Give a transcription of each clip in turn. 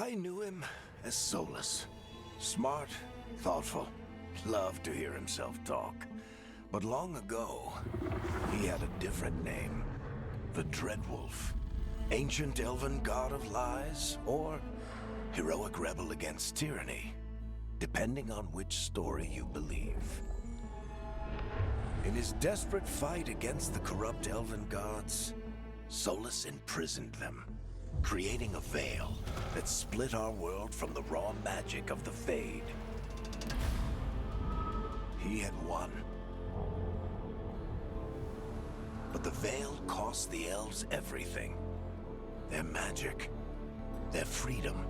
I knew him as Solus. Smart, thoughtful, loved to hear himself talk. But long ago, he had a different name. The Dreadwolf. Ancient elven god of lies, or heroic rebel against tyranny, depending on which story you believe. In his desperate fight against the corrupt elven gods, Solus imprisoned them, creating a veil that split our world from the raw magic of the Fade. He had won. But the veil cost the elves everything. Their magic, their freedom,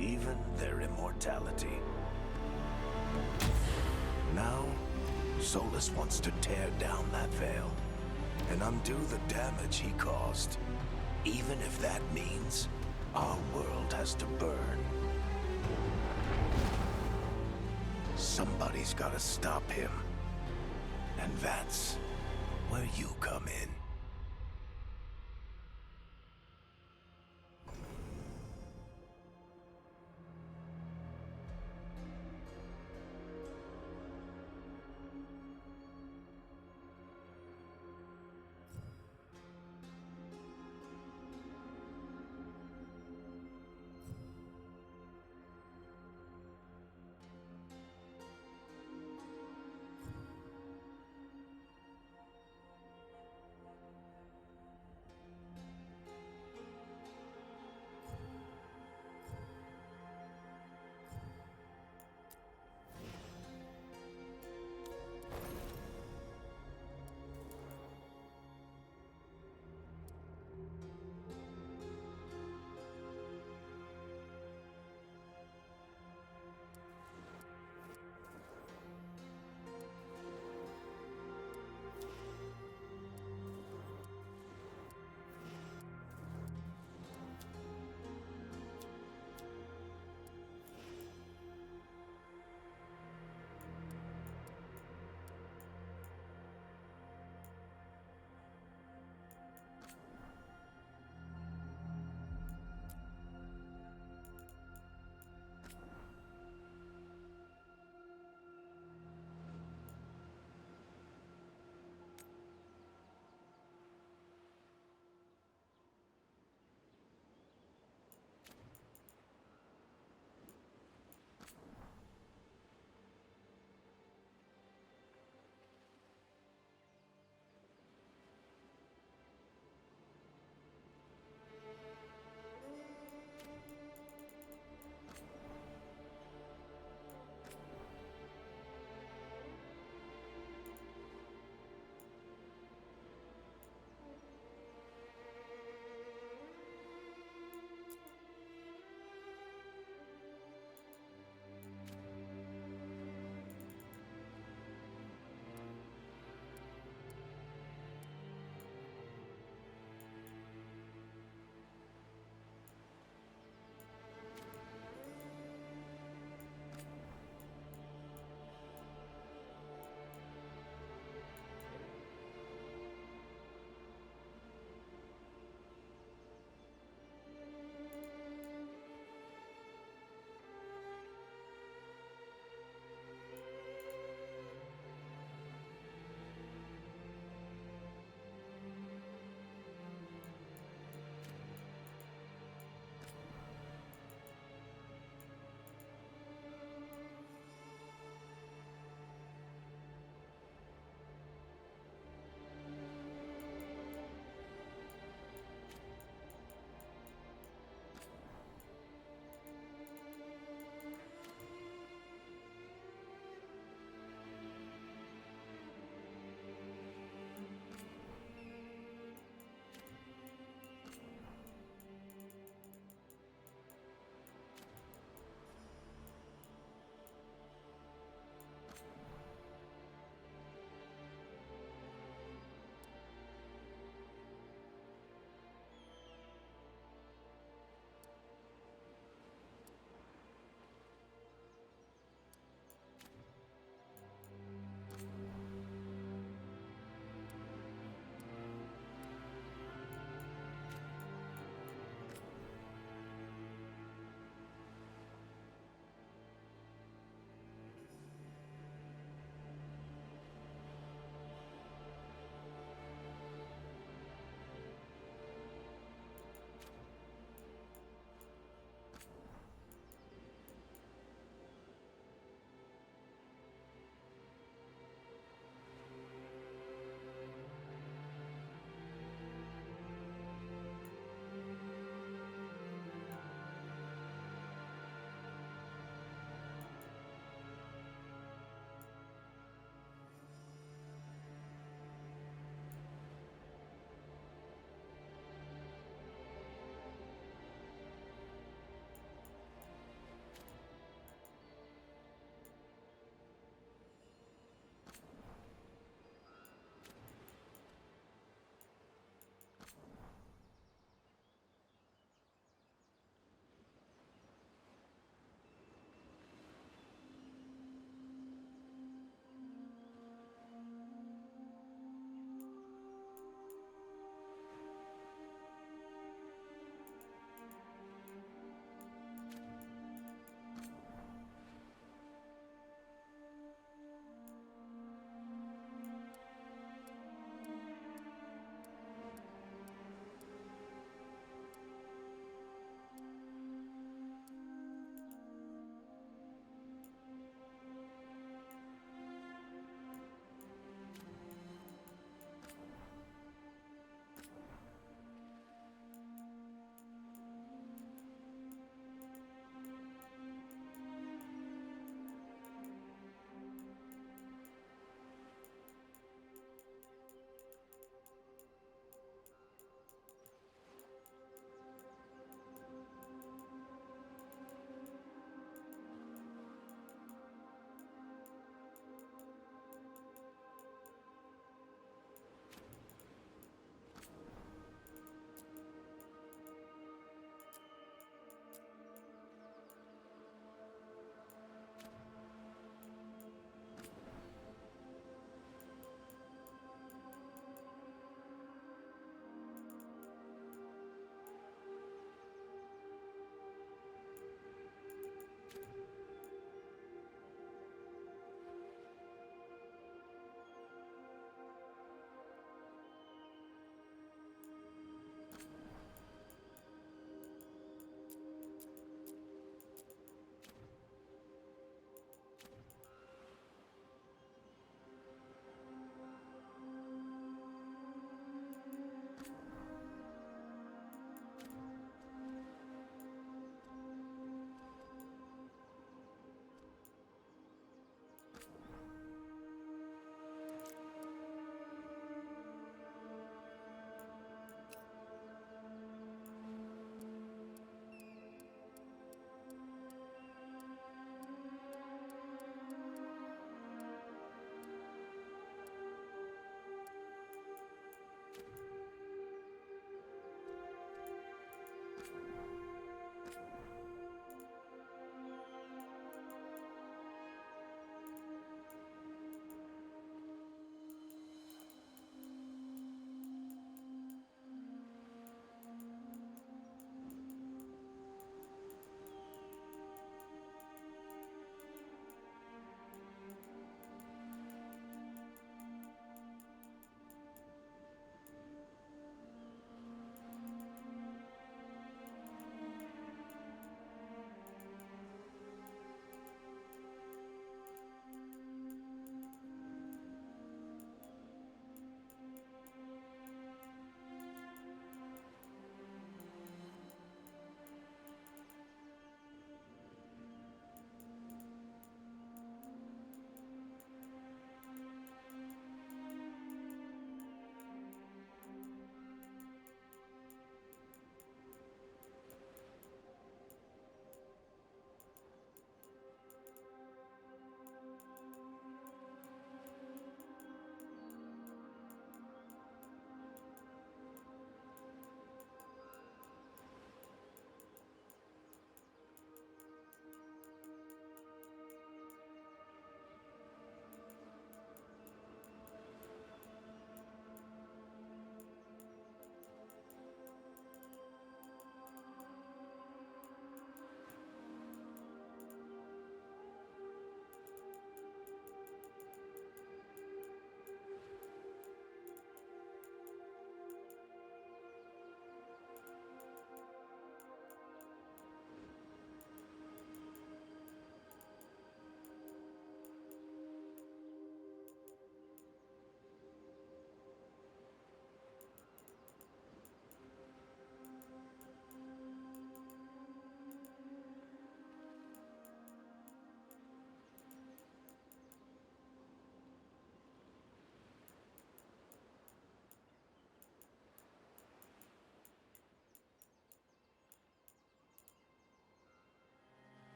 even their immortality. Now, Solus wants to tear down that veil and undo the damage he caused, even if that means our world has to burn. Somebody's gotta stop him, and that's where you come in.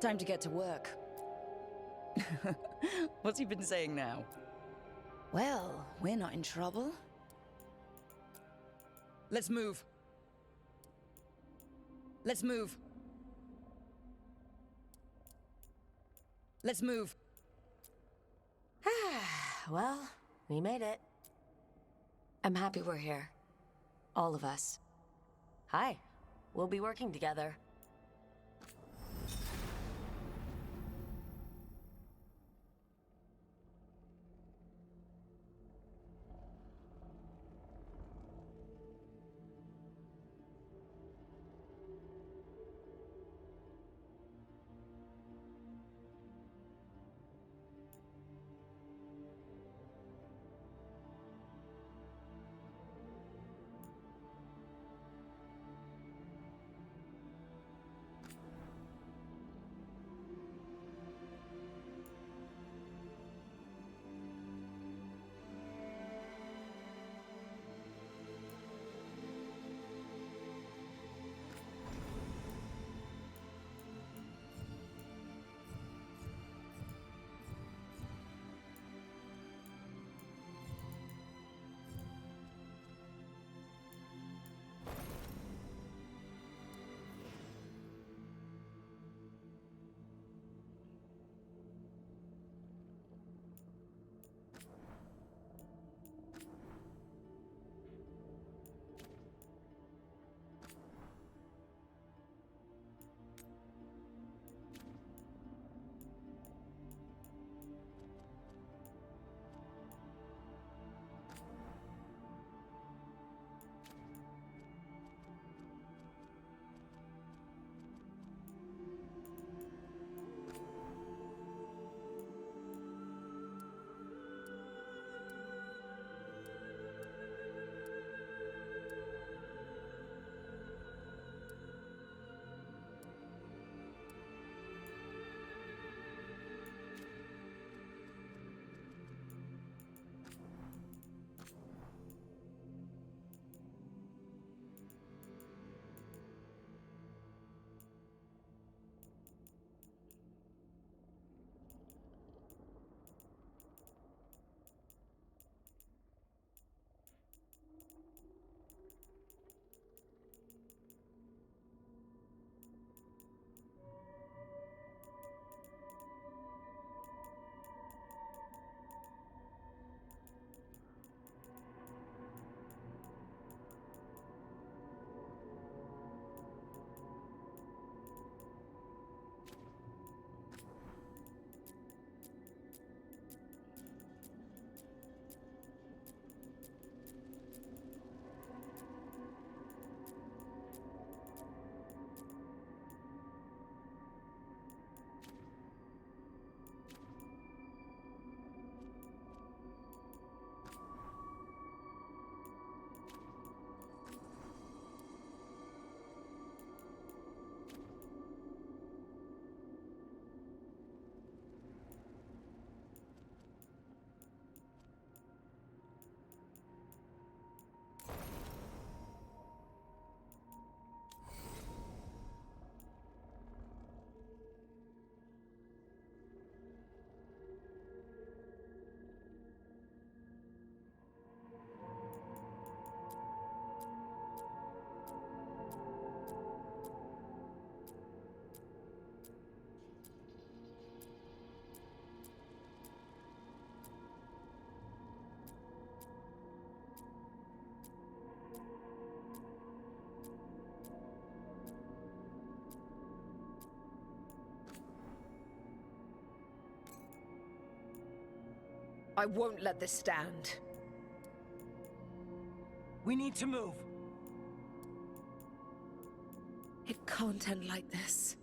Time to get to work. What's he been saying now? Well, we're not in trouble. Let's move. Let's move. Let's move. Well, we made it. I'm happy we're here. All of us. Hi. We'll be working together. I won't let this stand. We need to move. It can't end like this.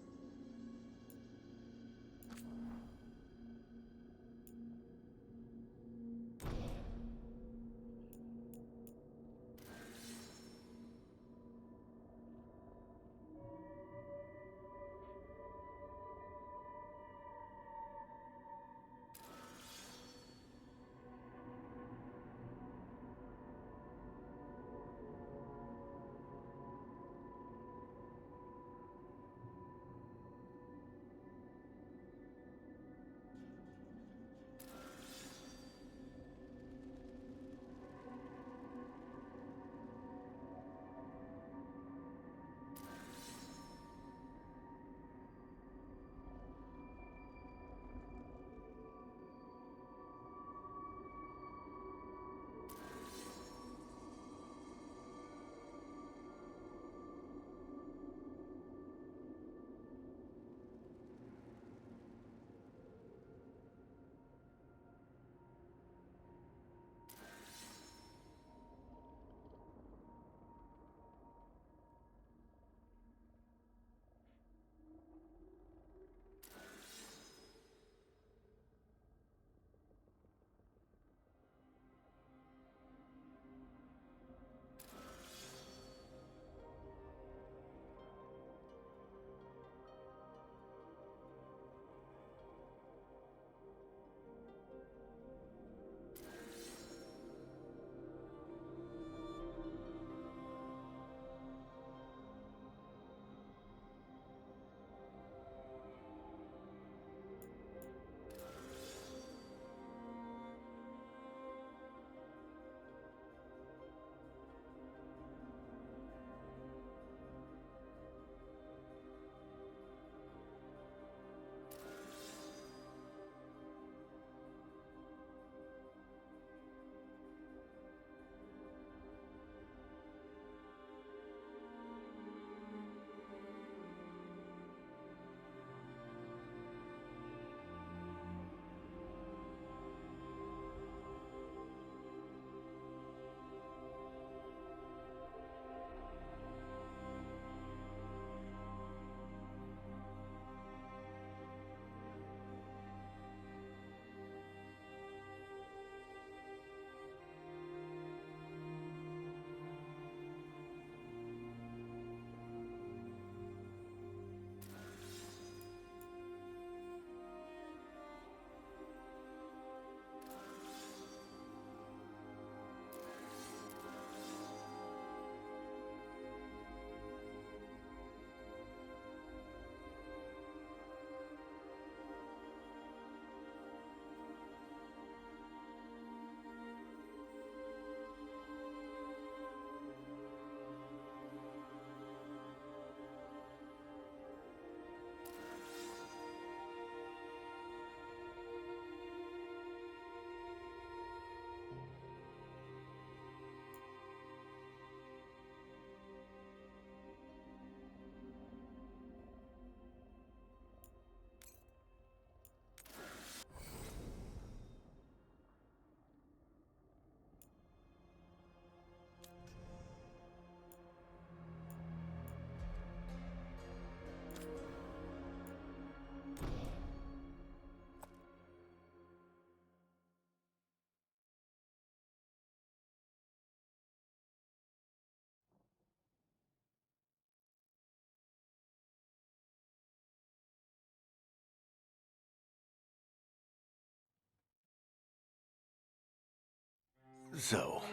So,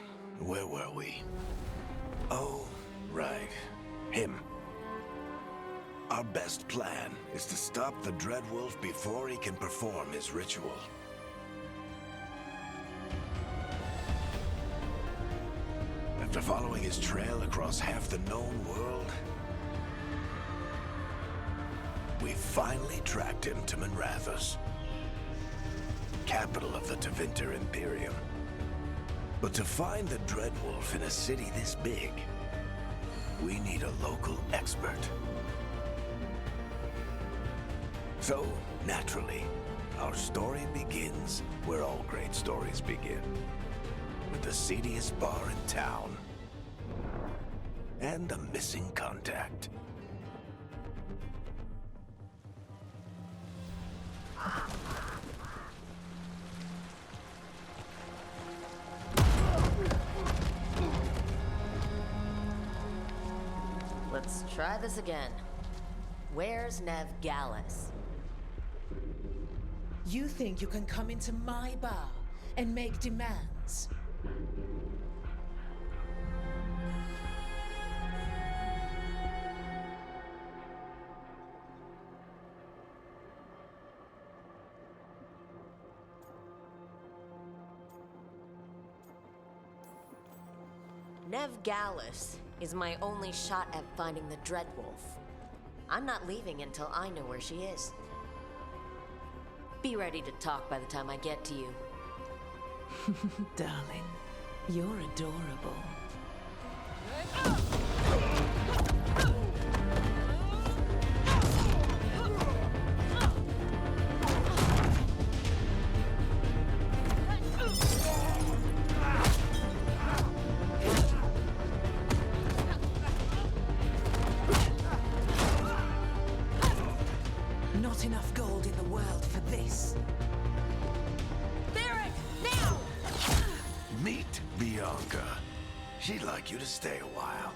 where were we? Oh, right. Him. Our best plan is to stop the Dreadwolf before he can perform his ritual. After following his trail across half the known world, we finally tracked him to Minrathous, capital of the Tevinter Imperium. But to find the Dreadwolf in a city this big, we need a local expert. So, naturally, our story begins where all great stories begin. With the seediest bar in town. And a missing contact. Let's try this again. Where's Nev Gallus? You think you can come into my bar and make demands? Nev Gallus is my only shot at finding the Dreadwolf. I'm not leaving until I know where she is. Be ready to talk by the time I get to you. Darling, you're adorable. Not enough gold in the world for this. Barrack, now! Meet Bianca. She'd like you to stay a while.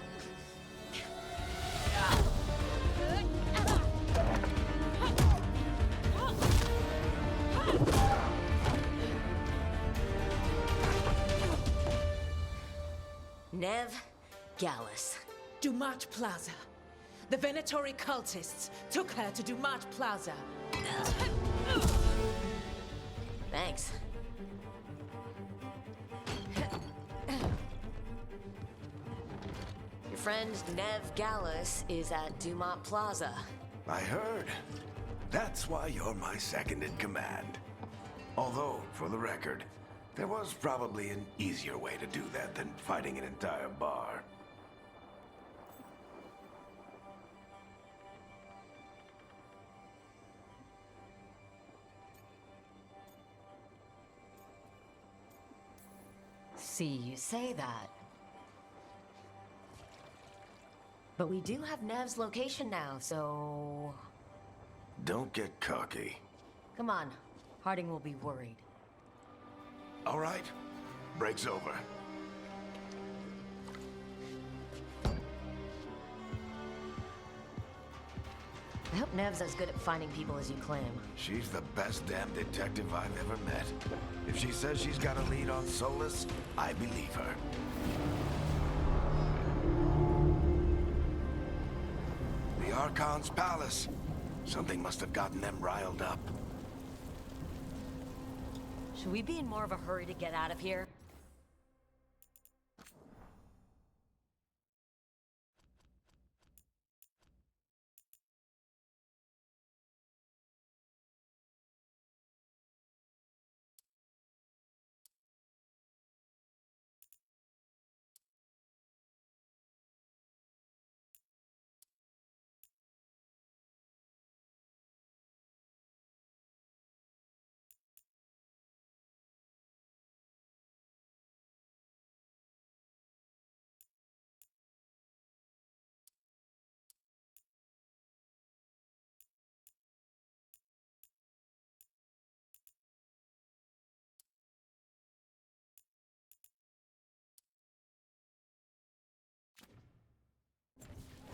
Nev Gallus. Dumat Plaza. The Venatori cultists took her to Dumat Plaza. Thanks. Your friend Nev Gallus is at Dumont Plaza. I heard. That's why you're my second in command. Although, for the record, there was probably an easier way to do that than fighting an entire bar. See, you say that. But we do have Nev's location now, so... Don't get cocky. Come on. Harding will be worried. All right. Break's over. I hope Nev's as good at finding people as you claim. She's the best damn detective I've ever met. If she says she's got a lead on Solus, I believe her. The Archon's palace. Something must have gotten them riled up. Should we be in more of a hurry to get out of here?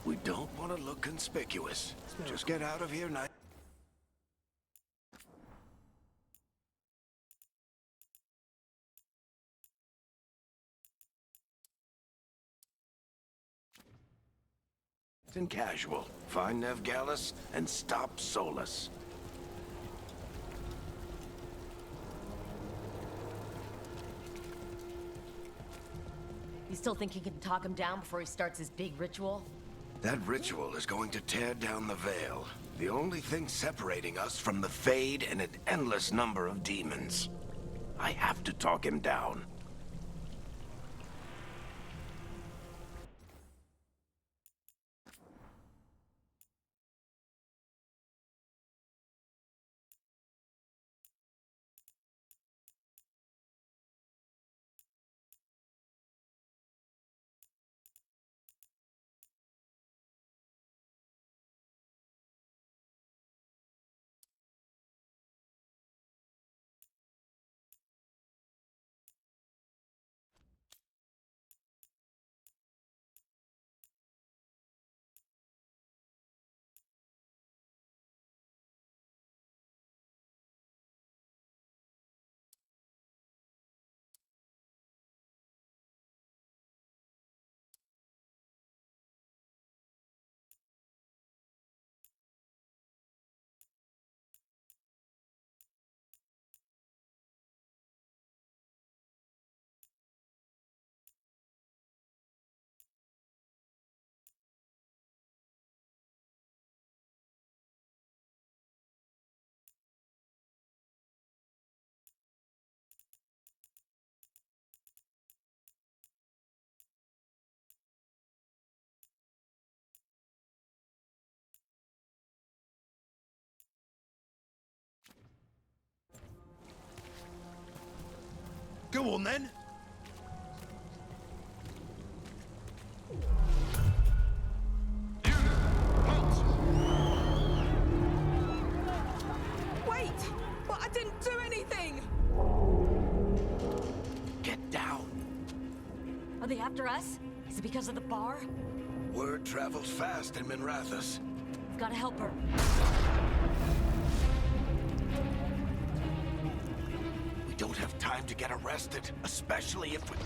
We don't want to look conspicuous. Just get out of here nice. fast and casual. Find Nev Gallus and stop Solus. You still think you can talk him down before he starts his big ritual? That ritual is going to tear down the veil. The only thing separating us from the Fade and an endless number of demons. I have to talk him down. Go on then. Wait! But I didn't do anything! Get down. Are they after us? Is it because of the bar? Word travels fast in Minrathous. We've gotta help her. We don't have time to get arrested, especially if we...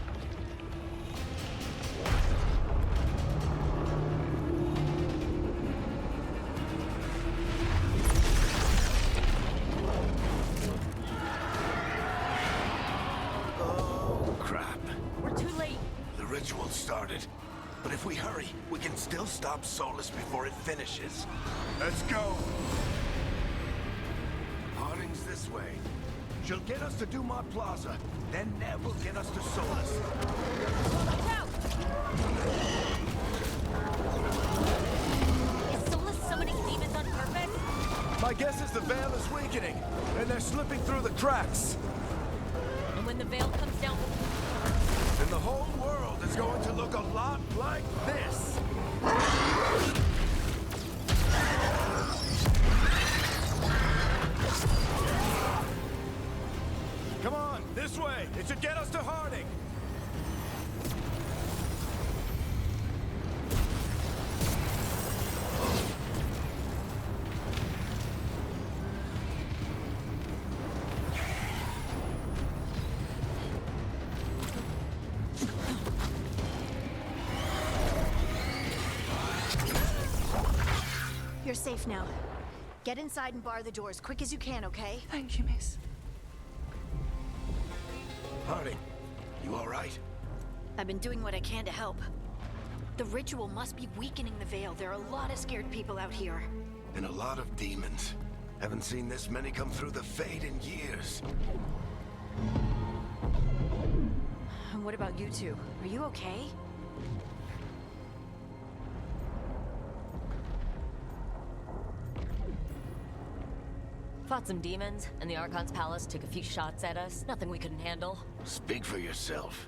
Oh, crap. We're too late. The ritual started. But if we hurry, we can still stop Solus before it finishes. Let's go! Harding's this way. She'll get us to Dumont Plaza, then Nev will get us to Solus. Watch out! Is Solus summoning demons on purpose? My guess is the veil is weakening, and they're slipping through the cracks. And when the veil comes down... Then the whole world is going to look a lot like this. Come on, this way. It should get us to Harding. You're safe now. Get inside and bar the doors quick as you can, okay? Thank you, miss. Harding, you all right? I've been doing what I can to help. The ritual must be weakening the veil. There are a lot of scared people out here. And a lot of demons. Haven't seen this many come through the Fade in years. And what about you two? Are you okay? Fought some demons, and the Archon's palace took a few shots at us. Nothing we couldn't handle. Speak for yourself.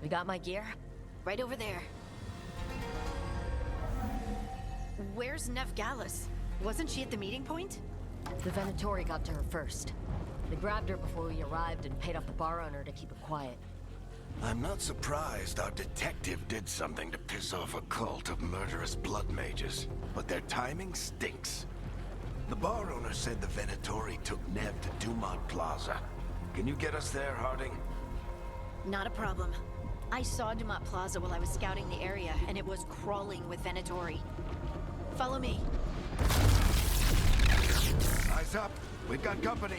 We got my gear. Right over there. Where's Nev Gallus? Wasn't she at the meeting point? The Venatori got to her first. They grabbed her before we arrived and paid off the bar owner to keep her quiet. I'm not surprised our detective did something to piss off a cult of murderous blood mages, but their timing stinks. The bar owner said the Venatori took Nev to Dumont Plaza. Can you get us there, Harding? Not a problem. I saw Dumont Plaza while I was scouting the area, and it was crawling with Venatori. Follow me. Eyes up. We've got company.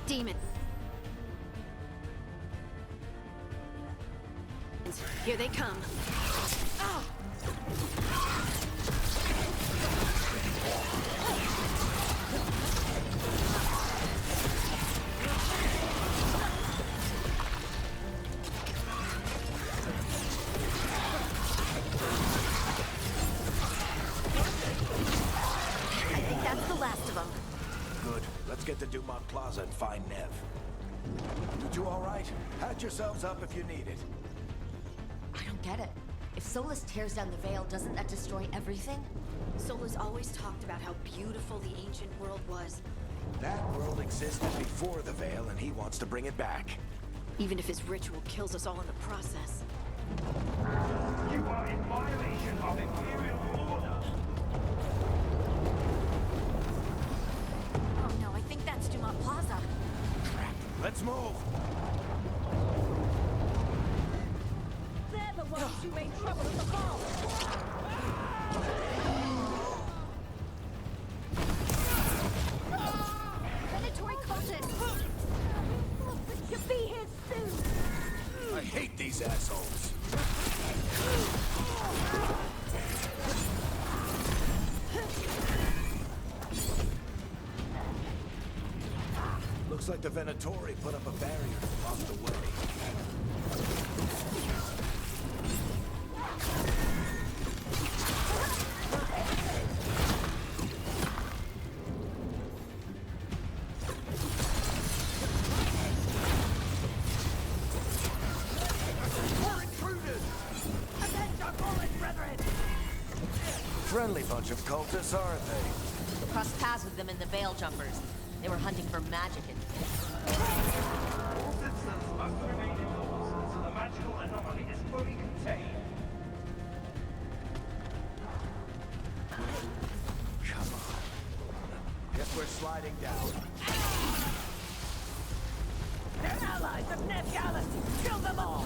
Demon. Here they come. I think that's the last of them. Good. Let's get to Dumont Plaza and find Nev. You two all right? Patch yourselves up if you need it. I don't get it. If Solus tears down the veil, doesn't that destroy everything? Solus always talked about how beautiful the ancient world was. That world existed before the Veil, and he wants to bring it back. Even if his ritual kills us all in the process. You are in violation of Imperial order. Oh no, I think that's Dumont Plaza. Crap. Let's move. They're the ones who made trouble at the ball. Predatory cultists! Should be here soon. I hate these assholes. Looks like the Venatori put up a barrier and blocked the way. We're intruders! Attention, fallen brethren! Friendly bunch of cultists, aren't they? Crossed paths with them in the Veil Jumpers. They were hunting for magic and... All citizens must remain indoors so the magical anomaly is fully contained. Come on. Guess we're sliding down. They're allies of Ned Gallus! Kill them all!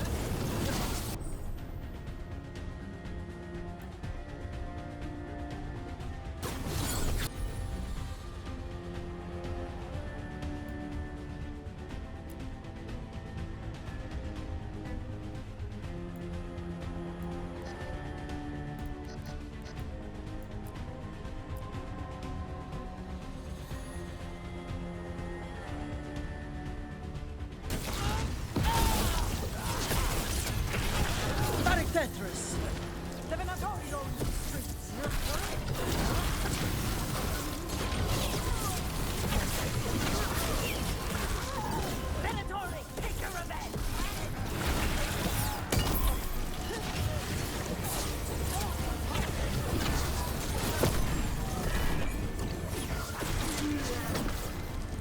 Tetris! The Venatori on the streets! Venatori, take your revenge!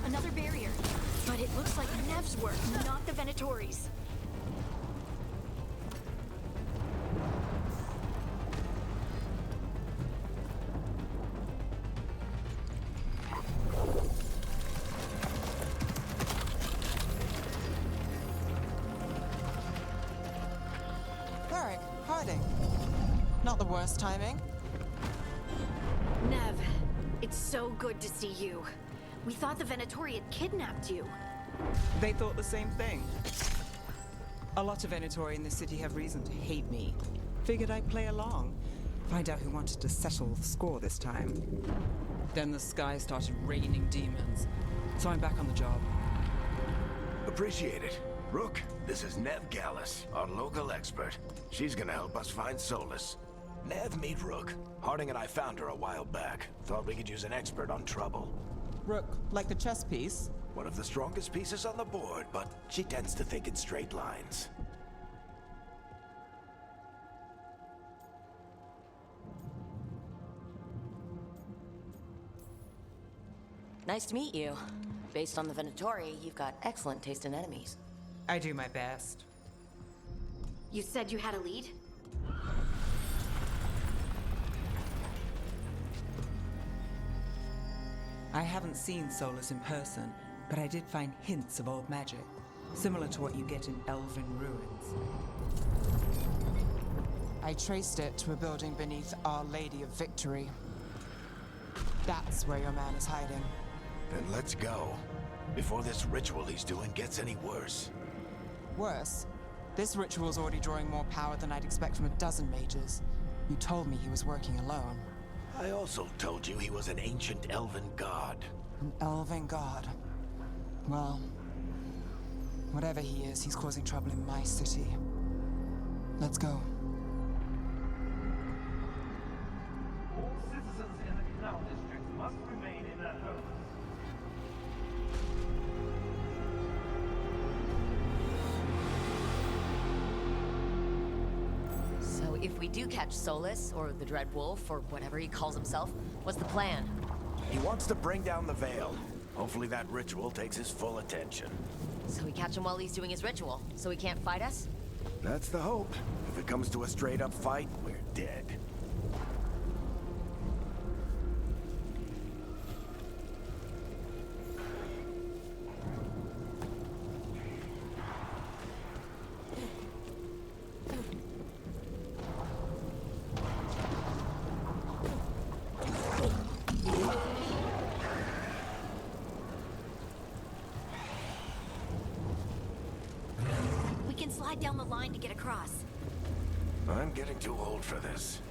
Another barrier. But it looks like Nev's work, not the Venatori's. Varric, Harding. Not the worst timing. Nev, it's so good to see you. We thought the Venatori had kidnapped you. They thought the same thing. A lot of Venatori in the city have reason to hate me. Figured I'd play along. Find out who wanted to settle the score this time. Then the sky started raining demons. So I'm back on the job. Appreciate it. Rook, this is Nev Gallus, our local expert. She's gonna help us find Solus. Nev, meet Rook. Harding and I found her a while back. Thought we could use an expert on trouble. Rook, like the chess piece. One of the strongest pieces on the board, but she tends to think in straight lines. Nice to meet you. Based on the Venatori, you've got excellent taste in enemies. I do my best. You said you had a lead? I haven't seen Solus in person, but I did find hints of old magic, similar to what you get in elven ruins. I traced it to a building beneath Our Lady of Victory. That's where your man is hiding. Then let's go, before this ritual he's doing gets any worse. Worse, this ritual's already drawing more power than I'd expect from a dozen mages. You told me he was working alone. I also told you he was an ancient elven god. An elven god. Well, whatever he is, he's causing trouble in my city. Let's go. All citizens in the Canal District must remain in their homes. So if we do catch Solus, or the Dread Wolf, or whatever he calls himself, what's the plan? He wants to bring down the veil. Hopefully that ritual takes his full attention. So we catch him while he's doing his ritual, so he can't fight us? That's the hope. If it comes to a straight-up fight, we're dead. We can slide down the line to get across. I'm getting too old for this.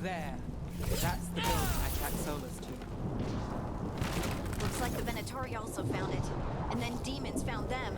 There. That's the building I tracked Solus to. Looks like the Venatori also found it. And then demons found them.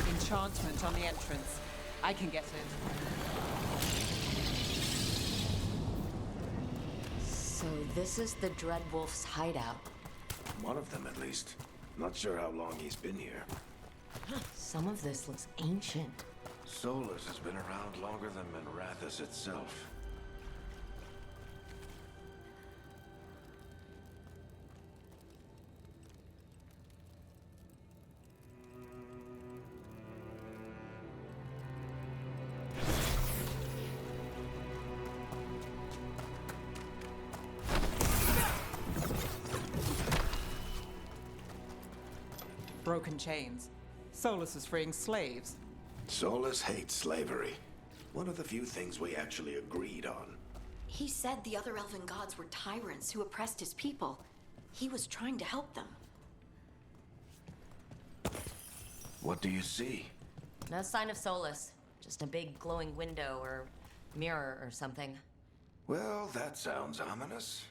Enchantment on the entrance. I can get it. So this is the Dread Wolf's hideout. One of them, at least. Not sure how long he's been here. Some of this looks ancient. Solus has been around longer than Minrathous itself. Broken chains. Solus is freeing slaves. Solus hates slavery. One of the few things we actually agreed on. He said the other elven gods were tyrants who oppressed his people. He was trying to help them. What do you see? No sign of Solus. Just a big glowing window or mirror or something. Well, that sounds ominous.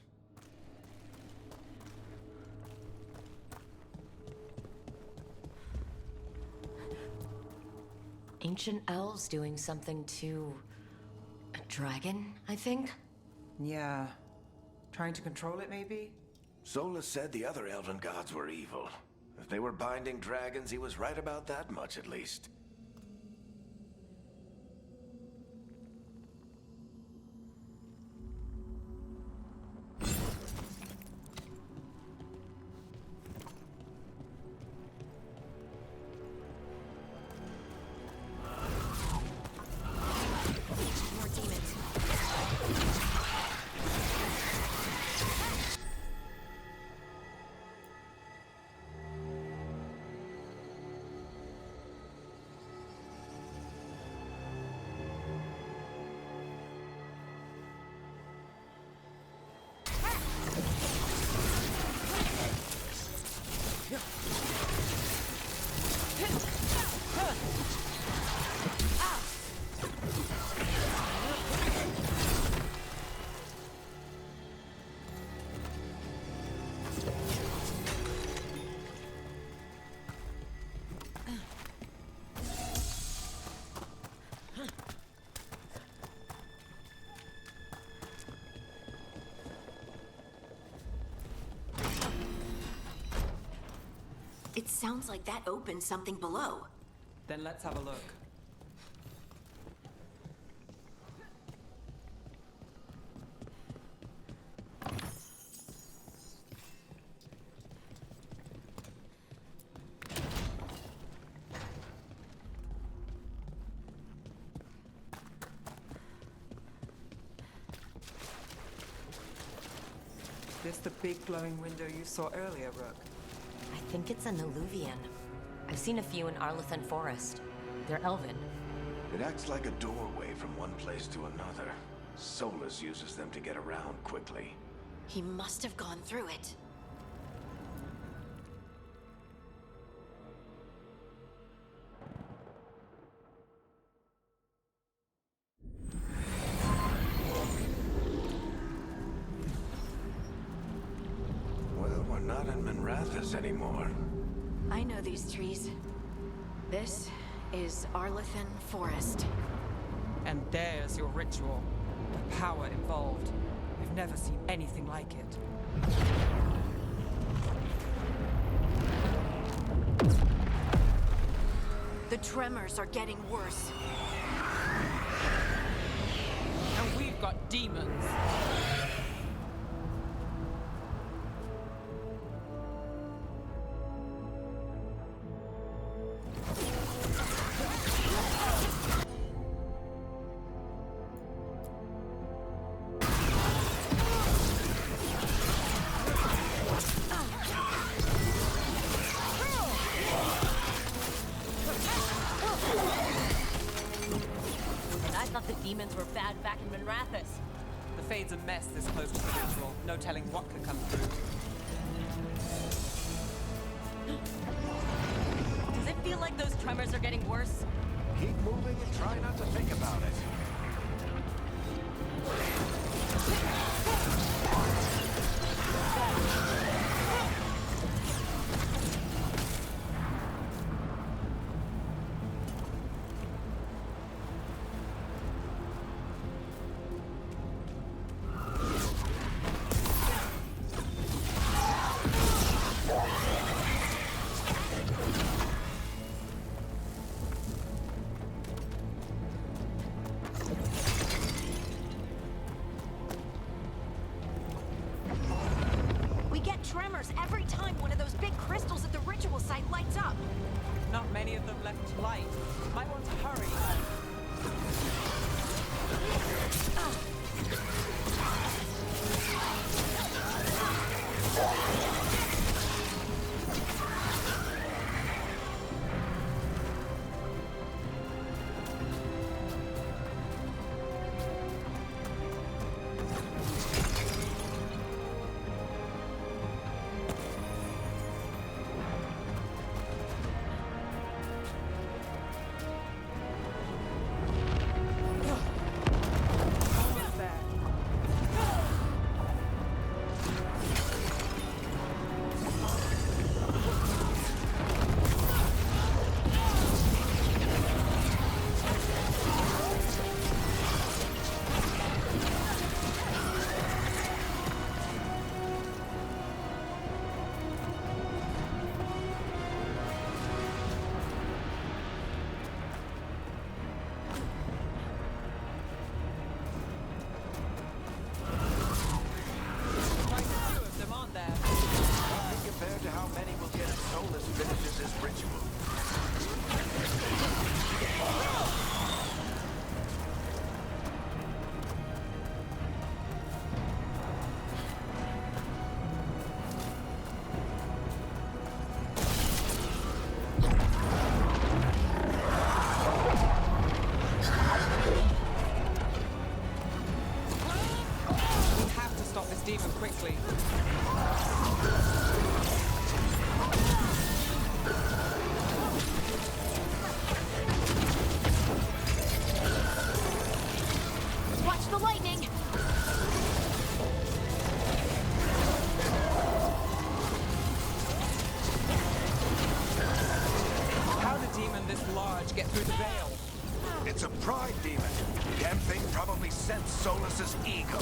Ancient elves doing something to a dragon, I think? Yeah. Trying to control it, maybe? Solus said the other elven gods were evil. If they were binding dragons, he was right about that much, at least. More demons. It sounds like that opened something below. Then let's have a look. This the big glowing window you saw earlier, Rook? I think it's an Illuvian. I've seen a few in Arlethan Forest. They're elven. It acts like a doorway from one place to another. Solus uses them to get around quickly. He must have gone through it. Well, we're not in Minrathous anymore. I know these trees. This is Arlethan Forest. And there's your ritual. The power involved. I've never seen anything like it. The tremors are getting worse. And we've got demons. The demons were bad back in Minrathous. The Fade's a mess this close to the ritual. No telling what could come through. Does it feel like those tremors are getting worse? Keep moving and try not to think about it. Tremors every time one of those big crystals at the ritual site lights up. Not many of them left to light. Might want to hurry. Demon quickly. Watch the lightning! How did demon this large get through the veil? It's a pride demon. Damn thing probably sensed Solus's ego.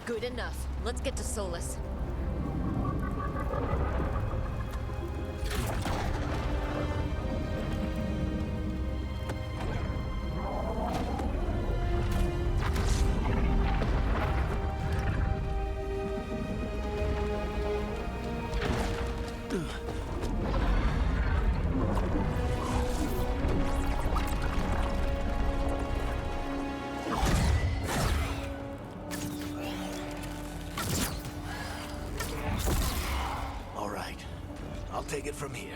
Good enough. Let's get to Solus. All right. I'll take it from here.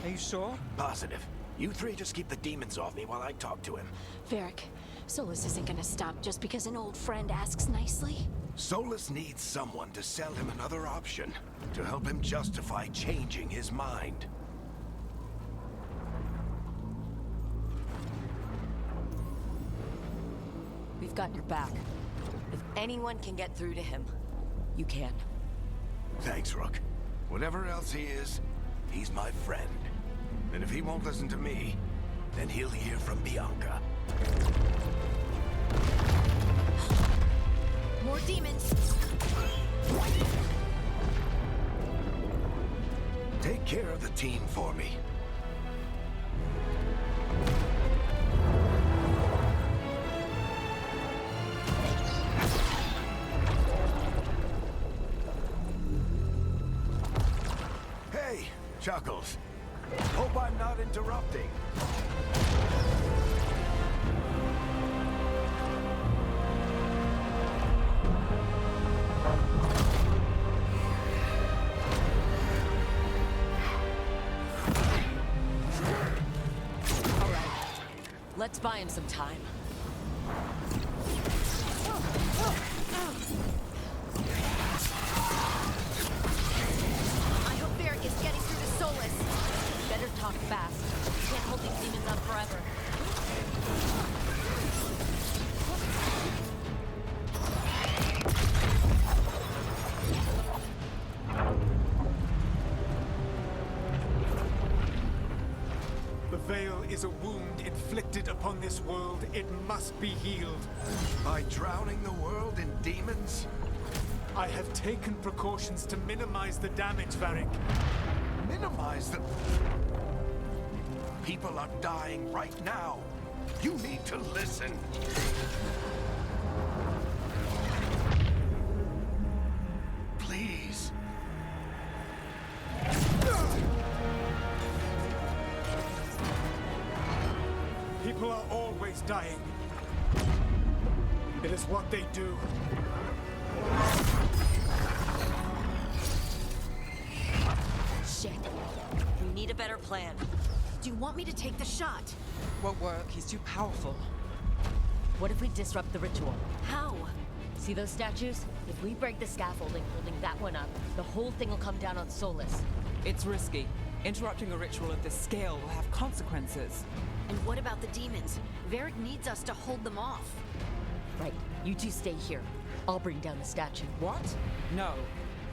Are you sure? Positive. You three just keep the demons off me while I talk to him. Varric, Solus isn't gonna stop just because an old friend asks nicely. Solus needs someone to sell him another option, to help him justify changing his mind. We've got your back. If anyone can get through to him, you can. Thanks, Rook. Whatever else he is, he's my friend. And if he won't listen to me, then he'll hear from Bianca. More demons! Take care of the team for me. Hey, Chuckles. Hope I'm not interrupting. Let's buy him some time. I hope Varric is getting through to Solus. Better talk fast. We can't hold these demons up forever. The veil is a wound inflicted upon this world. It must be healed. By drowning the world in demons? I have taken precautions to minimize the damage, Varric. Minimize the... People are dying right now. You need to listen. Please. People are always dying. It is what they do. Shit. We need a better plan. Do you want me to take the shot? Won't work. He's too powerful. What if we disrupt the ritual? How? See those statues? If we break the scaffolding holding that one up, the whole thing will come down on Solus. It's risky. Interrupting a ritual of this scale will have consequences. And what about the demons? Varric needs us to hold them off. Right, you two stay here. I'll bring down the statue. What? No.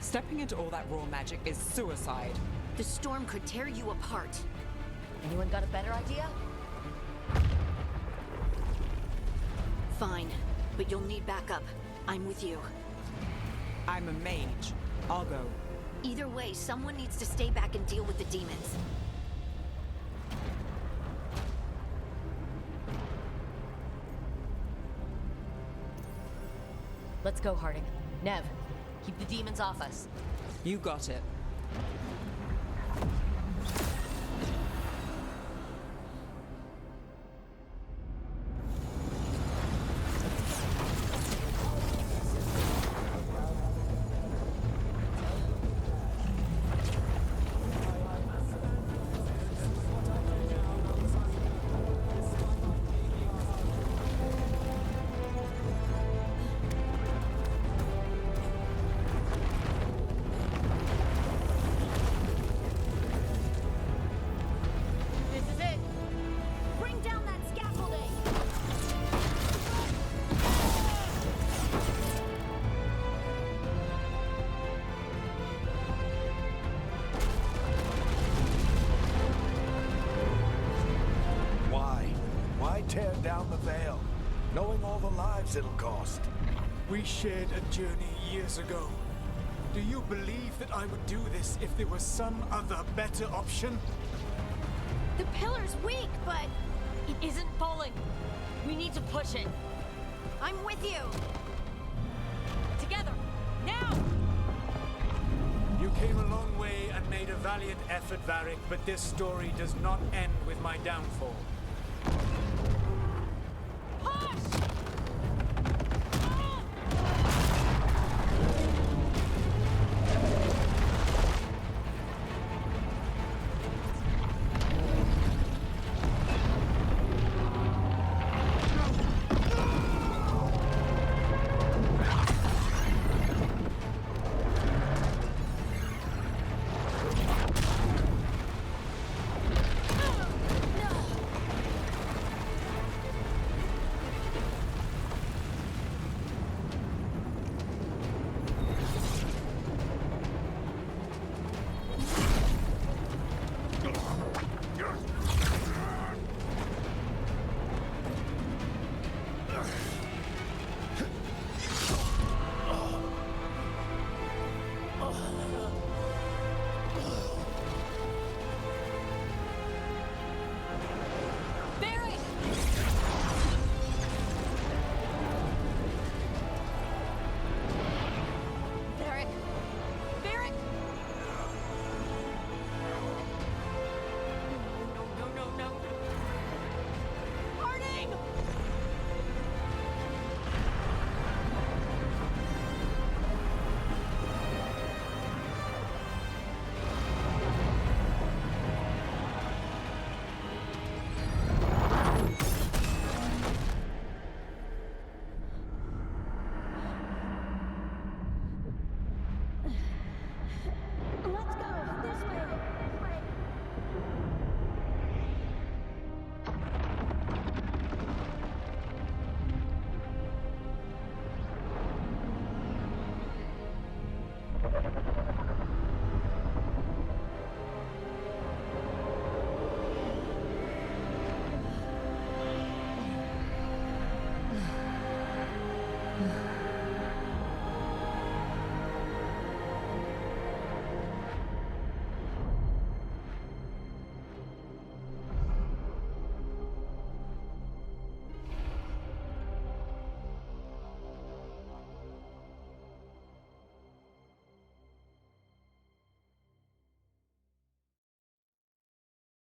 Stepping into all that raw magic is suicide. The storm could tear you apart. Anyone got a better idea? Fine, but you'll need backup. I'm with you. I'm a mage. I'll go. Either way, someone needs to stay back and deal with the demons. Let's go, Harding. Nev, keep the demons off us. You got it. This is it! Bring down that scaffolding! Why? Why tear down the veil? knowing all the lives it'll cost. We shared a journey years ago. Do you believe that I would do this if there was some other better option? The pillar's weak, but It isn't falling. We need to push it. I'm with you. Together. Now! You came a long way and made a valiant effort, Varric, but this story does not end with my downfall. Push!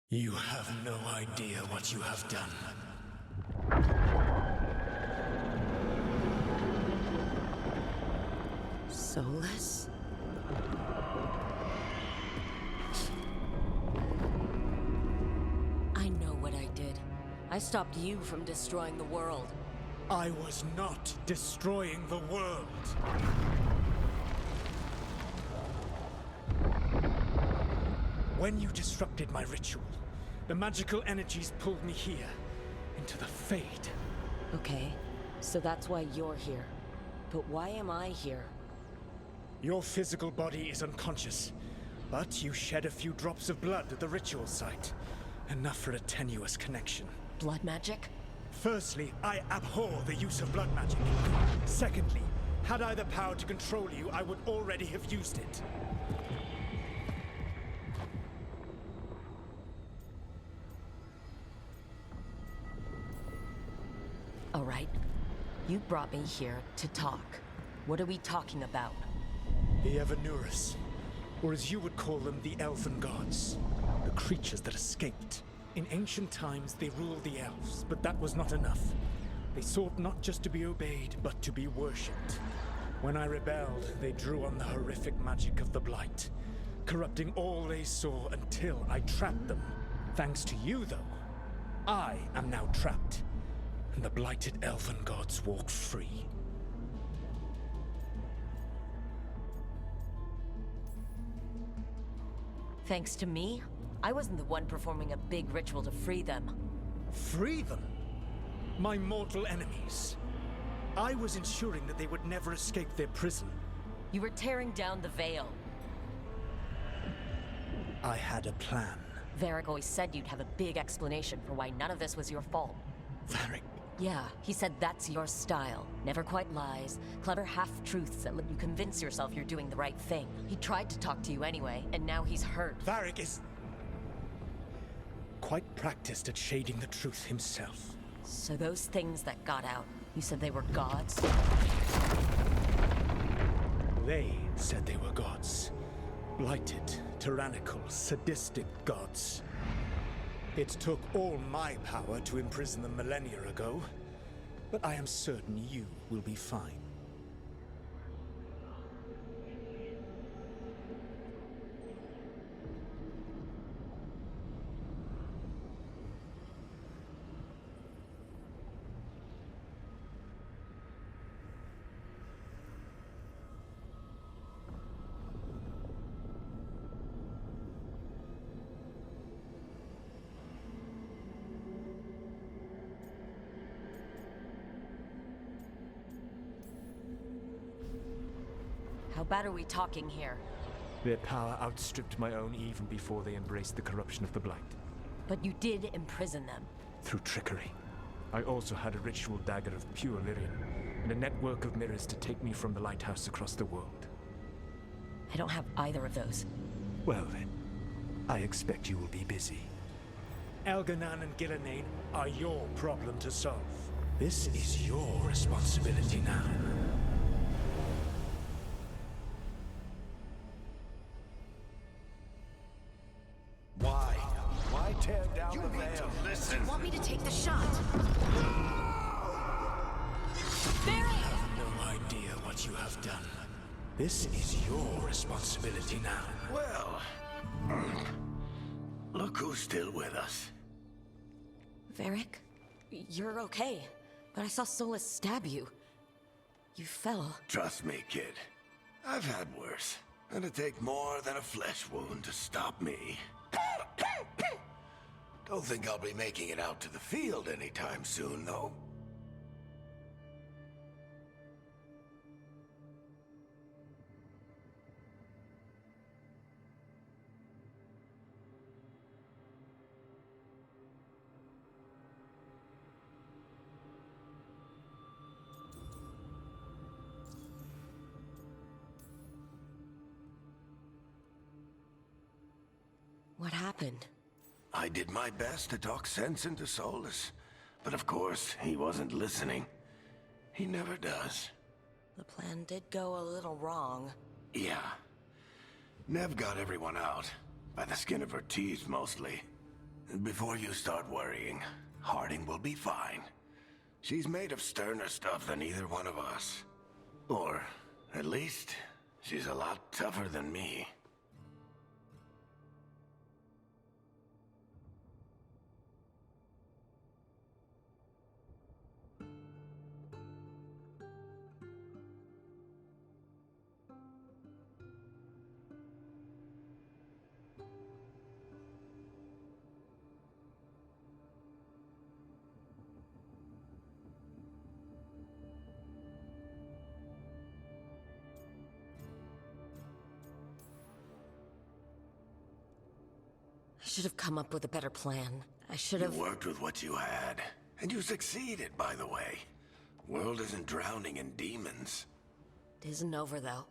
You have no idea what you have done. Soulless? I know what I did. I stopped you from destroying the world. I was not destroying the world. When you disrupted my ritual, the magical energies pulled me here, into the Fade. Okay, so that's why you're here. But why am I here? Your physical body is unconscious, but you shed a few drops of blood at the ritual site. Enough for a tenuous connection. Blood magic? Firstly, I abhor the use of blood magic. Secondly, had I the power to control you, I would already have used it. All right. You brought me here to talk. What are we talking about? The Evanurus, or as you would call them, the Elven Gods. The creatures that escaped. In ancient times, they ruled the elves, but that was not enough. They sought not just to be obeyed, but to be worshipped. When I rebelled, they drew on the horrific magic of the Blight, corrupting all they saw until I trapped them. Thanks to you, though, I am now trapped, and the blighted Elven Gods walk free. Thanks to me? I wasn't the one performing a big ritual to free them. Free them? My mortal enemies. I was ensuring that they would never escape their prison. You were tearing down the veil. I had a plan. Varric always said you'd have a big explanation for why none of this was your fault. Varric, Yeah, he said that's your style. Never quite lies, clever half-truths that let you convince yourself you're doing the right thing. He tried to talk to you anyway, and now he's hurt. Varric is quite practiced at shading the truth himself. So those things that got out, you said they were gods? They said they were gods. Blighted, tyrannical, sadistic gods. It took all my power to imprison them millennia ago, but I am certain you will be fine. How bad are we talking here? Their power outstripped my own even before they embraced the corruption of the Blight. But you did imprison them. Through trickery. I also had a ritual dagger of pure Lyrian, and a network of mirrors to take me from the lighthouse across the world. I don't have either of those. Well then, I expect you will be busy. Elganan and Gillenane are your problem to solve. This is your responsibility now. Why tear down the veil? Do you want me to take the shot? You have no idea what you have done. This is your responsibility now. Well, look who's still with us. Varric, you're okay. But I saw Solus stab you. You fell. Trust me, kid. I've had worse. It'd take more than a flesh wound to stop me. Don't think I'll be making it out to the field anytime soon, though. What happened? I did my best to talk sense into Solus, but of course, he wasn't listening. He never does. The plan did go a little wrong. Yeah. Nev got everyone out, by the skin of her teeth mostly. Before you start worrying, Harding will be fine. She's made of sterner stuff than either one of us. Or, at least, she's a lot tougher than me. I should have come up with a better plan. I should have... You worked with what you had, and you succeeded, by the way. World isn't drowning in demons. It isn't over, though.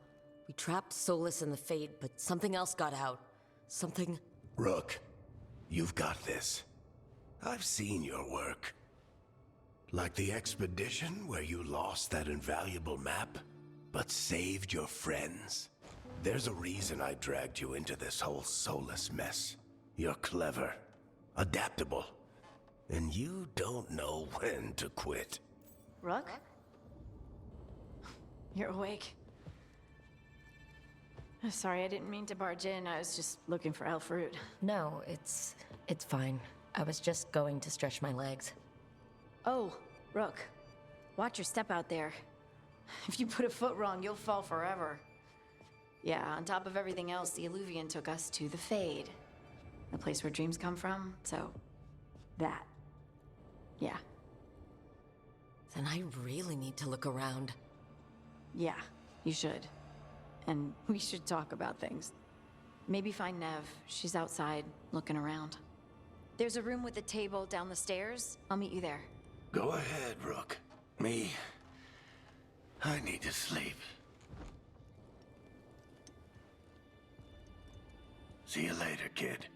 We trapped Solus in the Fade, but something else got out. Something... Rook, you've got this. I've seen your work. Like the expedition where you lost that invaluable map, but saved your friends. There's a reason I dragged you into this whole Solus mess. You're clever, adaptable, and you don't know when to quit. Rook? You're awake. Sorry, I didn't mean to barge in. I was just looking for Elfroot. No, it's fine. I was just going to stretch my legs. Oh, Rook. Watch your step out there. If you put a foot wrong, you'll fall forever. Yeah, on top of everything else, the Illuvian took us to the Fade. The place where dreams come from, so... that. Yeah. Then I really need to look around. Yeah, you should. And we should talk about things. Maybe find Nev. She's outside, looking around. There's a room with a table down the stairs. I'll meet you there. Go ahead, Rook. I need to sleep. See you later, kid.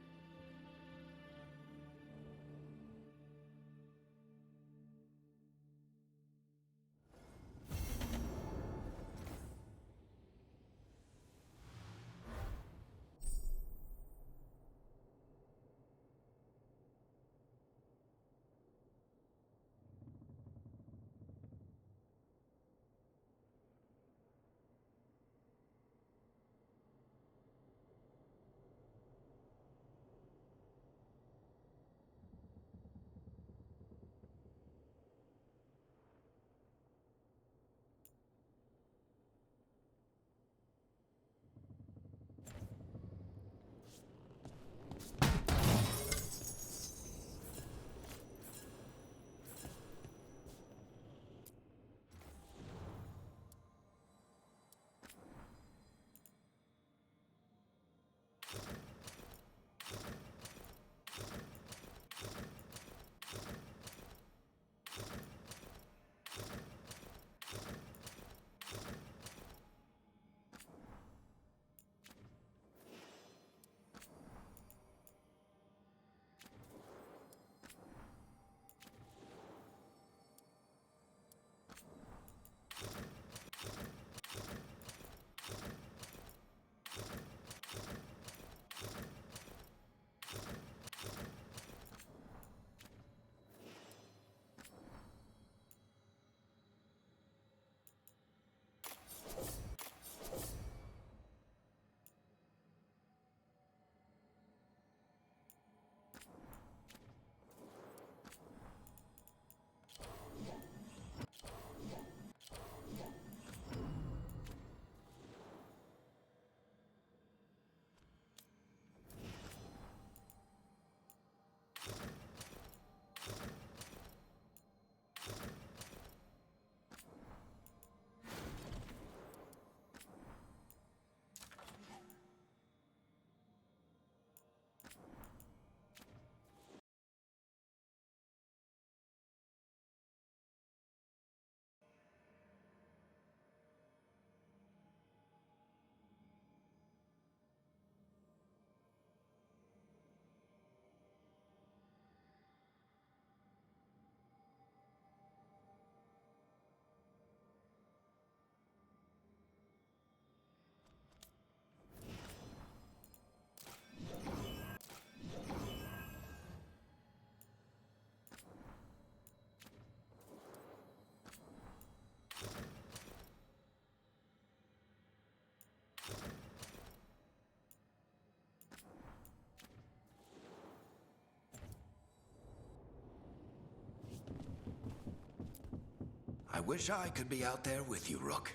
I wish I could be out there with you, Rook.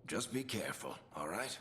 Just be careful, all right?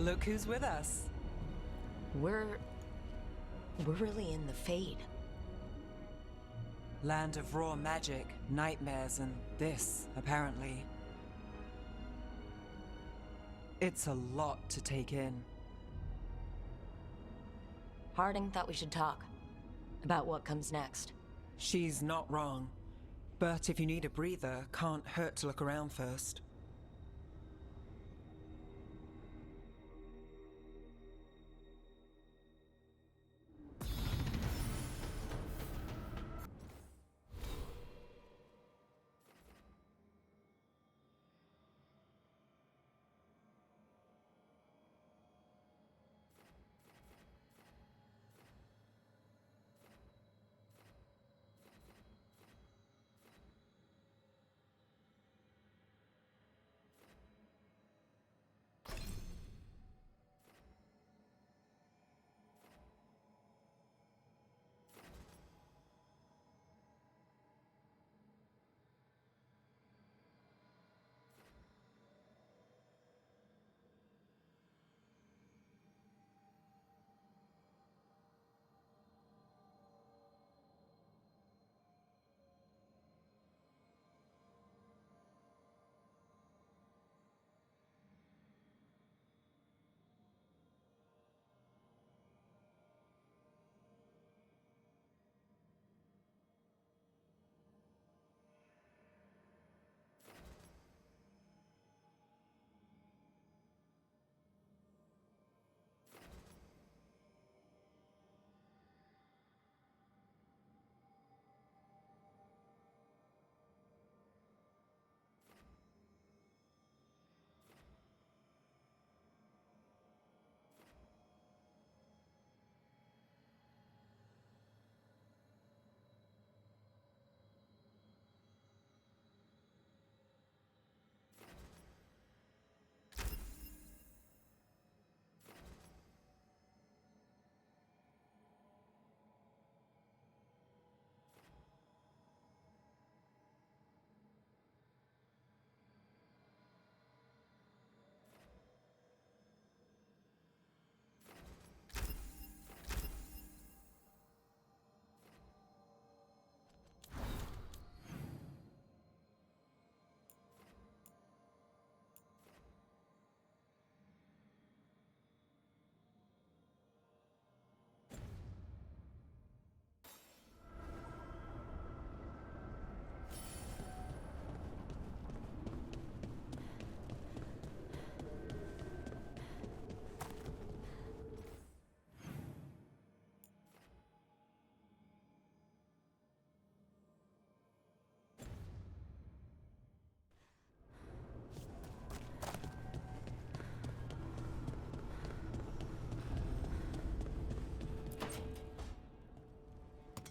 Look who's with us. We're really in the Fade. Land of raw magic, nightmares, and this, apparently. It's a lot to take in. Harding thought we should talk about what comes next. She's not wrong. But if you need a breather, can't hurt to look around first.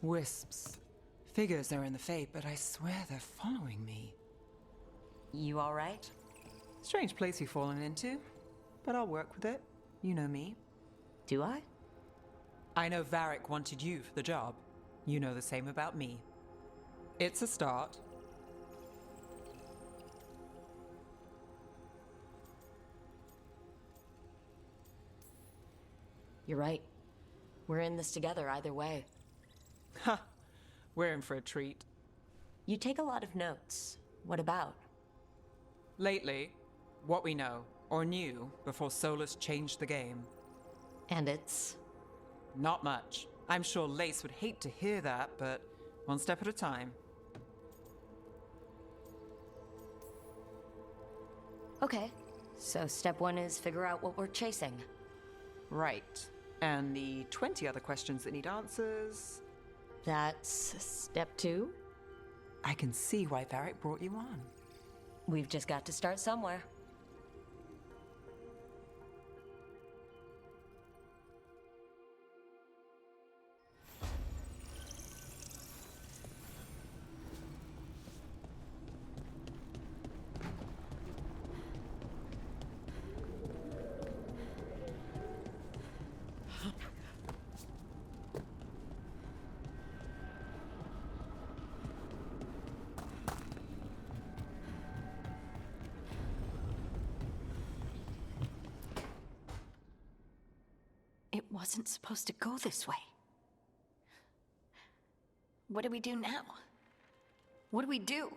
Wisps. Figures they're in the Fade, but I swear they're following me. You all right? Strange place you've fallen into, but I'll work with it. You know me. Do I? I know Varric wanted you for the job. You know the same about me. It's a start. You're right. We're in this together either way. Ha! We're in for a treat. You take a lot of notes. What about? Lately, what we know, or knew, before Solus changed the game. And it's? Not much. I'm sure Lace would hate to hear that, but one step at a time. Okay. So step one is figure out what we're chasing. Right. And the 20 other questions that need answers... That's step two? I can see why Varric brought you on. We've just got to start somewhere. wasn't supposed to go this way. What do we do now? What do we do?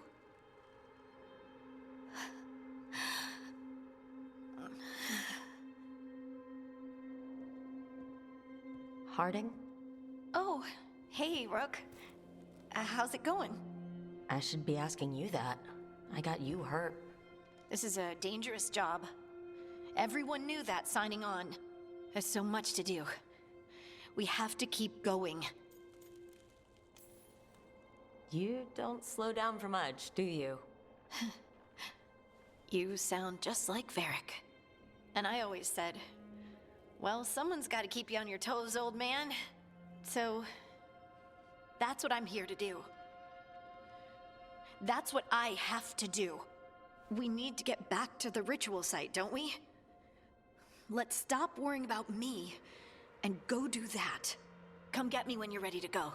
Harding? Oh, hey, Rook. How's it going? I should be asking you that. I got you hurt. This is a dangerous job. Everyone knew that signing on. There's so much to do. We have to keep going. You don't slow down for much, do you? You sound just like Varric. And I always said, well, someone's got to keep you on your toes, old man. So, that's what I'm here to do. That's what I have to do. We need to get back to the ritual site, don't we? Let's stop worrying about me and go do that. Come get me when you're ready to go.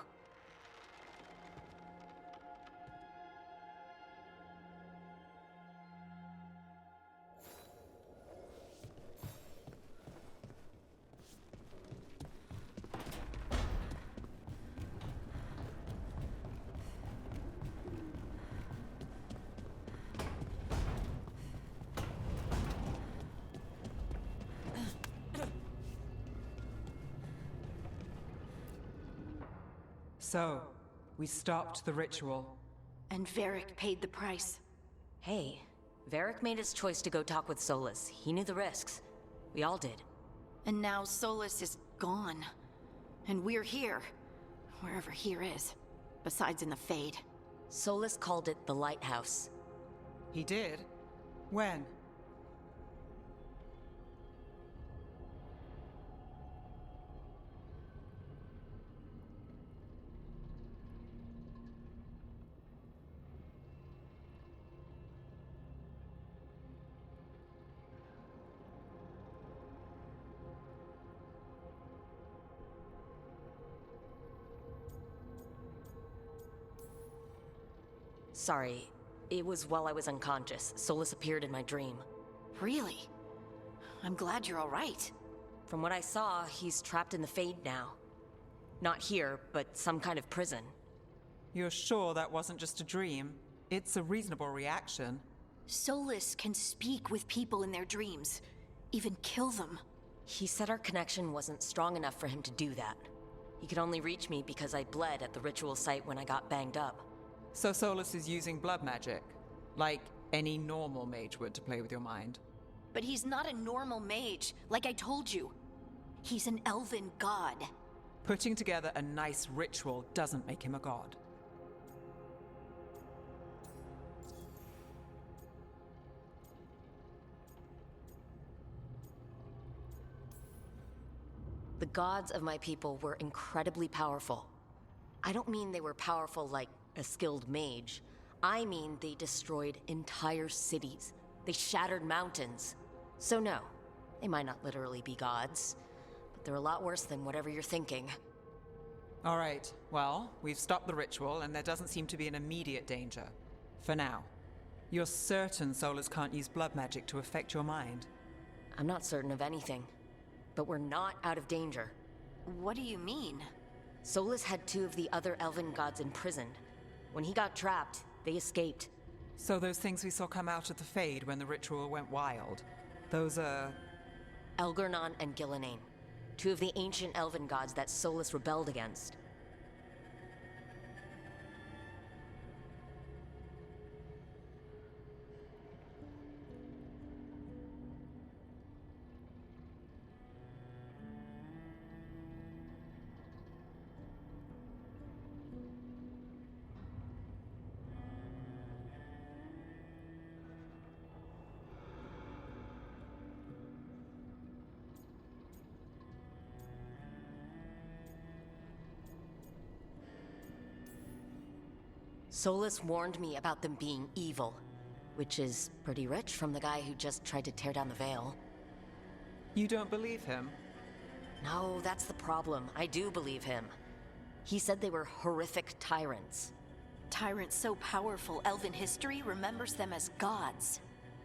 So, we stopped the ritual. And Varric paid the price. Hey, Varric made his choice to go talk with Solus. He knew the risks. We all did. And now Solus is gone. And we're here. Wherever here is. Besides in the Fade. Solus called it the Lighthouse. He did? When? Sorry, it was while I was unconscious. Solus appeared in my dream. Really? I'm glad you're all right. From what I saw, he's trapped in the Fade now. Not here, but some kind of prison. You're sure that wasn't just a dream? It's a reasonable reaction. Solus can speak with people in their dreams. Even kill them. He said our connection wasn't strong enough for him to do that. He could only reach me because I bled at the ritual site when I got banged up. So Solus is using blood magic, like any normal mage would to play with your mind. But he's not a normal mage, like I told you. He's an elven god. Putting together a nice ritual doesn't make him a god. The gods of my people were incredibly powerful. I don't mean they were powerful like a skilled mage. I mean they destroyed entire cities. They shattered mountains. So no, they might not literally be gods, but they're a lot worse than whatever you're thinking. All right, well, we've stopped the ritual and there doesn't seem to be an immediate danger. For now. You're certain Solus can't use blood magic to affect your mind? I'm not certain of anything, but we're not out of danger. What do you mean? Solus had 2 of the other elven gods imprisoned. When he got trapped, they escaped. So those things we saw come out of the Fade when the ritual went wild, those are... Elgernon and Gillenane, 2 of the ancient elven gods that Solus rebelled against. Solus warned me about them being evil, which is pretty rich from the guy who just tried to tear down the veil. You don't believe him? No, that's the problem. I do believe him. He said they were horrific tyrants. Tyrants so powerful, elven history remembers them as gods.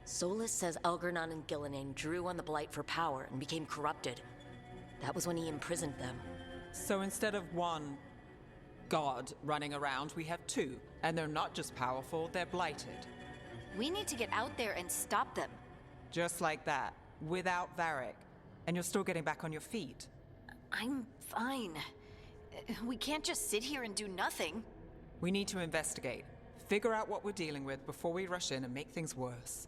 Solus says Elgernon and Gillenane drew on the Blight for power and became corrupted. That was when he imprisoned them. So instead of one god running around, we have two. And they're not just powerful, they're blighted. We need to get out there and stop them. Just like that, without Varric. And you're still getting back on your feet. I'm fine. We can't just sit here and do nothing. We need to investigate. Figure out what we're dealing with before we rush in and make things worse.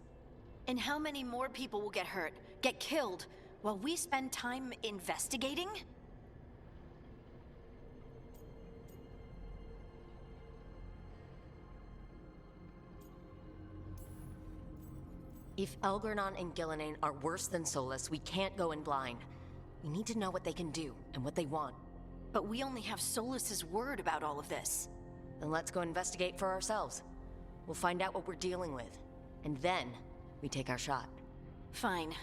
And how many more people will get hurt, get killed, while we spend time investigating? If Elgernon and Gillenane are worse than Solus, we can't go in blind. We need to know what they can do and what they want. But we only have Solus's word about all of this. Then let's go investigate for ourselves. We'll find out what we're dealing with. And then, we take our shot. Fine.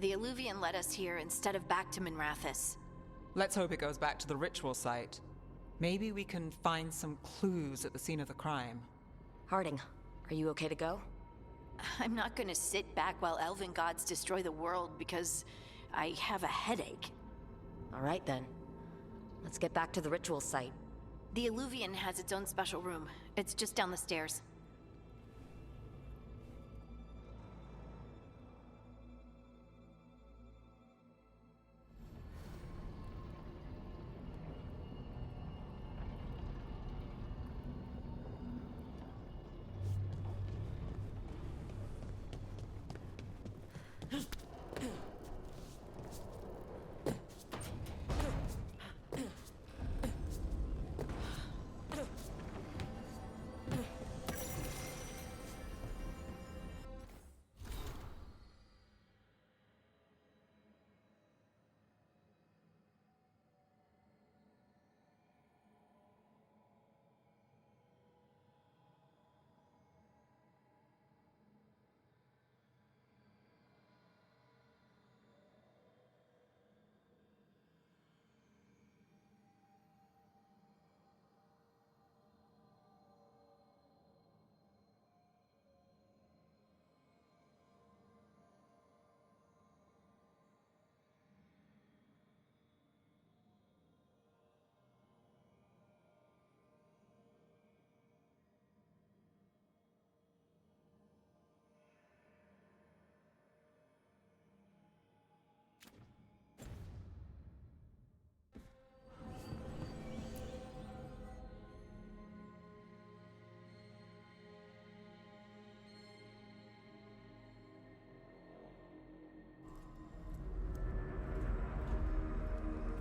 The Illuvian led us here instead of back to Minrathous. Let's hope it goes back to the ritual site. Maybe we can find some clues at the scene of the crime. Harding, are you okay to go? I'm not gonna sit back while elven gods destroy the world because I have a headache. All right then. Let's get back to the ritual site. The Illuvian has its own special room. It's just down the stairs.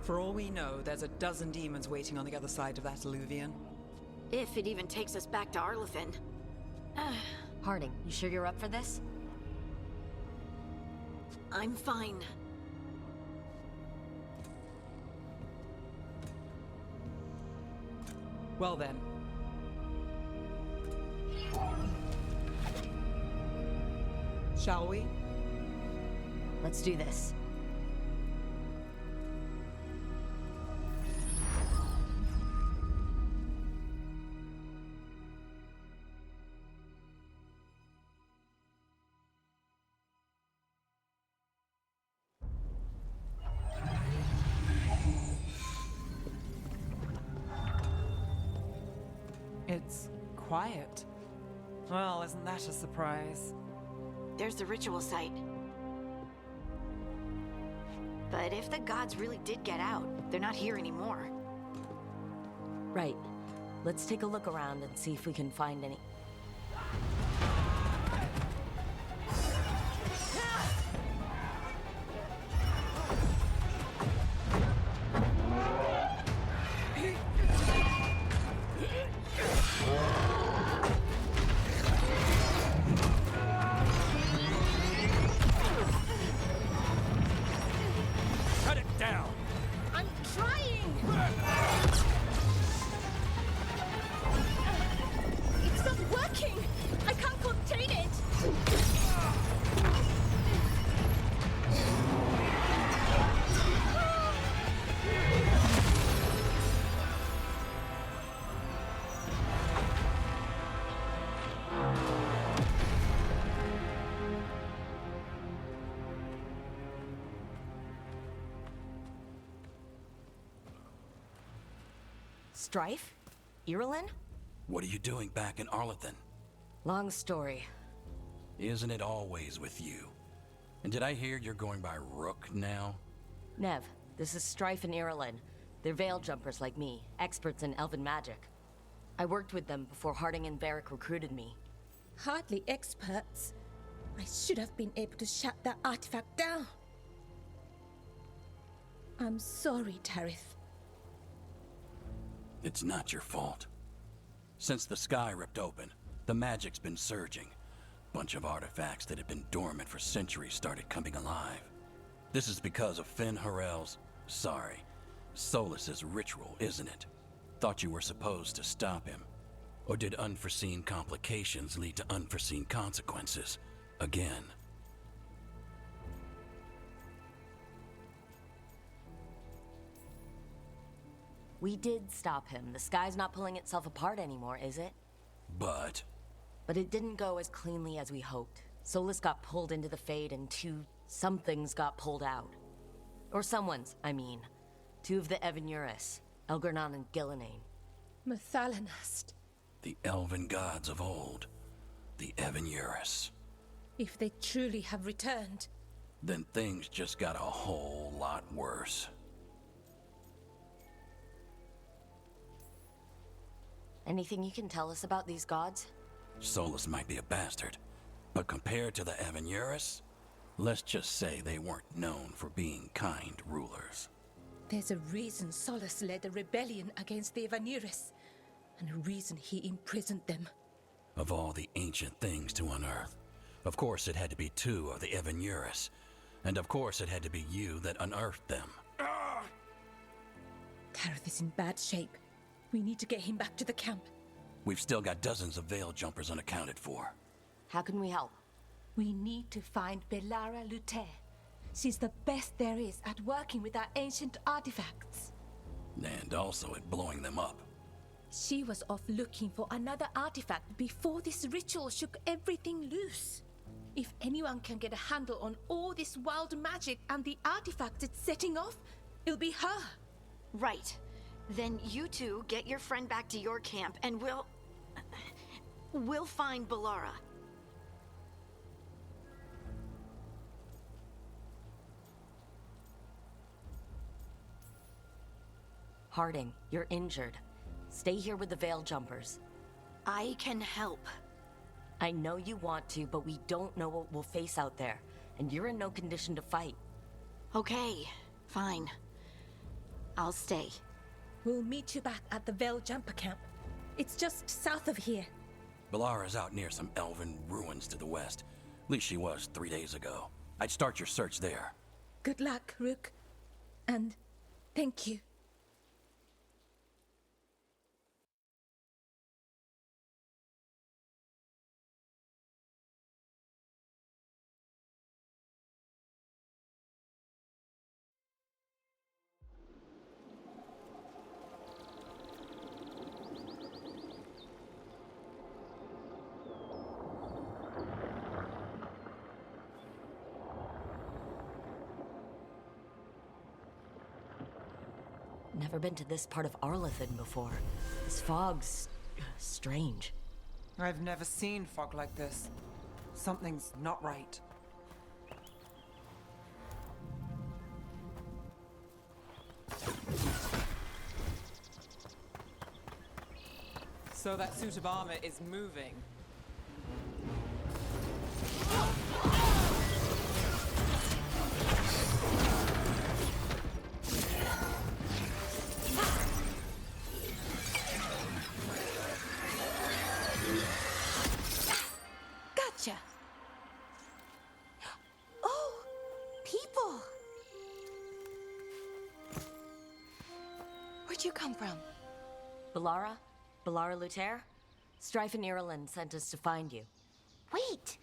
For all we know, there's a dozen demons waiting on the other side of that Illuvian. If it even takes us back to Arlithin. Harding, you sure you're up for this? I'm fine. Well then. Shall we? Let's do this. It's quiet. Well, isn't that a surprise? There's the ritual site. But if the gods really did get out, they're not here anymore. Right. Let's take a look around and see if we can find any. It's not Strife? Irulan? What are you doing back in Arlethan? Long story. Isn't it always with you? And did I hear you're going by Rook now? Nev, this is Strife and Irulan. They're veil jumpers like me, experts in elven magic. I worked with them before Harding and Varric recruited me. Hardly experts. I should have been able to shut that artifact down. I'm sorry, Tarith. It's not your fault. Since the sky ripped open, the magic's been surging. Bunch of artifacts that had been dormant for centuries started coming alive. This is because of Finn Harel's, Solus's ritual, isn't it? Thought you were supposed to stop him. Or did unforeseen complications lead to unforeseen consequences? Again. We did stop him. The sky's not pulling itself apart anymore, is it? But it didn't go as cleanly as we hoped. Solus got pulled into the Fade and two somethings got pulled out. Or someone's, I mean. Two of the Evanuris, Elgernon and Gillenane. Mathalanast. the elven gods of old, the Evanuris. If they truly have returned, Then things just got a whole lot worse. Anything you can tell us about these gods? Solus might be a bastard, but compared to the Evanuris, let's just say they weren't known for being kind rulers. there's a reason Solus led a rebellion against the Evanuris, and a reason he imprisoned them. Of all the ancient things to unearth, of course it had to be two of the Evanuris, and of course it had to be you that unearthed them. Tareth is in bad shape. We need to get him back to the camp. We've still got dozens of veil jumpers unaccounted for. How can we help? We need to find Belara Luther. She's the best there is at working with our ancient artifacts. And also at blowing them up. She was off looking for another artifact before this ritual shook everything loose. If anyone can get a handle on all this wild magic and the artifacts it's setting off, it'll be her. Right. Then you two get your friend back to your camp and we'll find Belara. Harding, you're injured. Stay here with the Veil Jumpers. I can help. I know you want to, but we don't know what we'll face out there, and you're in no condition to fight. Okay, fine. I'll stay. We'll meet you back at the Veil Jumper camp. It's just south of here. Belara's out near some elven ruins to the west. At least she was 3 days ago. I'd start your search there. Good luck, Rook. And thank you. Never been to this part of Arlethan before. This fog's strange. I've never seen fog like this. Something's not right. So that suit of armor is moving. Gotcha. Oh, people. Where'd you come from? Belara? Belara Luther? Strife and Irulan sent us to find you. Wait!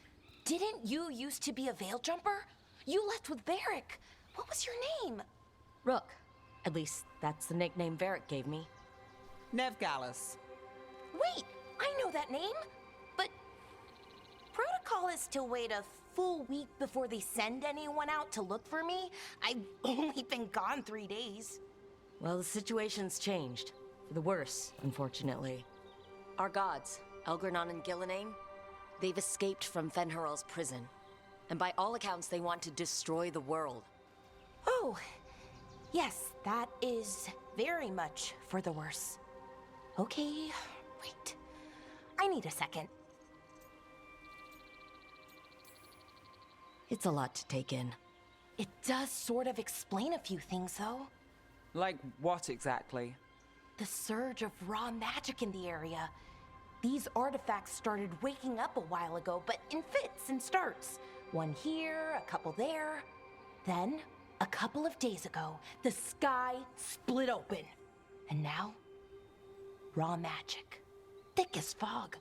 Didn't you used to be a veil jumper? You left with Varric. What was your name? Rook. At least, that's the nickname Varric gave me. Nev Gallus. Wait! I know that name! But protocol is to wait a full week before they send anyone out to look for me. I've only been gone 3 days. Well, the situation's changed. For the worse, unfortunately. Our gods, Elgernon and Gillenane, they've escaped from Fen'Harel's prison. And by all accounts, they want to destroy the world. Oh, yes, that is very much for the worse. Okay, wait. I need a second. It's a lot to take in. It does sort of explain a few things, though. Like what exactly? The surge of raw magic in the area. These artifacts started waking up a while ago, but in fits and starts. One here, a couple there. Then, a couple of days ago, the sky split open. And now, raw magic. Thick as fog.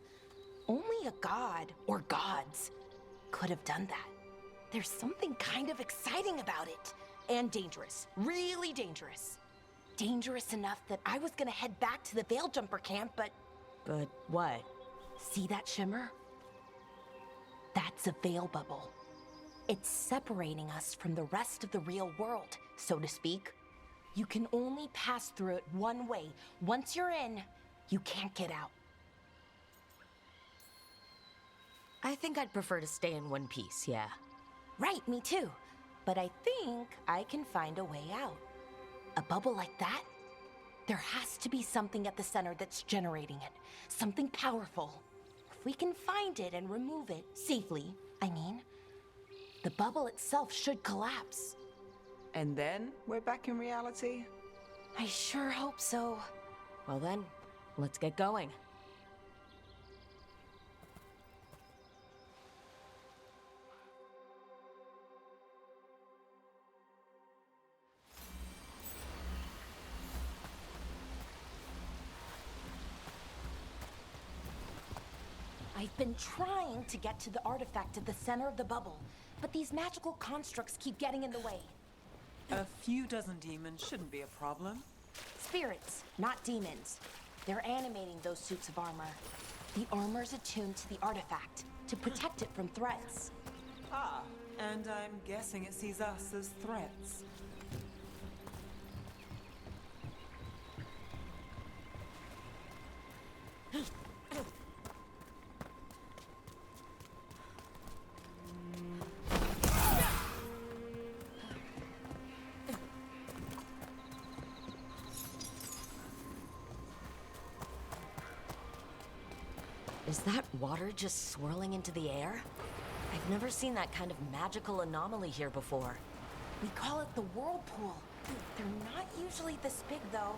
Only a god, or gods, could have done that. There's something kind of exciting about it. And dangerous. Really dangerous. Dangerous enough that I was gonna head back to the Veil Jumper camp, but... But what? See that shimmer? That's a veil bubble. It's separating us from the rest of the real world, so to speak. You can only pass through it one way. Once you're in, you can't get out. I think I'd prefer to stay in one piece, yeah. Right, me too. But I think I can find a way out. A bubble like that? There has to be something at the center that's generating it. Something powerful. If we can find it and remove it, safely, I mean, the bubble itself should collapse. And then we're back in reality? I sure hope so. Well then, let's get going. I've been trying to get to the artifact at the center of the bubble, but these magical constructs keep getting in the way. A few dozen demons shouldn't be a problem. Spirits, not demons. They're animating those suits of armor. The armor's attuned to the artifact to protect it from threats. Ah, and I'm guessing it sees us as threats. Is that water just swirling into the air? I've never seen that kind of magical anomaly here before. We call it the whirlpool. They're not usually this big, though.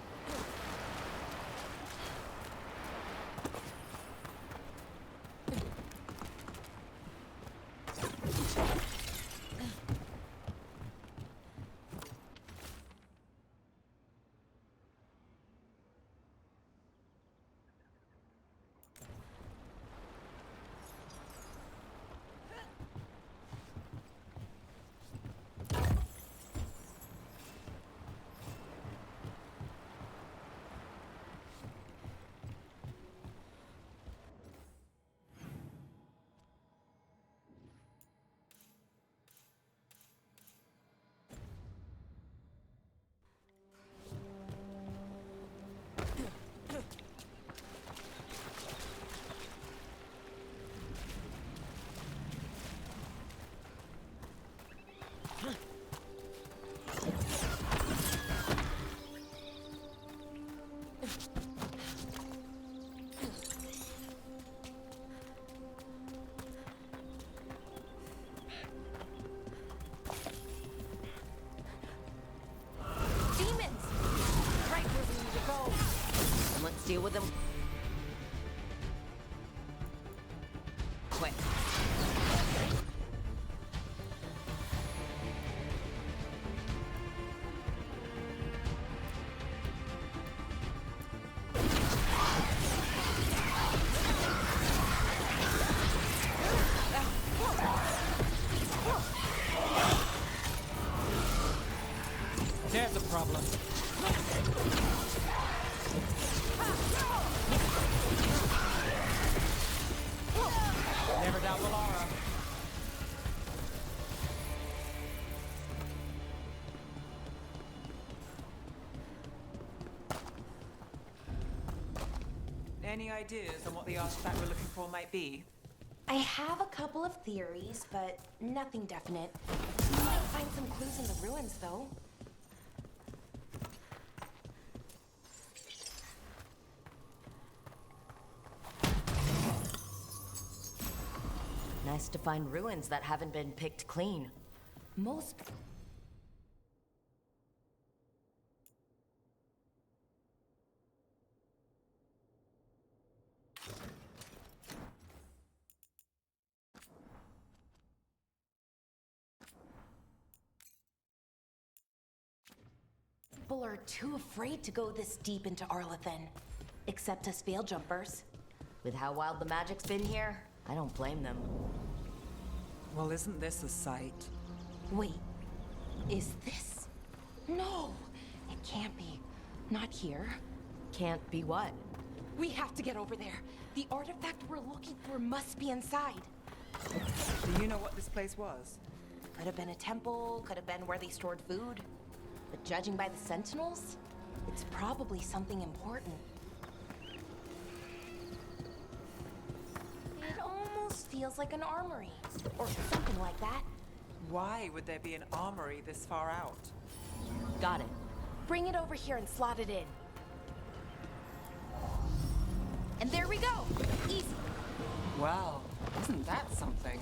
Deal with them quick. There's a problem. Never doubt Laura. Any ideas on what the artifact we're looking for might be? I have a couple of theories, but nothing definite. You might find some clues in the ruins, though. Nice to find ruins that haven't been picked clean. Most... people are too afraid to go this deep into Arlathan. Except us veil jumpers. With how wild the magic's been here, I don't blame them. Well, isn't this a sight? Wait, is this? No, it can't be. Not here. Can't be what? We have to get over there. The artifact we're looking for must be inside. Do you know what this place was? Could have been a temple, could have been where they stored food. But judging by the sentinels, it's probably something important. It almost feels like an armory, or something like that. Why would there be an armory this far out? Got it. Bring it over here and slot it in. And there we go! Easy. Well, isn't that something?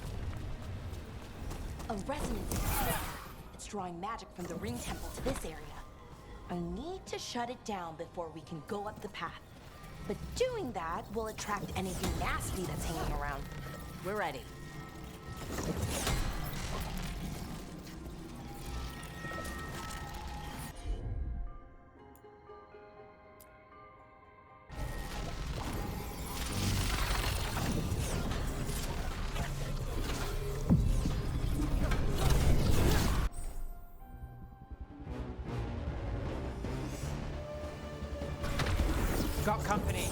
A resonance sensor. It's drawing magic from the ring temple to this area. I need to shut it down before we can go up the path. But doing that will attract anything nasty that's hanging around. We're ready. Got company.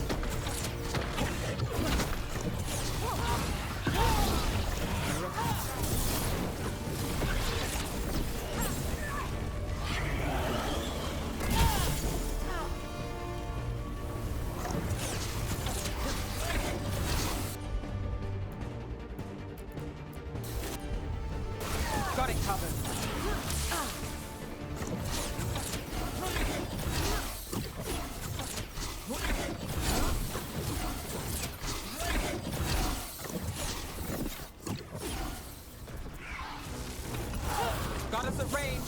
Got it covered. Got us at range.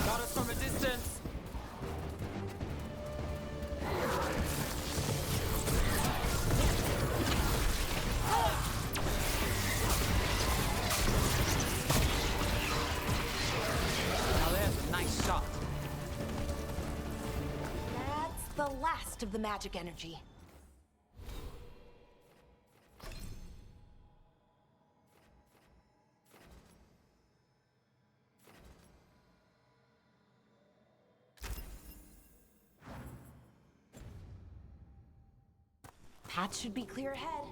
Got us from a distance. Now there's a nice shot. That's the last of the magic energy. Path should be clear ahead.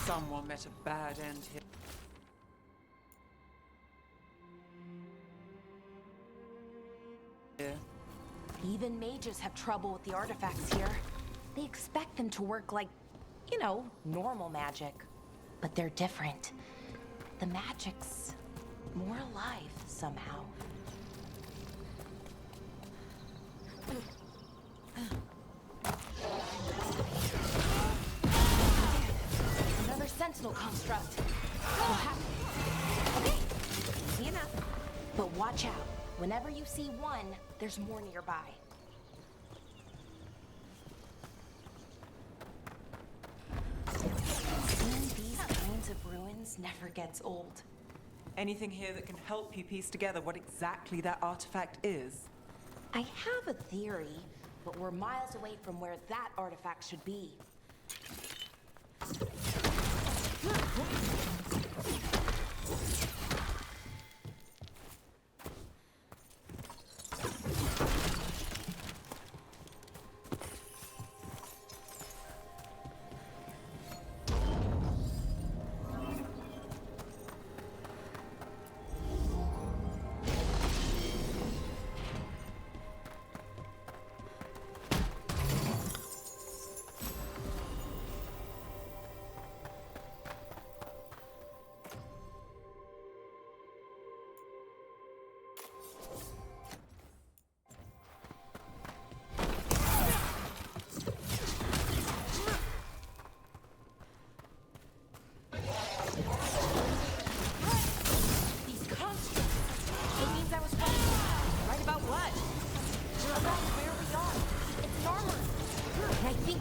Someone met a bad end here. Even mages have trouble with the artifacts here. They expect them to work like, you know, normal magic. But they're different. The magic's more alive somehow. crystal construct. We'll have... Okay, easy enough. But watch out. Whenever you see one, there's more nearby. Seeing these kinds of ruins never gets old. Anything here that can help you piece together what exactly that artifact is? I have a theory, but we're miles away from where that artifact should be.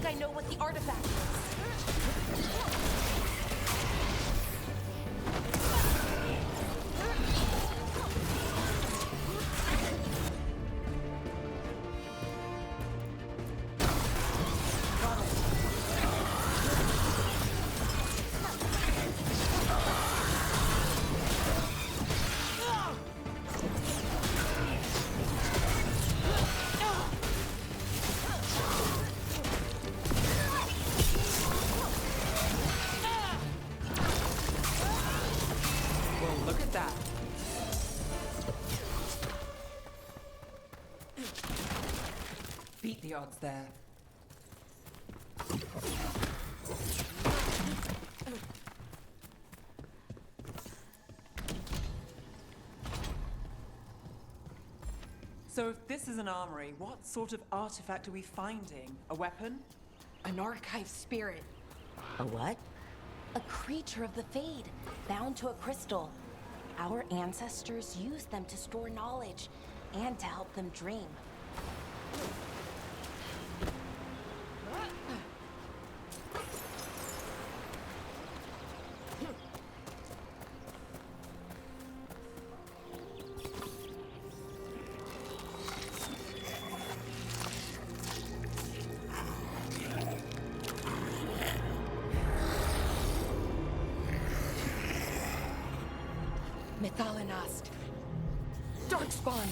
I know what the artifact is. Look at that. Beat the odds there. So if this is an armory, what sort of artifact are we finding? A weapon? An archive spirit. A what? A creature of the Fade, bound to a crystal. Our ancestors used them to store knowledge and to help them dream. Methalinast. Darkspawn.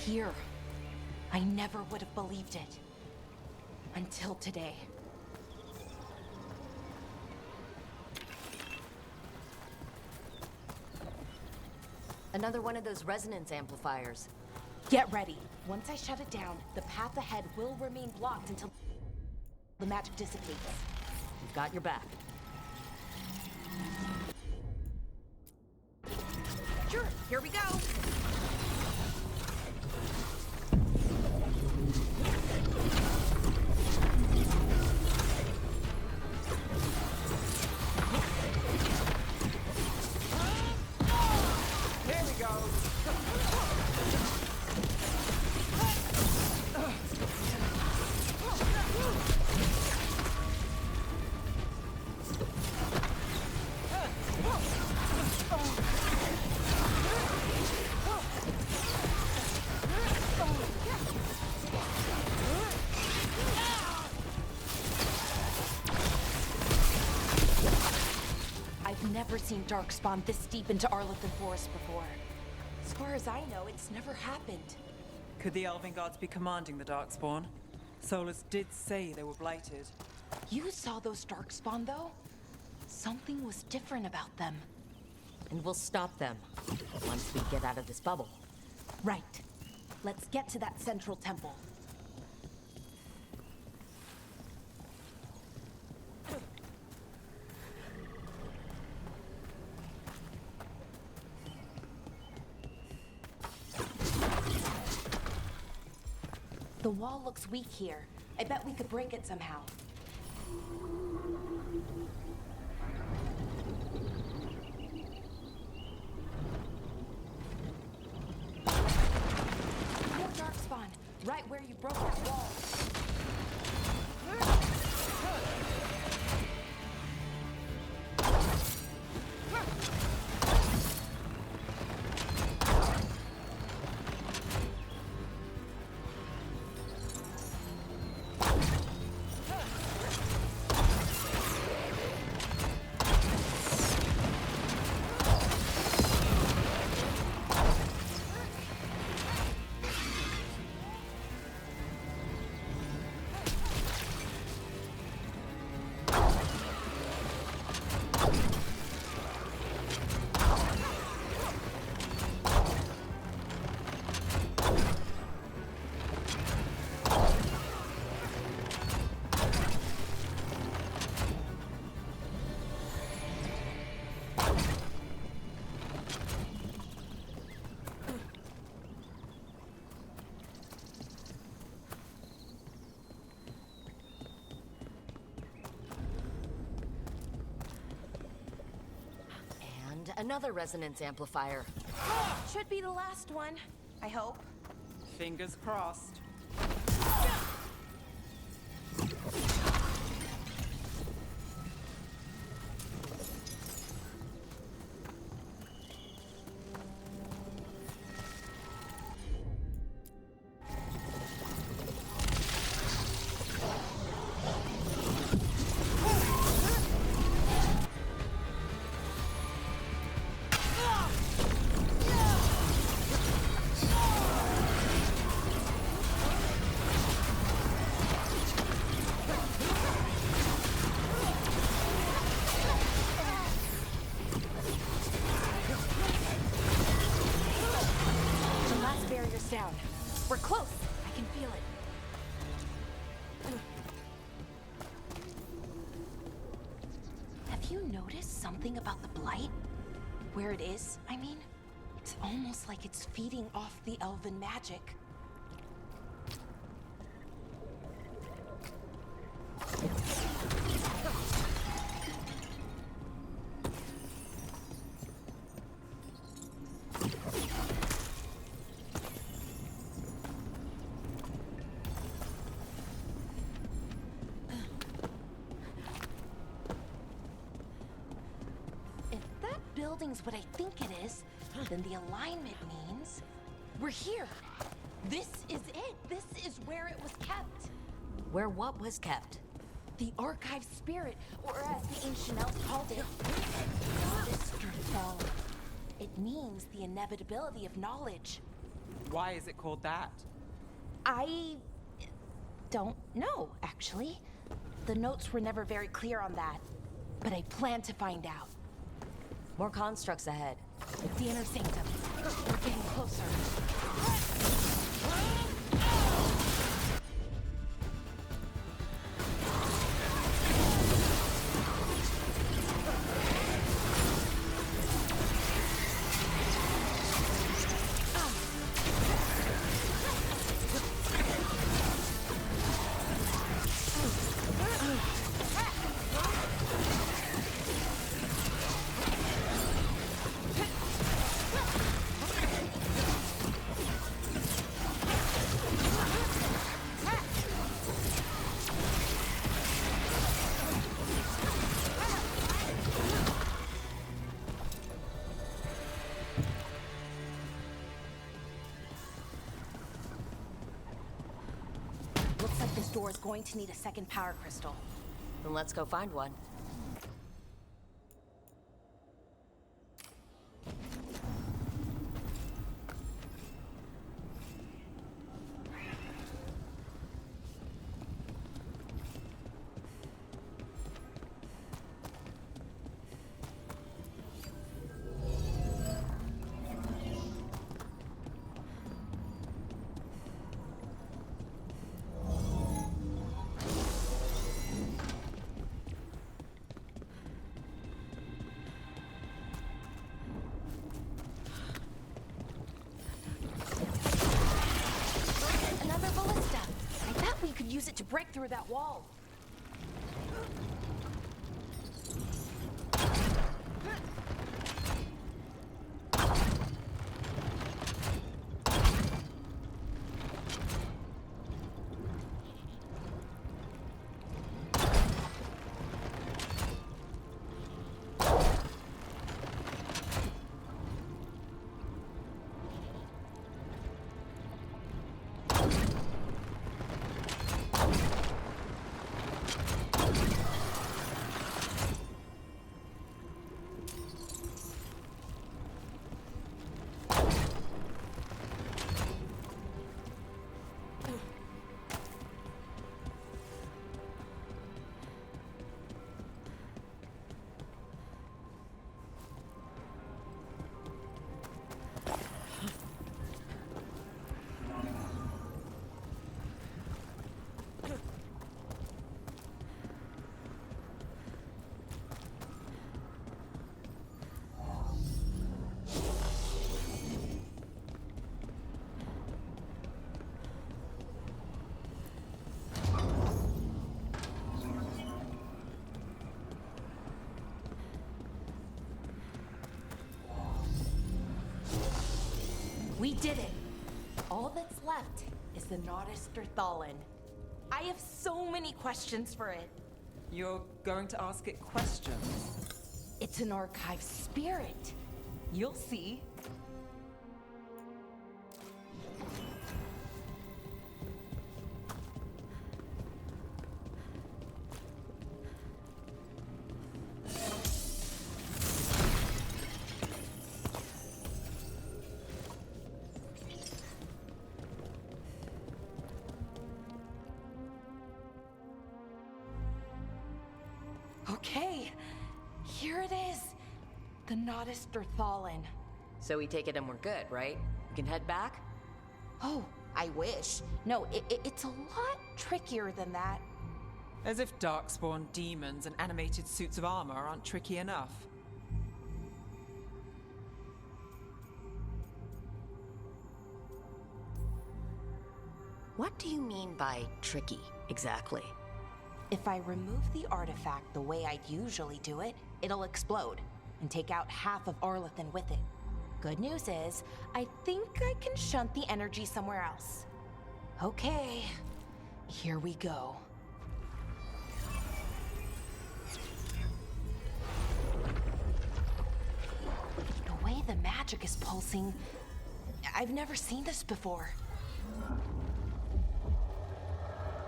Here. I never would have believed it. Until today. Another one of those resonance amplifiers. Get ready. Once I shut it down, the path ahead will remain blocked until the magic dissipates. We've got your back. Sure, here we go. I've never seen Darkspawn this deep into Arlothan Forest before. far as I know, it's never happened. Could the Elven Gods be commanding the Darkspawn? Solus did say they were blighted. You saw those Darkspawn, though? Something was different about them. And we'll stop them once we get out of this bubble. Right. Let's get to that central temple. The wall looks weak here. I bet we could break it somehow. More Darkspawn, right where you broke that wall. Another resonance amplifier. Should be the last one, I hope. Fingers crossed. Down. We're close. I can feel it. Have you noticed something about the blight? Where it is, I mean? It's almost like it's feeding off the elven magic. Building's what I think it is, then the alignment means we're here. This is it. This is where it was kept. Where what was kept? The archive spirit, or as the ancient elves called it, Sisterfall. It means the inevitability of knowledge. Why is it called that? I don't know, actually. The notes were never very clear on that, but I plan to find out. More constructs ahead. The inner sanctum. We're getting closer. Looks like this door is going to need a second power crystal. Then let's go find one. use it to break through that wall. We did it! All that's left is the Nodus Thalin. I have so many questions for it. You're going to ask it questions? It's an archive spirit. You'll see. Okay, here it is. The Nodus Thalin. So we take it and we're good, right? We can head back? Oh, I wish. No, it's a lot trickier than that. As if Darkspawn demons and animated suits of armor aren't tricky enough. What do you mean by tricky, exactly? If I remove the artifact the way I'd usually do it, it'll explode and take out half of Arlathan with it. Good news is, I think I can shunt the energy somewhere else. Okay, here we go. The way the magic is pulsing, I've never seen this before.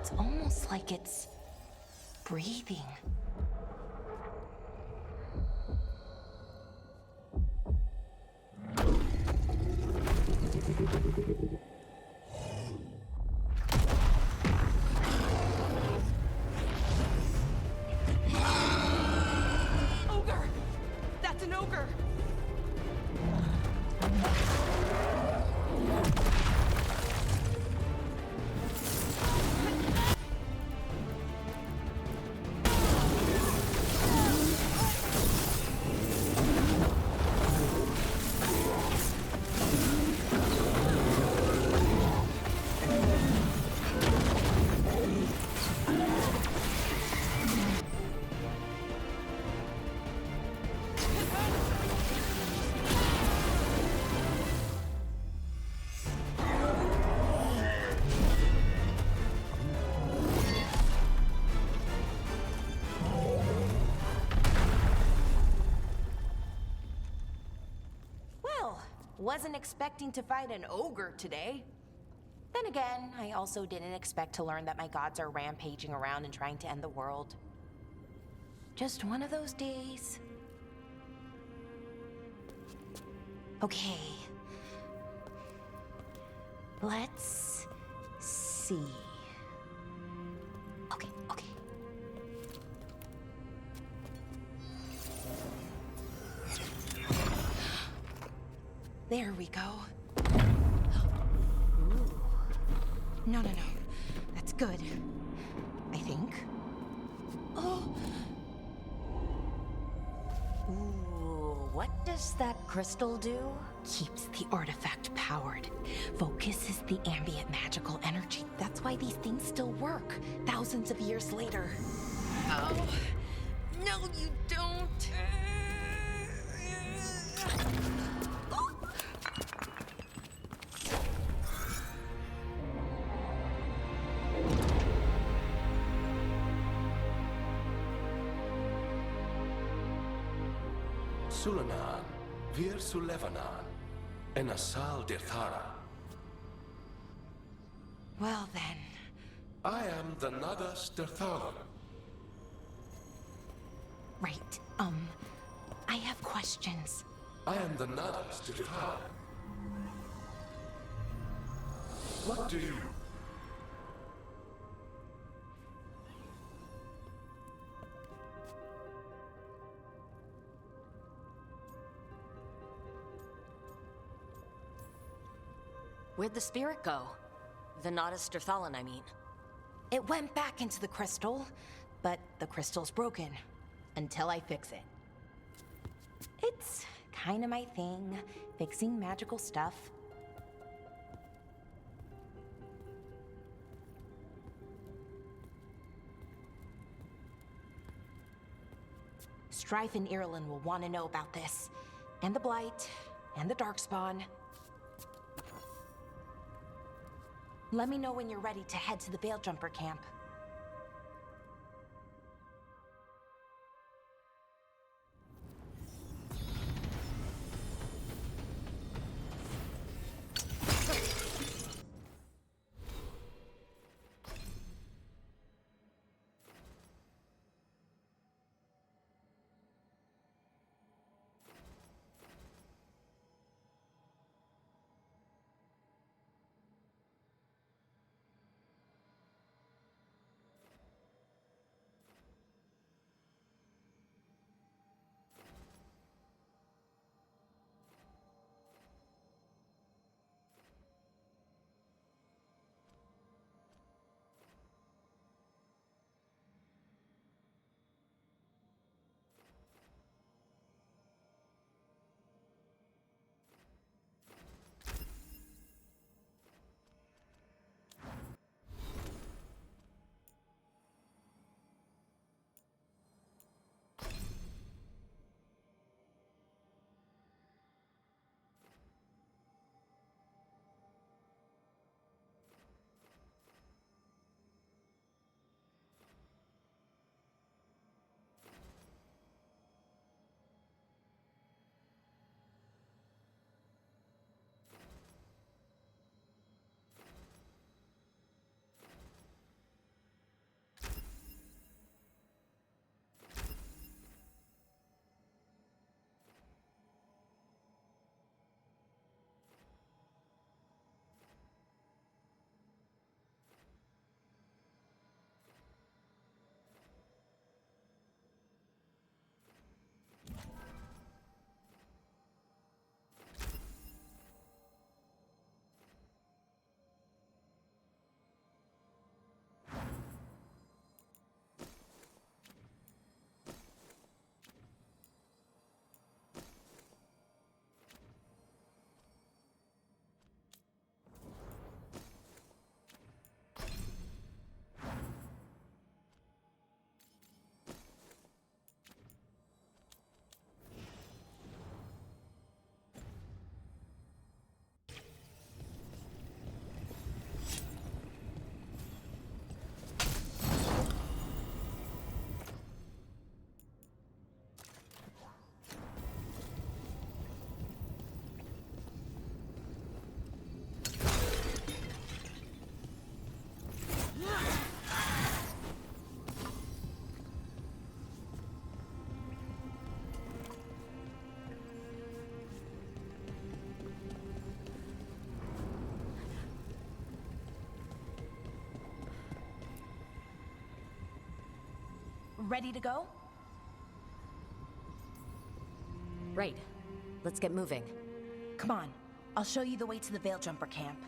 It's almost like it's breathing. Ogre! That's an ogre! Wasn't expecting to fight an ogre today. Then again, I also didn't expect to learn that my gods are rampaging around and trying to end the world. Just one of those days. Okay. Let's see. Okay. There we go. Ooh. No. That's good. I think. Oh. Ooh, what does that crystal do? keeps the artifact powered, focuses the ambient magical energy. That's why these things still work, thousands of years later. Oh, no, you don't. Sulanan, Vir Sulevanan, and Asal Dirthara. Well then. I am the Nadas Dirthalan. Right, I have questions. I am the Nadas Dirthalan. What do you... Where'd the spirit go? The Nodus Dirthalan, I mean. It went back into the crystal, but the crystal's broken. Until I fix it. It's kinda my thing, fixing magical stuff. Strife and Irulan will want to know about this. And the Blight, and the Darkspawn. Let me know when you're ready to head to the Veil Jumper camp. Ready to go? Right. Let's get moving. Come on, I'll show you the way to the Veil Jumper camp.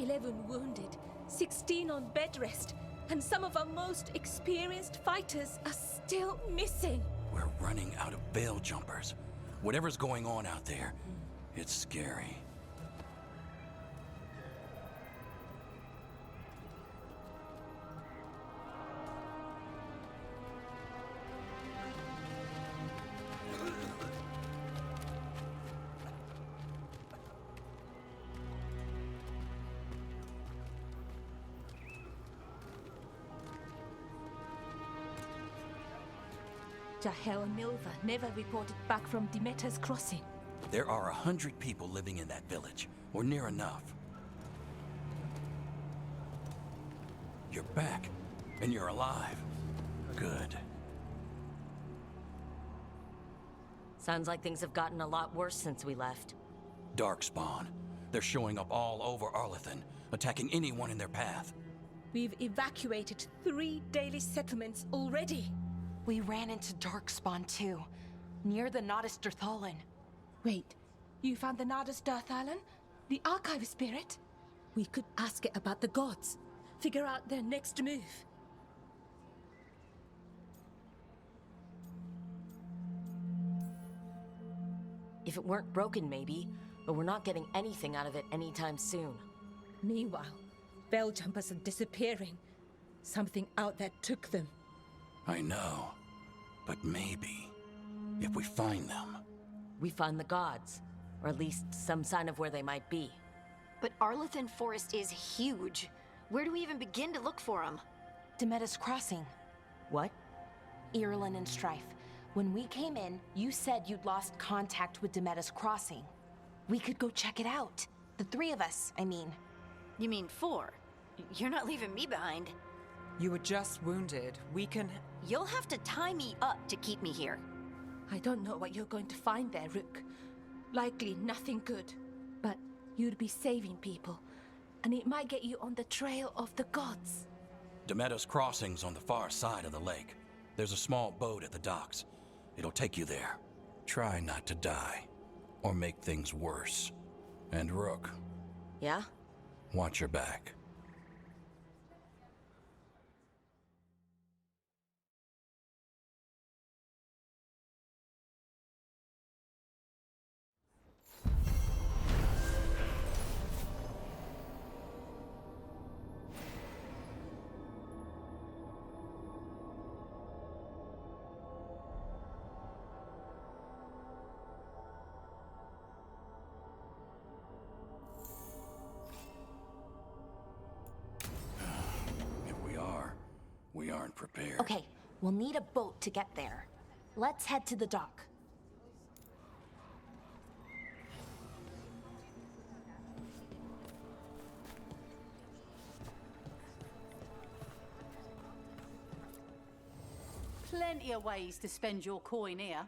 11 wounded, 16 on bed rest, and some of our most experienced fighters are still missing. We're running out of veil jumpers. Whatever's going on out there, it's scary. Jahel and Milva never reported back from Demeter's crossing. There are 100 people living in that village, or near enough. You're back, and you're alive. Good. Sounds like things have gotten a lot worse since we left. Darkspawn. They're showing up all over Arlethan, attacking anyone in their path. We've evacuated 3 daily settlements already. We ran into Darkspawn too, near the Nodus Dirthalan. Wait, you found the Nodus Dirthalan? The archive spirit? We could ask it about the gods. Figure out their next move. If it weren't broken, maybe, but we're not getting anything out of it anytime soon. Meanwhile, bell jumpers are disappearing. Something out there took them. I know, but maybe, if we find them... We find the gods, or at least some sign of where they might be. But Arlethan Forest is huge. Where do we even begin to look for them? Demeter's Crossing. What? Irulan and Strife. When we came in, you said you'd lost contact with Demeter's Crossing. We could go check it out. The 3 of us, I mean. You mean 4? You're not leaving me behind. You were just wounded. We can... You'll have to tie me up to keep me here. I don't know what you're going to find there, Rook. Likely nothing good. But you'd be saving people, and it might get you on the trail of the gods. Demeter's Crossing's on the far side of the lake. There's a small boat at the docks. It'll take you there. Try not to die, or make things worse. And Rook. Yeah? Watch your back. We aren't prepared. Okay, we'll need a boat to get there. Let's head to the dock. Plenty of ways to spend your coin here.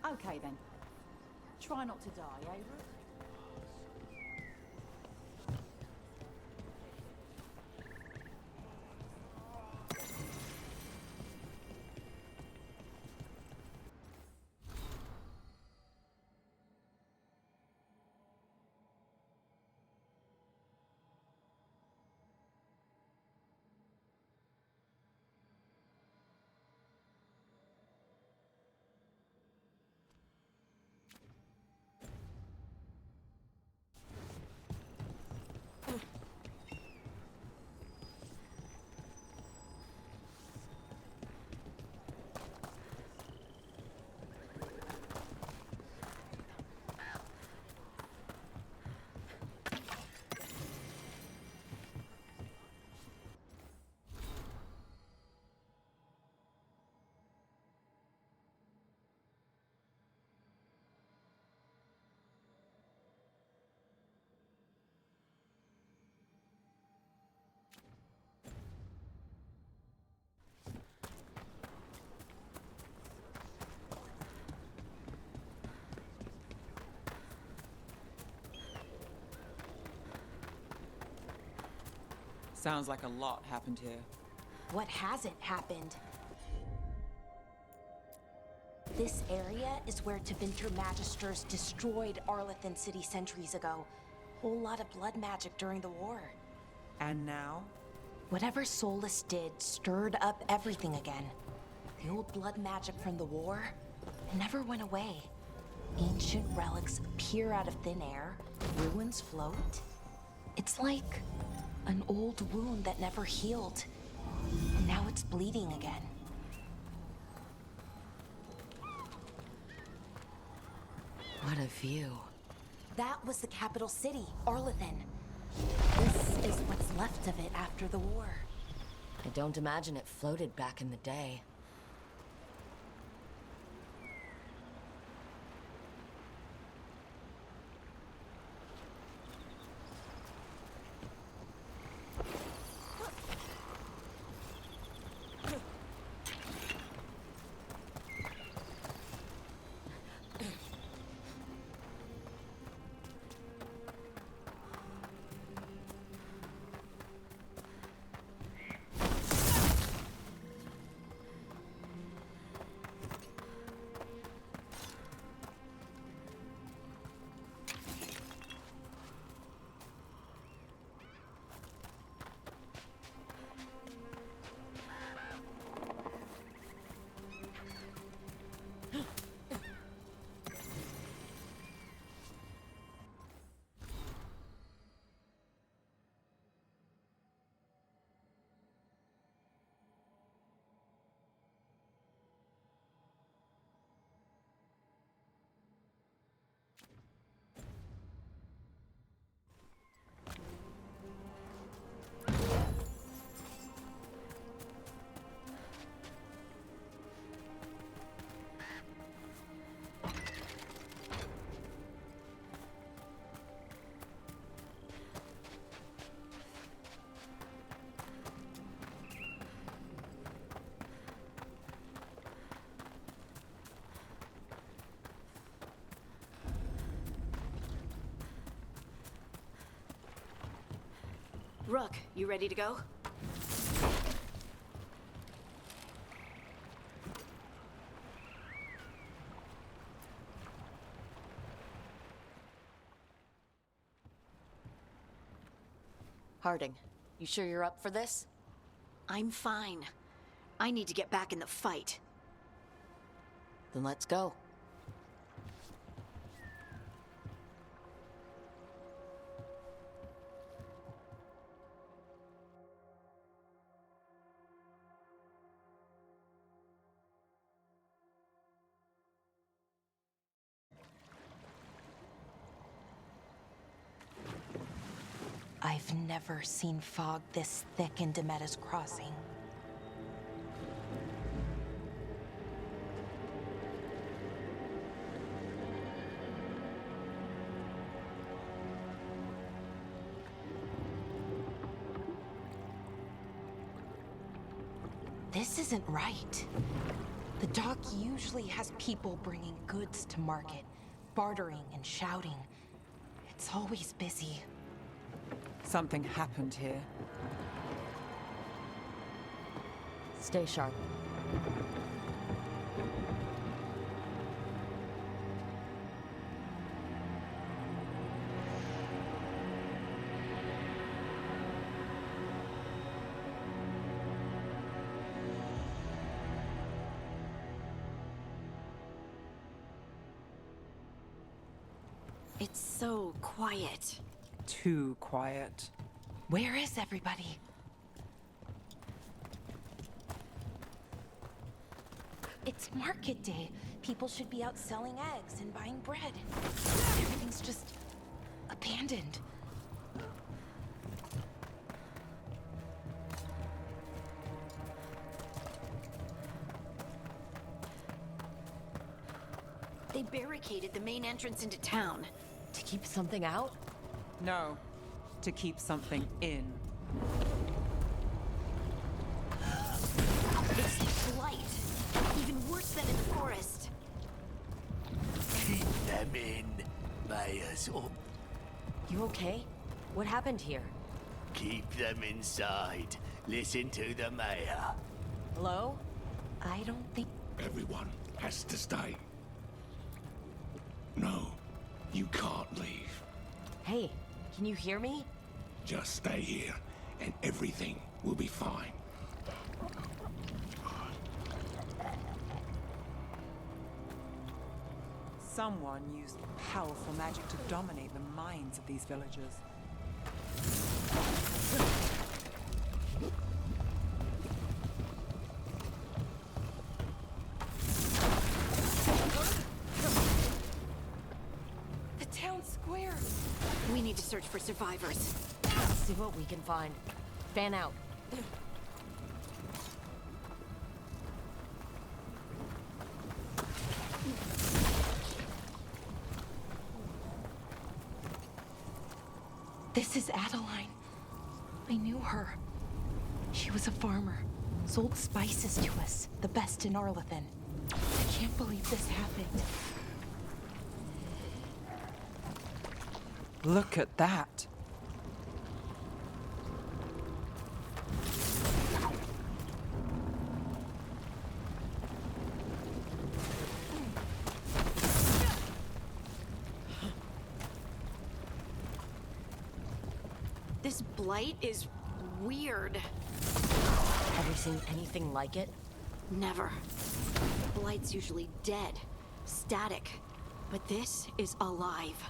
Okay then. Try not to die, eh, Rook? Sounds like a lot happened here. What hasn't happened? This area is where Tevinter Magisters destroyed Arlethan City centuries ago. Whole lot of blood magic during the war. And now? Whatever Solus did stirred up everything again. The old blood magic from the war, it never went away. Ancient relics appear out of thin air, ruins float. It's like an old wound that never healed, and now it's bleeding again. What a view. That was the capital city, Arlethan. This is what's left of it after the war. I don't imagine it floated back in the day. Rook, you ready to go? Harding, you sure you're up for this? I'm fine. I need to get back in the fight. Then let's go. I've never seen fog this thick in Demetta's Crossing. This isn't right. The dock usually has people bringing goods to market, bartering and shouting. It's always busy. Something happened here. Stay sharp. It's so quiet. Too quiet. Where is everybody? It's market day. People should be out selling eggs and buying bread. Everything's just abandoned. They barricaded the main entrance into town. To keep something out? No, to keep something in. It's blight. Even worse than in the forest. Keep them in. Buy us up. You okay? What happened here? Keep them inside. Listen to the mayor. Hello? I don't think. Everyone has to stay. No, you can't leave. Hey, can you hear me? Just stay here, and everything will be fine. Someone used powerful magic to dominate the minds of these villagers. The town square! We need to search for survivors. Let's see what we can find. Fan out. This is Adeline. I knew her. She was a farmer. Sold spices to us, the best in Arlathan. I can't believe this happened. Look at that. This blight is weird. Have you seen anything like it? Never. Blight's usually dead, static. But this is alive.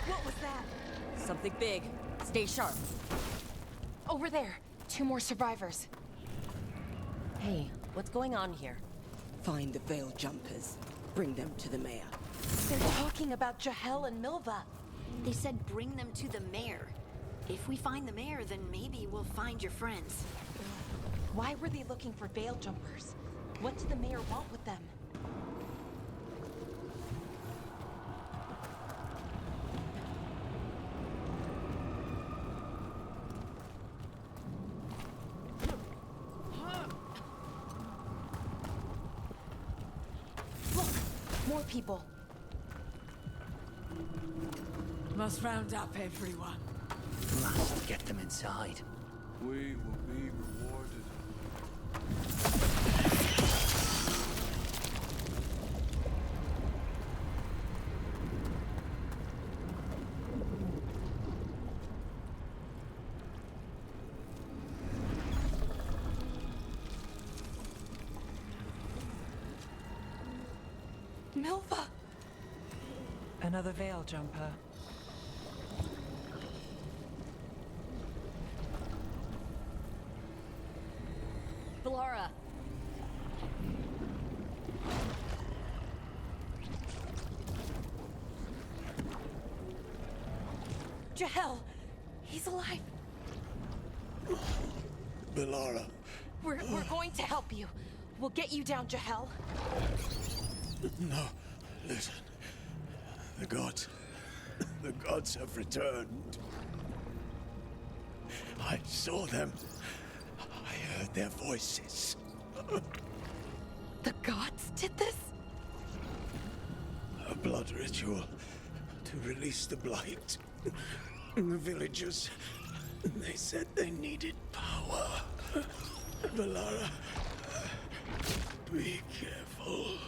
What was that? Something big. Stay sharp. Over there. 2 more survivors. Hey, what's going on here? Find the Veil Jumpers. Bring them to the mayor. They're talking about Jahel and Milva. They said bring them to the mayor. If we find the mayor, then maybe we'll find your friends. Why were they looking for veil jumpers? What did the mayor want with them? Look! More people. Must round up everyone. Must get them inside. We will be rewarded. Milva! Another veil jumper. Valara! Jahel! He's alive! Valara. We're going to help you. We'll get you down, Jahel. No, listen. The gods have returned. I saw them. I heard their voices. The gods did this? A blood ritual to release the blight. The villagers, they said they needed power. Valara, be careful.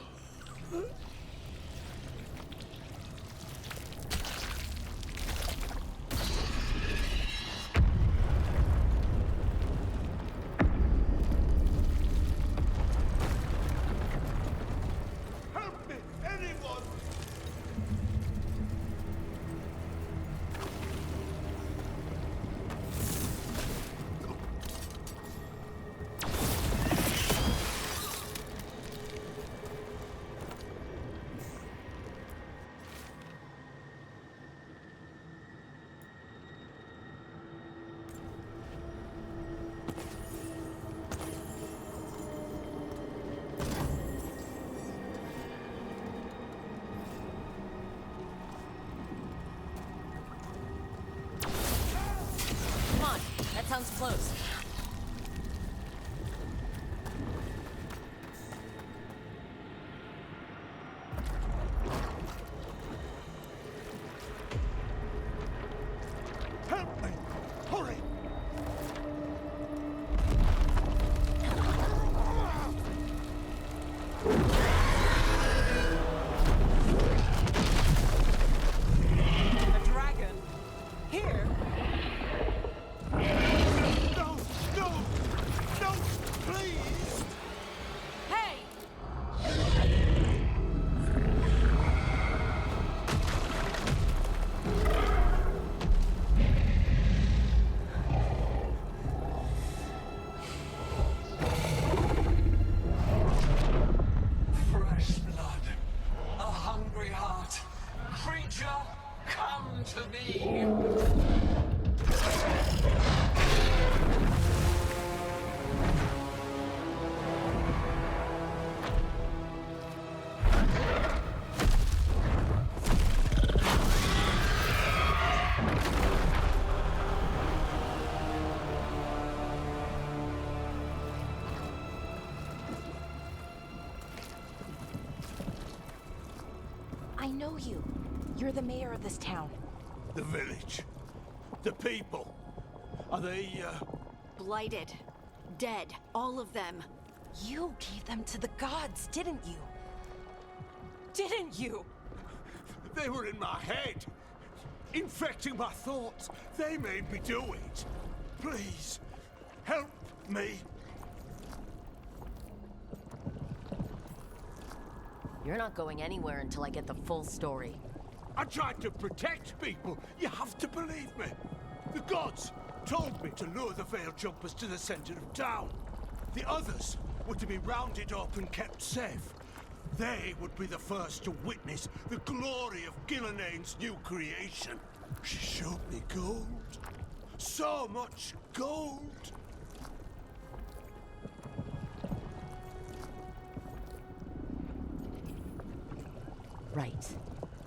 Help me, anyone! sounds close. Help me! Hurry! A dragon? Here? No! No! No! Please! Hey! Fresh blood, a hungry heart. Creature, come to me. I know you. You're the mayor of this town. The village. The people. Are they, Blighted. Dead. All of them. You gave them to the gods, didn't you? Didn't you? They were in my head. Infecting my thoughts. They made me do it. Please, help me. You're not going anywhere until I get the full story. I tried to protect people. You have to believe me. The gods told me to lure the veil jumpers to the center of town. The others were to be rounded up and kept safe. They would be the first to witness the glory of Gilnenane's new creation. She showed me gold. So much gold. Right.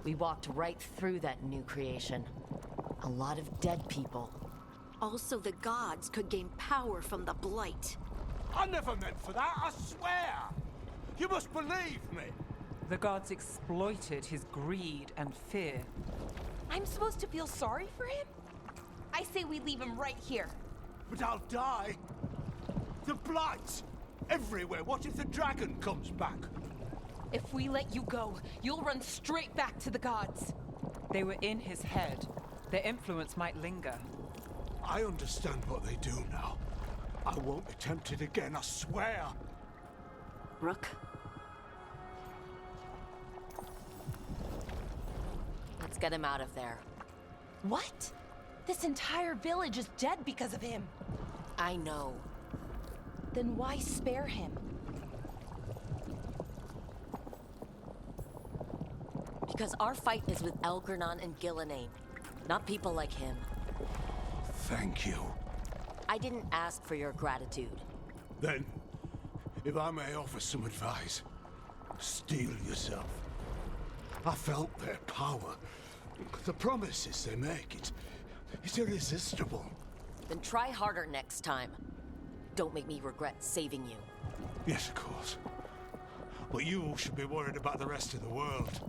We walked right through that new creation. A lot of dead people. Also, the gods could gain power from the Blight. I never meant for that, I swear. You must believe me. The gods exploited his greed and fear. I'm supposed to feel sorry for him? I say we leave him right here. But I'll die. The blight. Everywhere. What if the dragon comes back? If we let you go, you'll run straight back to the gods. They were in his head. Their influence might linger. I understand what they do now. I won't be tempted again, I swear. Rook? Let's get him out of there. What? This entire village is dead because of him. I know. Then why spare him? Because our fight is with Elgernon and Gillenane, not people like him. Thank you. I didn't ask for your gratitude. Then, if I may offer some advice, steel yourself. I felt their power. The promises they make, it's irresistible. Then try harder next time. Don't make me regret saving you. Yes, of course. But you should be worried about the rest of the world.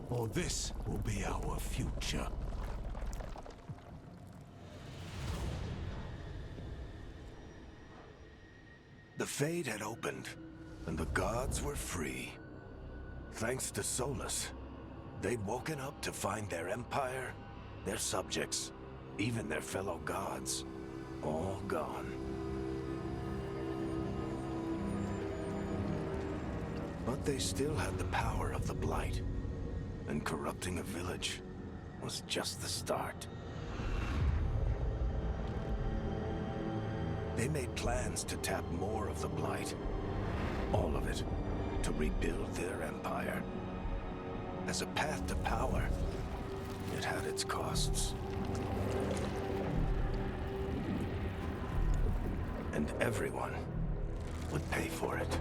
Or this will be our future. The Fade had opened, and the gods were free. Thanks to Solus, they'd woken up to find their empire, their subjects, even their fellow gods, all gone. But they still had the power of the Blight, and corrupting a village was just the start. They made plans to tap more of the Blight. All of it, to rebuild their empire. As a path to power, it had its costs. And everyone would pay for it.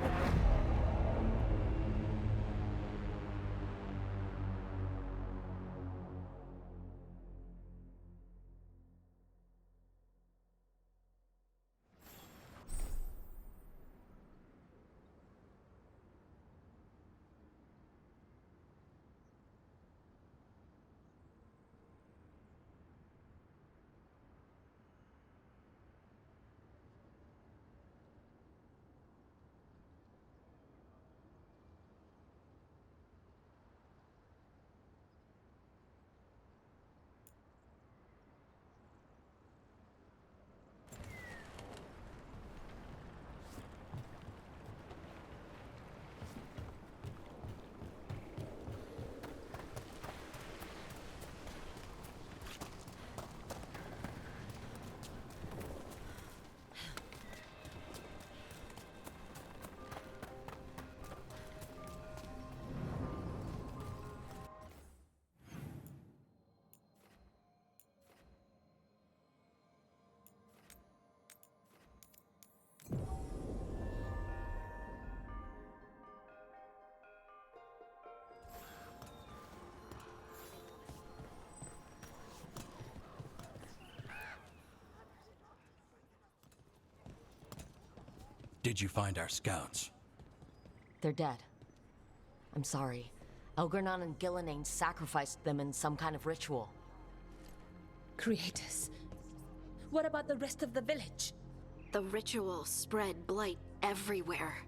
Did you find our scouts? They're dead. I'm sorry. Elgernon and Gillenane sacrificed them in some kind of ritual. Creators. What about the rest of the village? The ritual spread blight everywhere.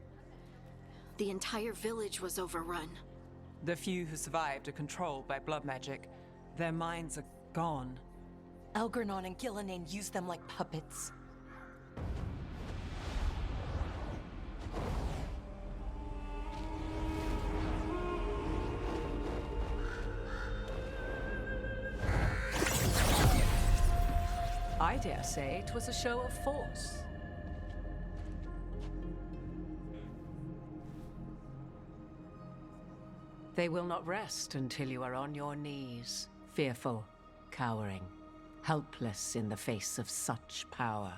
The entire village was overrun. The few who survived are controlled by blood magic. Their minds are gone. Elgernon and Gillenane used them like puppets. I dare say it was a show of force. They will not rest until you are on your knees, fearful, cowering, helpless in the face of such power.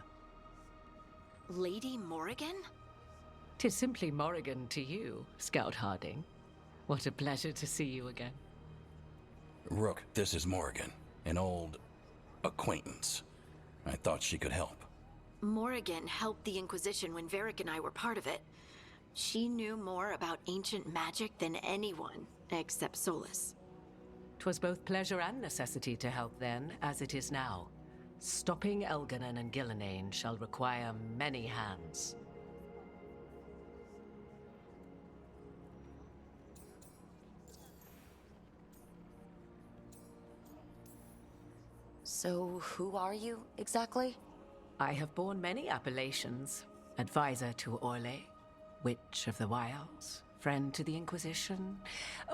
Lady Morrigan? 'Tis simply Morrigan to you, Scout Harding. What a pleasure to see you again. Rook, this is Morrigan, an old acquaintance. I thought she could help. Morrigan helped the Inquisition when Varric and I were part of it. She knew more about ancient magic than anyone, except Solus. 'Twas both pleasure and necessity to help then, as it is now. Stopping Elgernon and Gillenane shall require many hands. So, who are you, exactly? I have borne many appellations. Advisor to Orlais, Witch of the Wilds, friend to the Inquisition.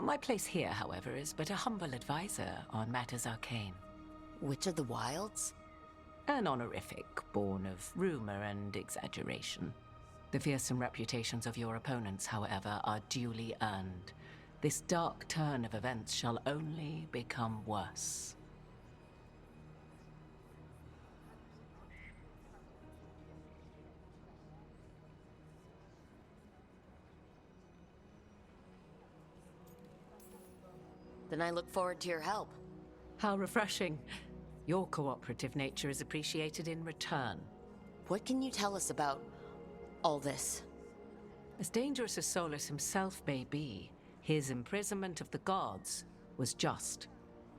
My place here, however, is but a humble advisor on matters arcane. Witch of the Wilds? An honorific born of rumor and exaggeration. The fearsome reputations of your opponents, however, are duly earned. This dark turn of events shall only become worse. Then I look forward to your help. How refreshing. Your cooperative nature is appreciated in return. What can you tell us about all this? As dangerous as Solus himself may be, his imprisonment of the gods was just.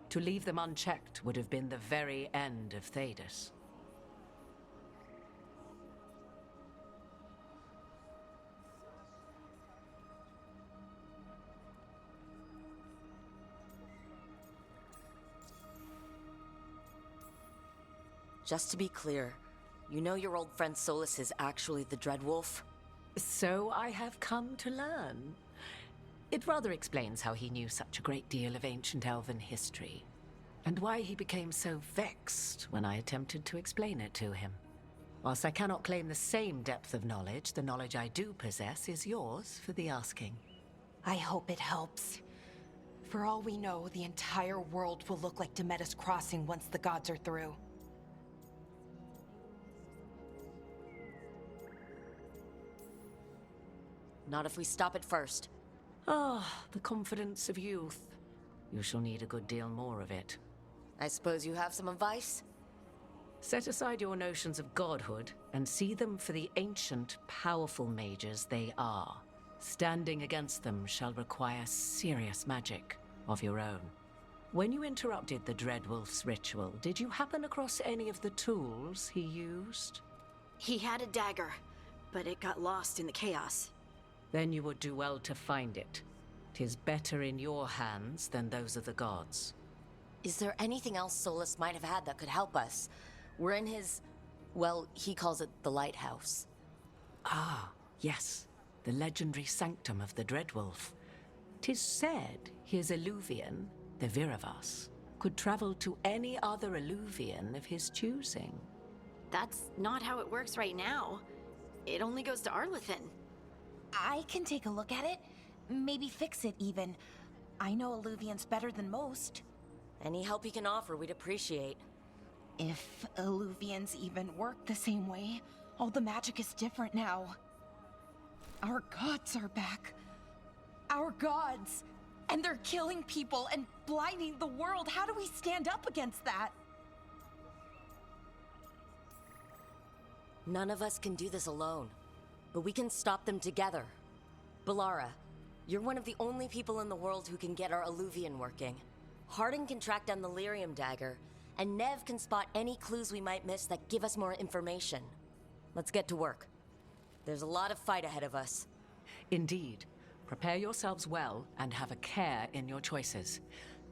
To leave them unchecked would have been the very end of Thedas. Just to be clear, you know your old friend Solus is actually the Dreadwolf? So I have come to learn. It rather explains how he knew such a great deal of ancient elven history, and why he became so vexed when I attempted to explain it to him. Whilst I cannot claim the same depth of knowledge, the knowledge I do possess is yours for the asking. I hope it helps. For all we know, the entire world will look like Demetus Crossing once the gods are through. Not if we stop it first. Ah, the confidence of youth. You shall need a good deal more of it. I suppose you have some advice? Set aside your notions of godhood and see them for the ancient, powerful mages they are. Standing against them shall require serious magic of your own. When you interrupted the Dreadwolf's ritual, did you happen across any of the tools he used? He had a dagger, but it got lost in the chaos. Then you would do well to find it. 'Tis better in your hands than those of the gods. Is there anything else Solus might have had that could help us? We're in his... well, he calls it the lighthouse. Ah, yes. The legendary sanctum of the Dreadwolf. 'Tis said his Illuvian, the Viravas, could travel to any other Illuvian of his choosing. That's not how it works right now. It only goes to Arlethan. I can take a look at it. Maybe fix it, even. I know Illuvians better than most. Any help you can offer, we'd appreciate. If Illuvians even work the same way, all the magic is different now. Our gods are back. Our gods! And they're killing people and blinding the world. How do we stand up against that? None of us can do this alone. but we can stop them together. Balara, you're one of the only people in the world who can get our Illuvian working. Harding can track down the lyrium dagger, and Nev can spot any clues we might miss that give us more information. Let's get to work. There's a lot of fight ahead of us. Indeed. Prepare yourselves well and have a care in your choices.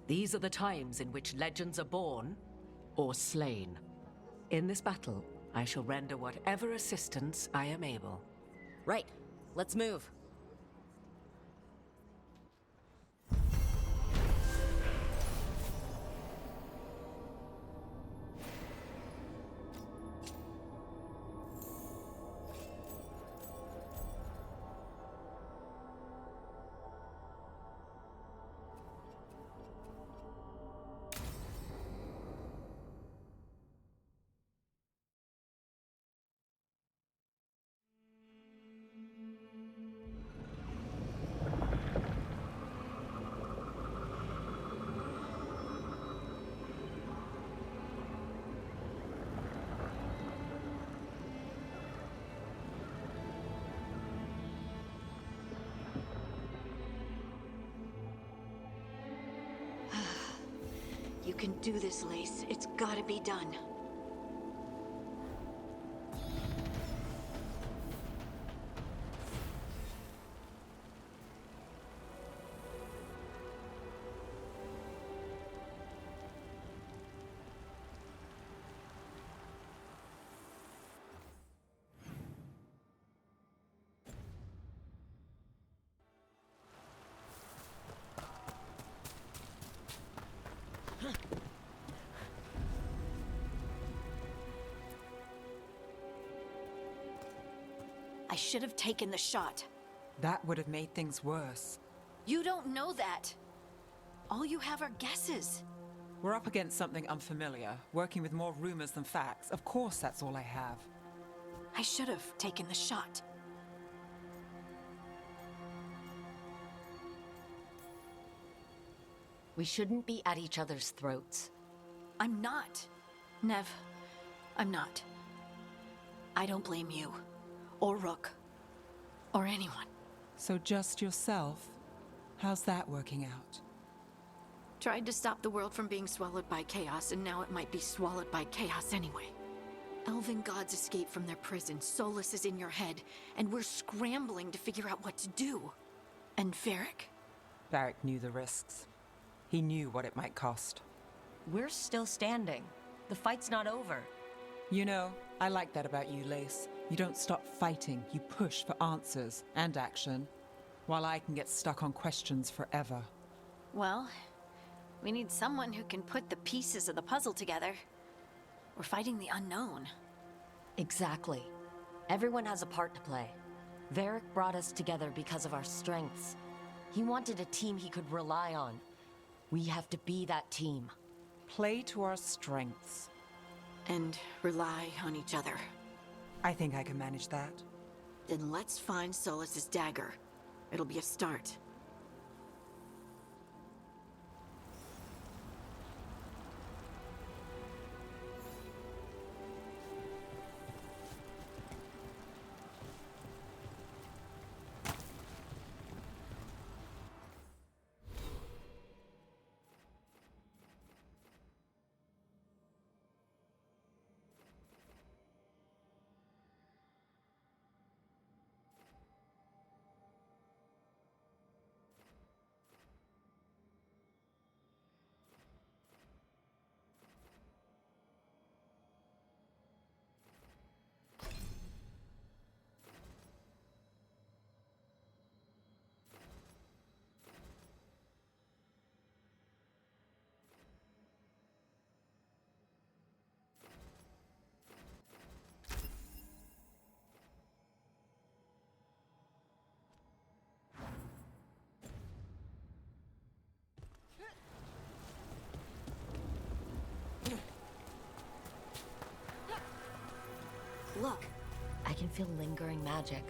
These are the times in which legends are born or slain. In this battle, I shall render whatever assistance I am able. Right. Let's move. You can do this, Lace. It's gotta be done. I should have taken the shot. That would have made things worse. You don't know that. All you have are guesses. We're up against something unfamiliar, working with more rumors than facts. Of course, that's all I have. I should have taken the shot. We shouldn't be at each other's throats. I'm not. Nev, I'm not. I don't blame you. Or Rook. Or anyone. So just yourself? How's that working out? Tried to stop the world from being swallowed by chaos, and now it might be swallowed by chaos anyway. Elven gods escaped from their prison, Solus is in your head, and we're scrambling to figure out what to do. And Varric? Varric knew the risks. He knew what it might cost. We're still standing. The fight's not over. You know, I like that about you, Lace. You don't stop fighting, you push for answers and action, while I can get stuck on questions forever. Well, we need someone who can put the pieces of the puzzle together. We're fighting the unknown. Exactly. Everyone has a part to play. Varric brought us together because of our strengths. He wanted a team he could rely on. We have to be that team. Play to our strengths. And rely on each other. I think I can manage that. Then let's find Solus's dagger. It'll be a start. Look. I can feel lingering magic.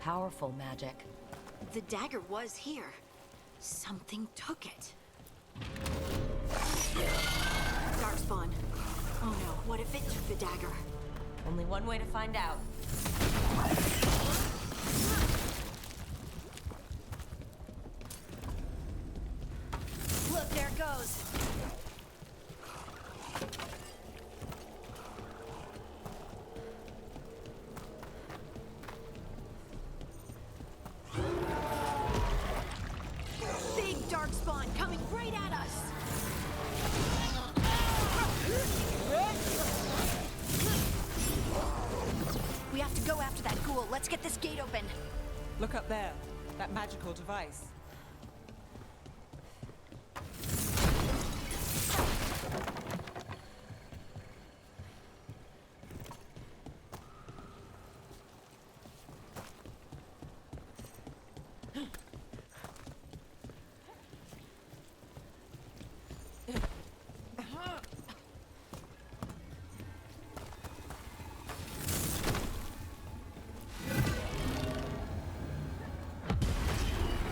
Powerful magic. The dagger was here. Something took it. Darkspawn. Oh no, what if it took the dagger? Only one way to find out. goes. Big darkspawn coming right at us. We have to go after that ghoul. Let's get this gate open. Look up there. That magical device.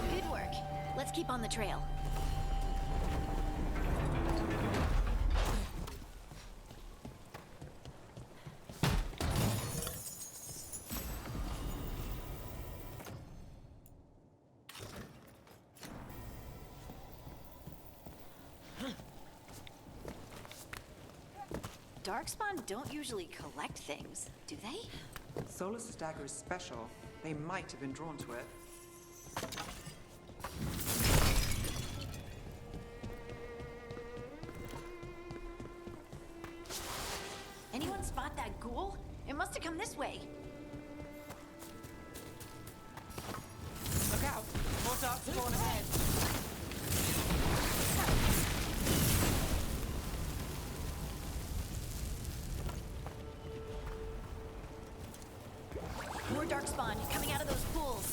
Good work. Let's keep on the trail. Darkspawn don't usually collect things, do they? Solus's dagger is special. They might have been drawn to it. Anyone spot that ghoul? It must have come this way. Look out! More darkspawn ahead! More darkspawn coming out of those pools.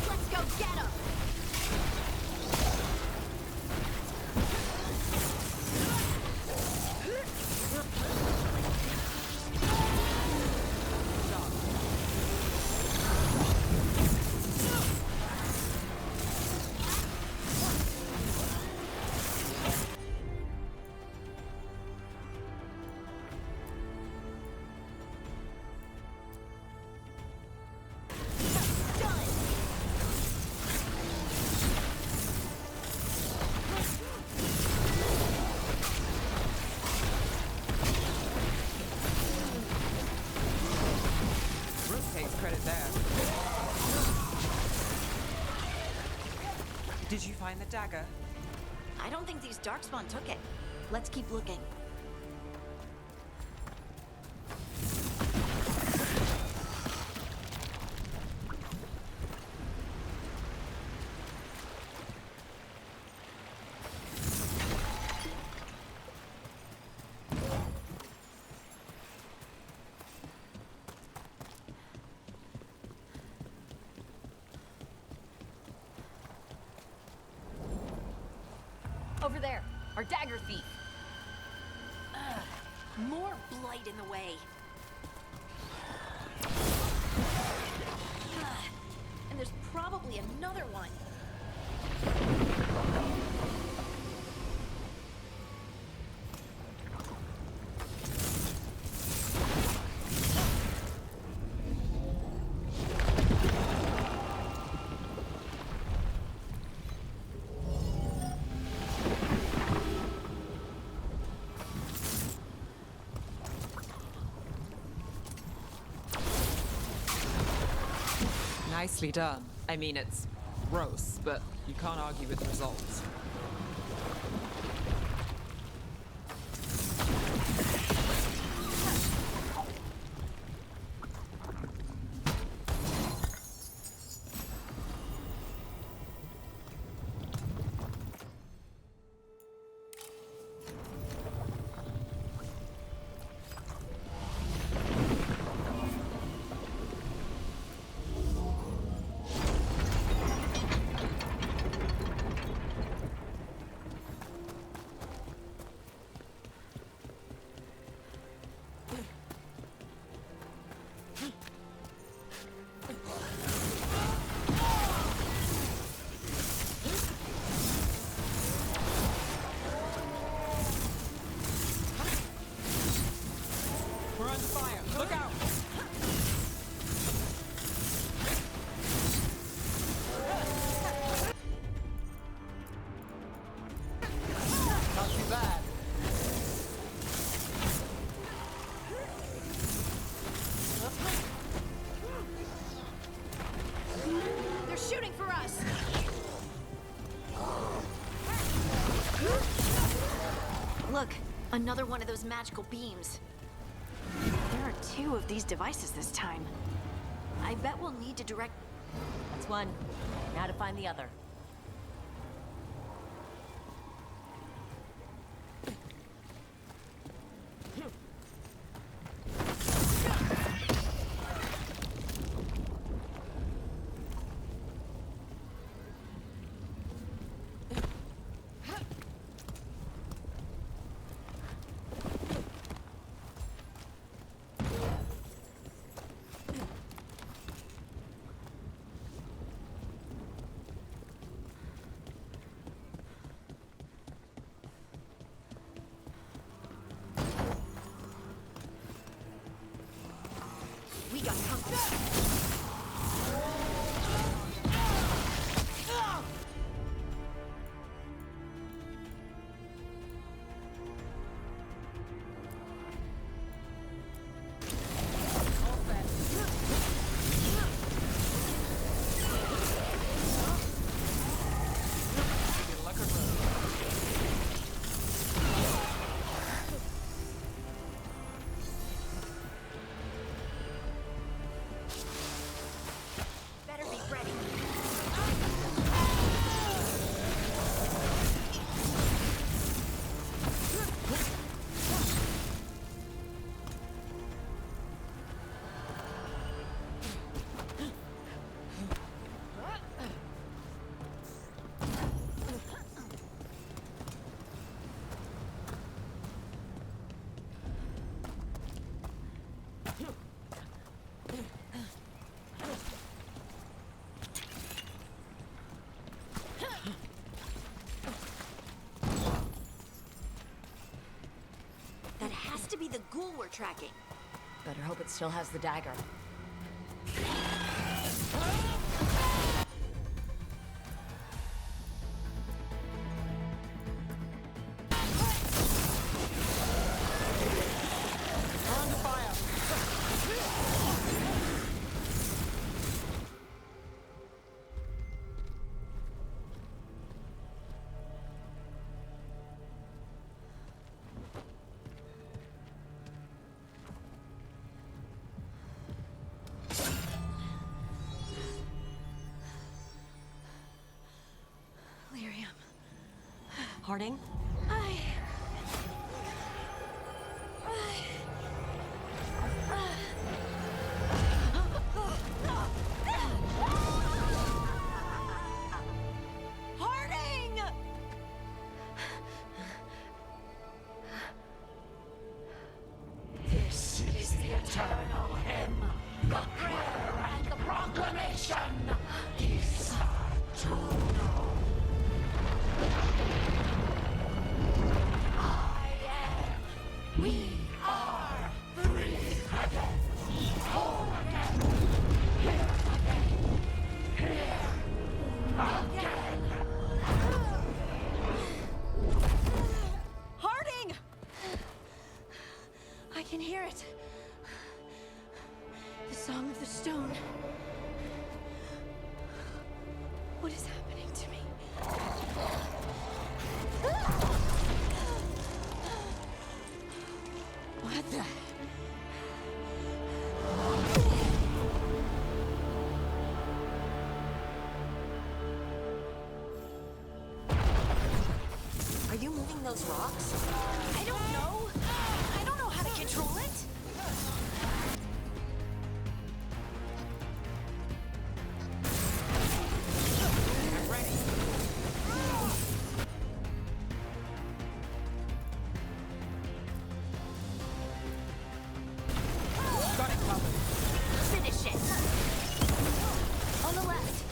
Let's go get 'em! Rook takes credit there. Did you find the dagger? I don't think these darkspawn took it. Let's keep looking. Over there, our dagger thief. More blight in the way. And there's probably another one. Nicely done. I mean, it's gross, but you can't argue with the results. coming for us! Look, another one of those magical beams. There are 2 of these devices this time. I bet we'll need to direct... That's one. Now to find the other. We got company. That has to be the ghoul we're tracking. Better hope it still has the dagger. Harding? Harding! This is the eternal hymn, the prayer and the proclamation. We are free again, whole again, here again, here again. Harding! I can hear it. The Song of the Stone. What is happening to me? What the? Are you moving those rocks? I don't know. I don't know how to control it. Finish it. On the left.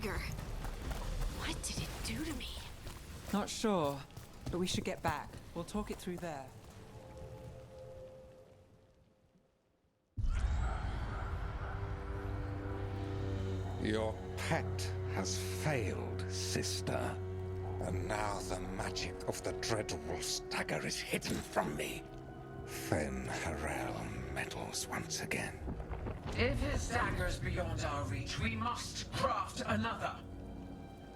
dagger. What did it do to me? Not sure, but we should get back. We'll talk it through there. Your pet has failed, sister. And now the magic of the Dreadwolf's dagger is hidden from me. Fen Harel meddles once again. If his dagger's beyond our reach, we must craft another.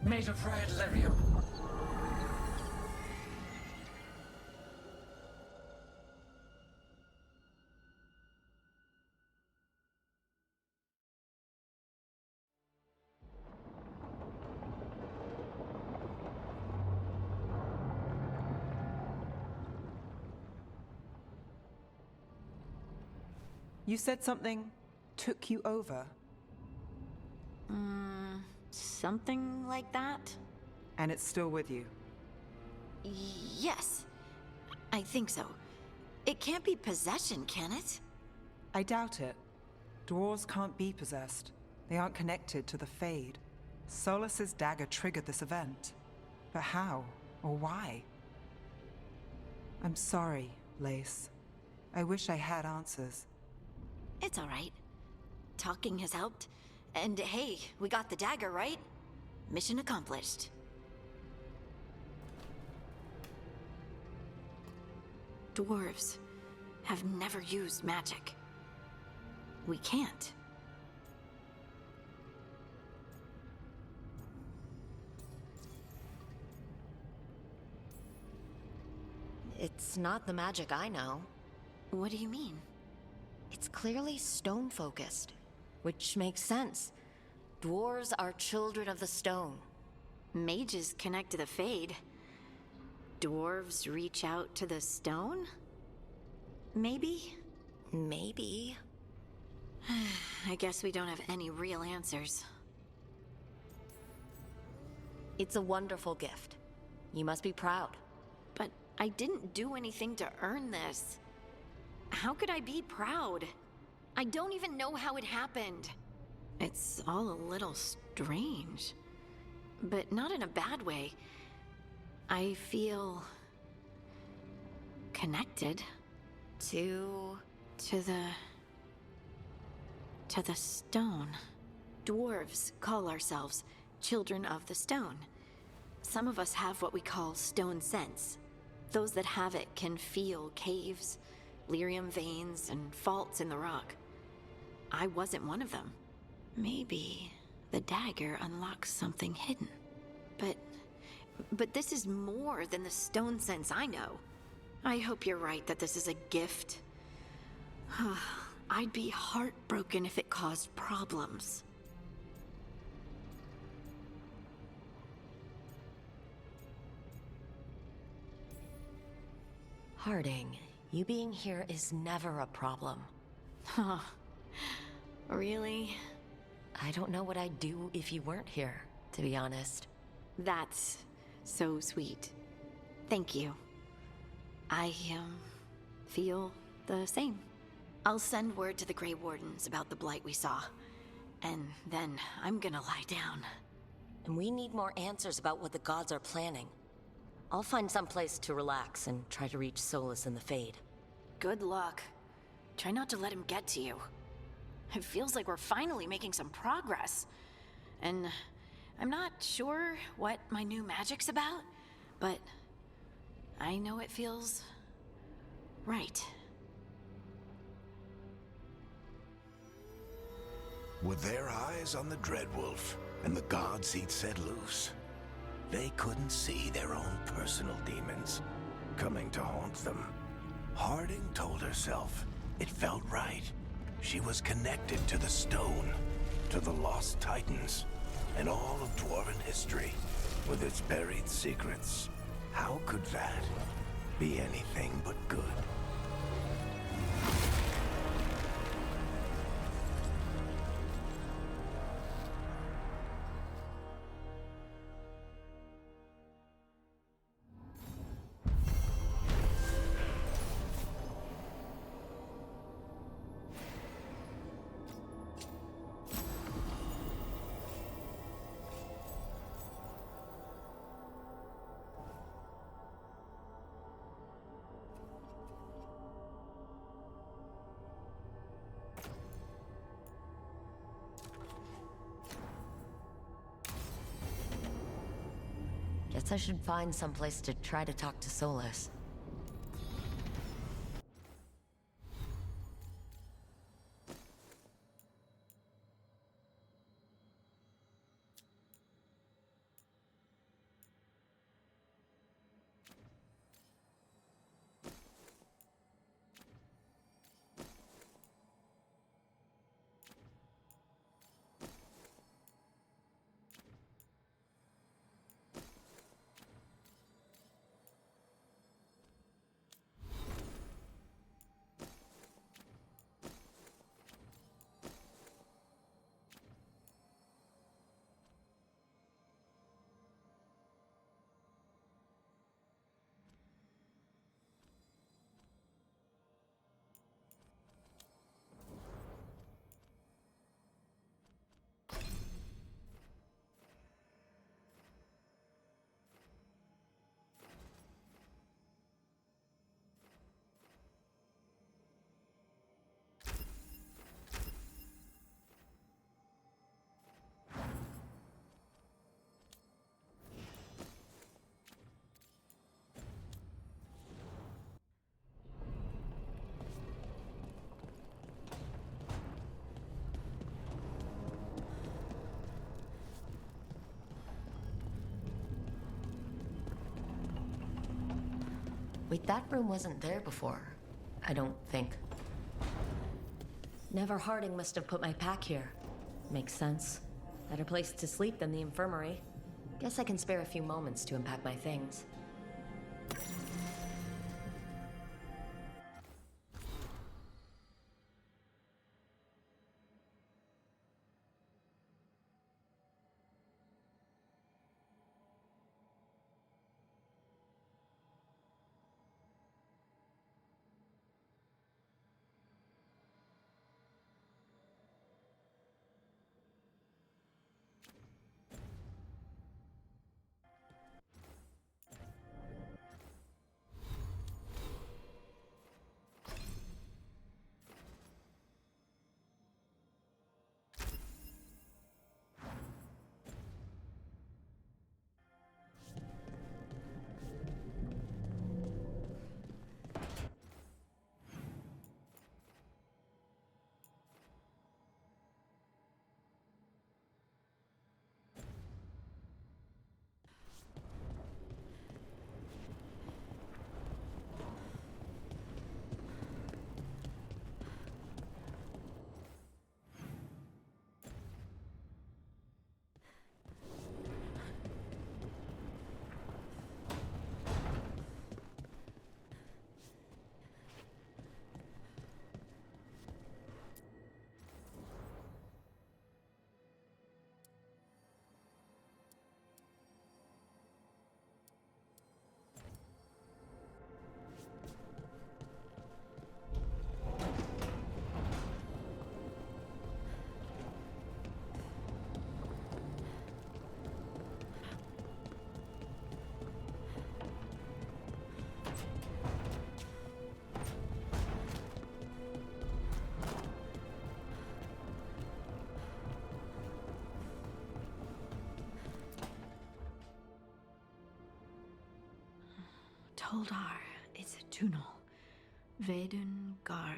Made of red lyrium. You said something took you over, Something like that? and it's still with you. Yes. I think so. It can't be possession, can it? I doubt it. Dwarves can't be possessed. They aren't connected to the Fade. Solus's dagger triggered this event. But how? Or why? I'm sorry, Lace. I wish I had answers. It's all right. Talking has helped. And hey, we got the dagger, right? Mission accomplished. Dwarves have never used magic. We can't. It's not the magic I know. What do you mean? It's clearly stone-focused, which makes sense. Dwarves are children of the stone. Mages connect to the Fade. Dwarves reach out to the stone? Maybe? Maybe. I guess we don't have any real answers. It's a wonderful gift. You must be proud. But I didn't do anything to earn this. How could I be proud? I don't even know how it happened. It's all a little strange. But not in a bad way. I feel... connected. To the stone. Dwarves call ourselves children of the stone. Some of us have what we call stone sense. Those that have it can feel caves, lyrium veins, and faults in the rock. I wasn't one of them. Maybe the dagger unlocks something hidden. But this is more than the stone sense I know. I hope you're right that this is a gift. I'd be heartbroken if it caused problems. Harding, you being here is never a problem. Huh. Really? I don't know what I'd do if you weren't here, to be honest. That's so sweet. Thank you. I, feel the same. I'll send word to the Grey Wardens about the blight we saw. And then I'm gonna lie down. And we need more answers about what the gods are planning. I'll find some place to relax and try to reach Solus in the Fade. Good luck. Try not to let him get to you. It feels like we're finally making some progress. And I'm not sure what my new magic's about, but I know it feels right. With their eyes on the Dreadwolf and the gods he'd set loose, they couldn't see their own personal demons coming to haunt them. Harding told herself it felt right. She was connected to the stone, to the lost titans, and all of Dwarven history with its buried secrets. How could that be anything but good? Guess I should find someplace to try to talk to Solus. Wait, that room wasn't there before. I don't think. Never Harding must have put my pack here. Makes sense. Better place to sleep than the infirmary. Guess I can spare a few moments to unpack my things. Toldar, it's a tunnel. Vedun gar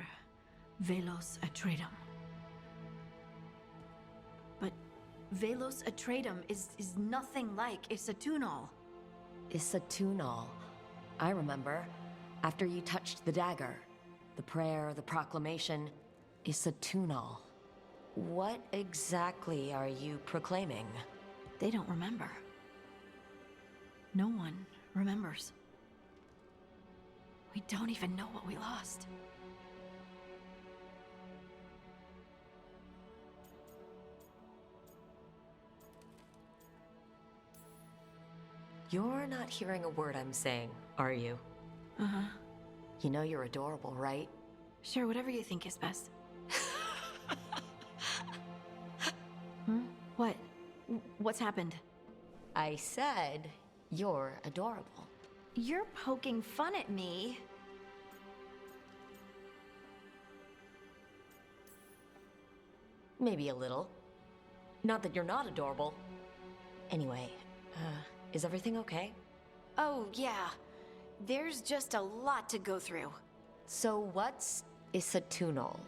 velos atredum. But velos atredum is nothing like Isatunal. Isatunal. I remember. After you touched the dagger. The prayer, the proclamation. Isatunal. What exactly are you proclaiming? They don't remember. No one remembers. We don't even know what we lost. You're not hearing a word I'm saying, are you? Uh-huh. You know you're adorable, right? Sure, whatever you think is best. What? What's happened? I said you're adorable. You're poking fun at me. Maybe a little. Not that you're not adorable. Anyway, Is everything okay? Oh, yeah. There's just a lot to go through. So what's Isatunal?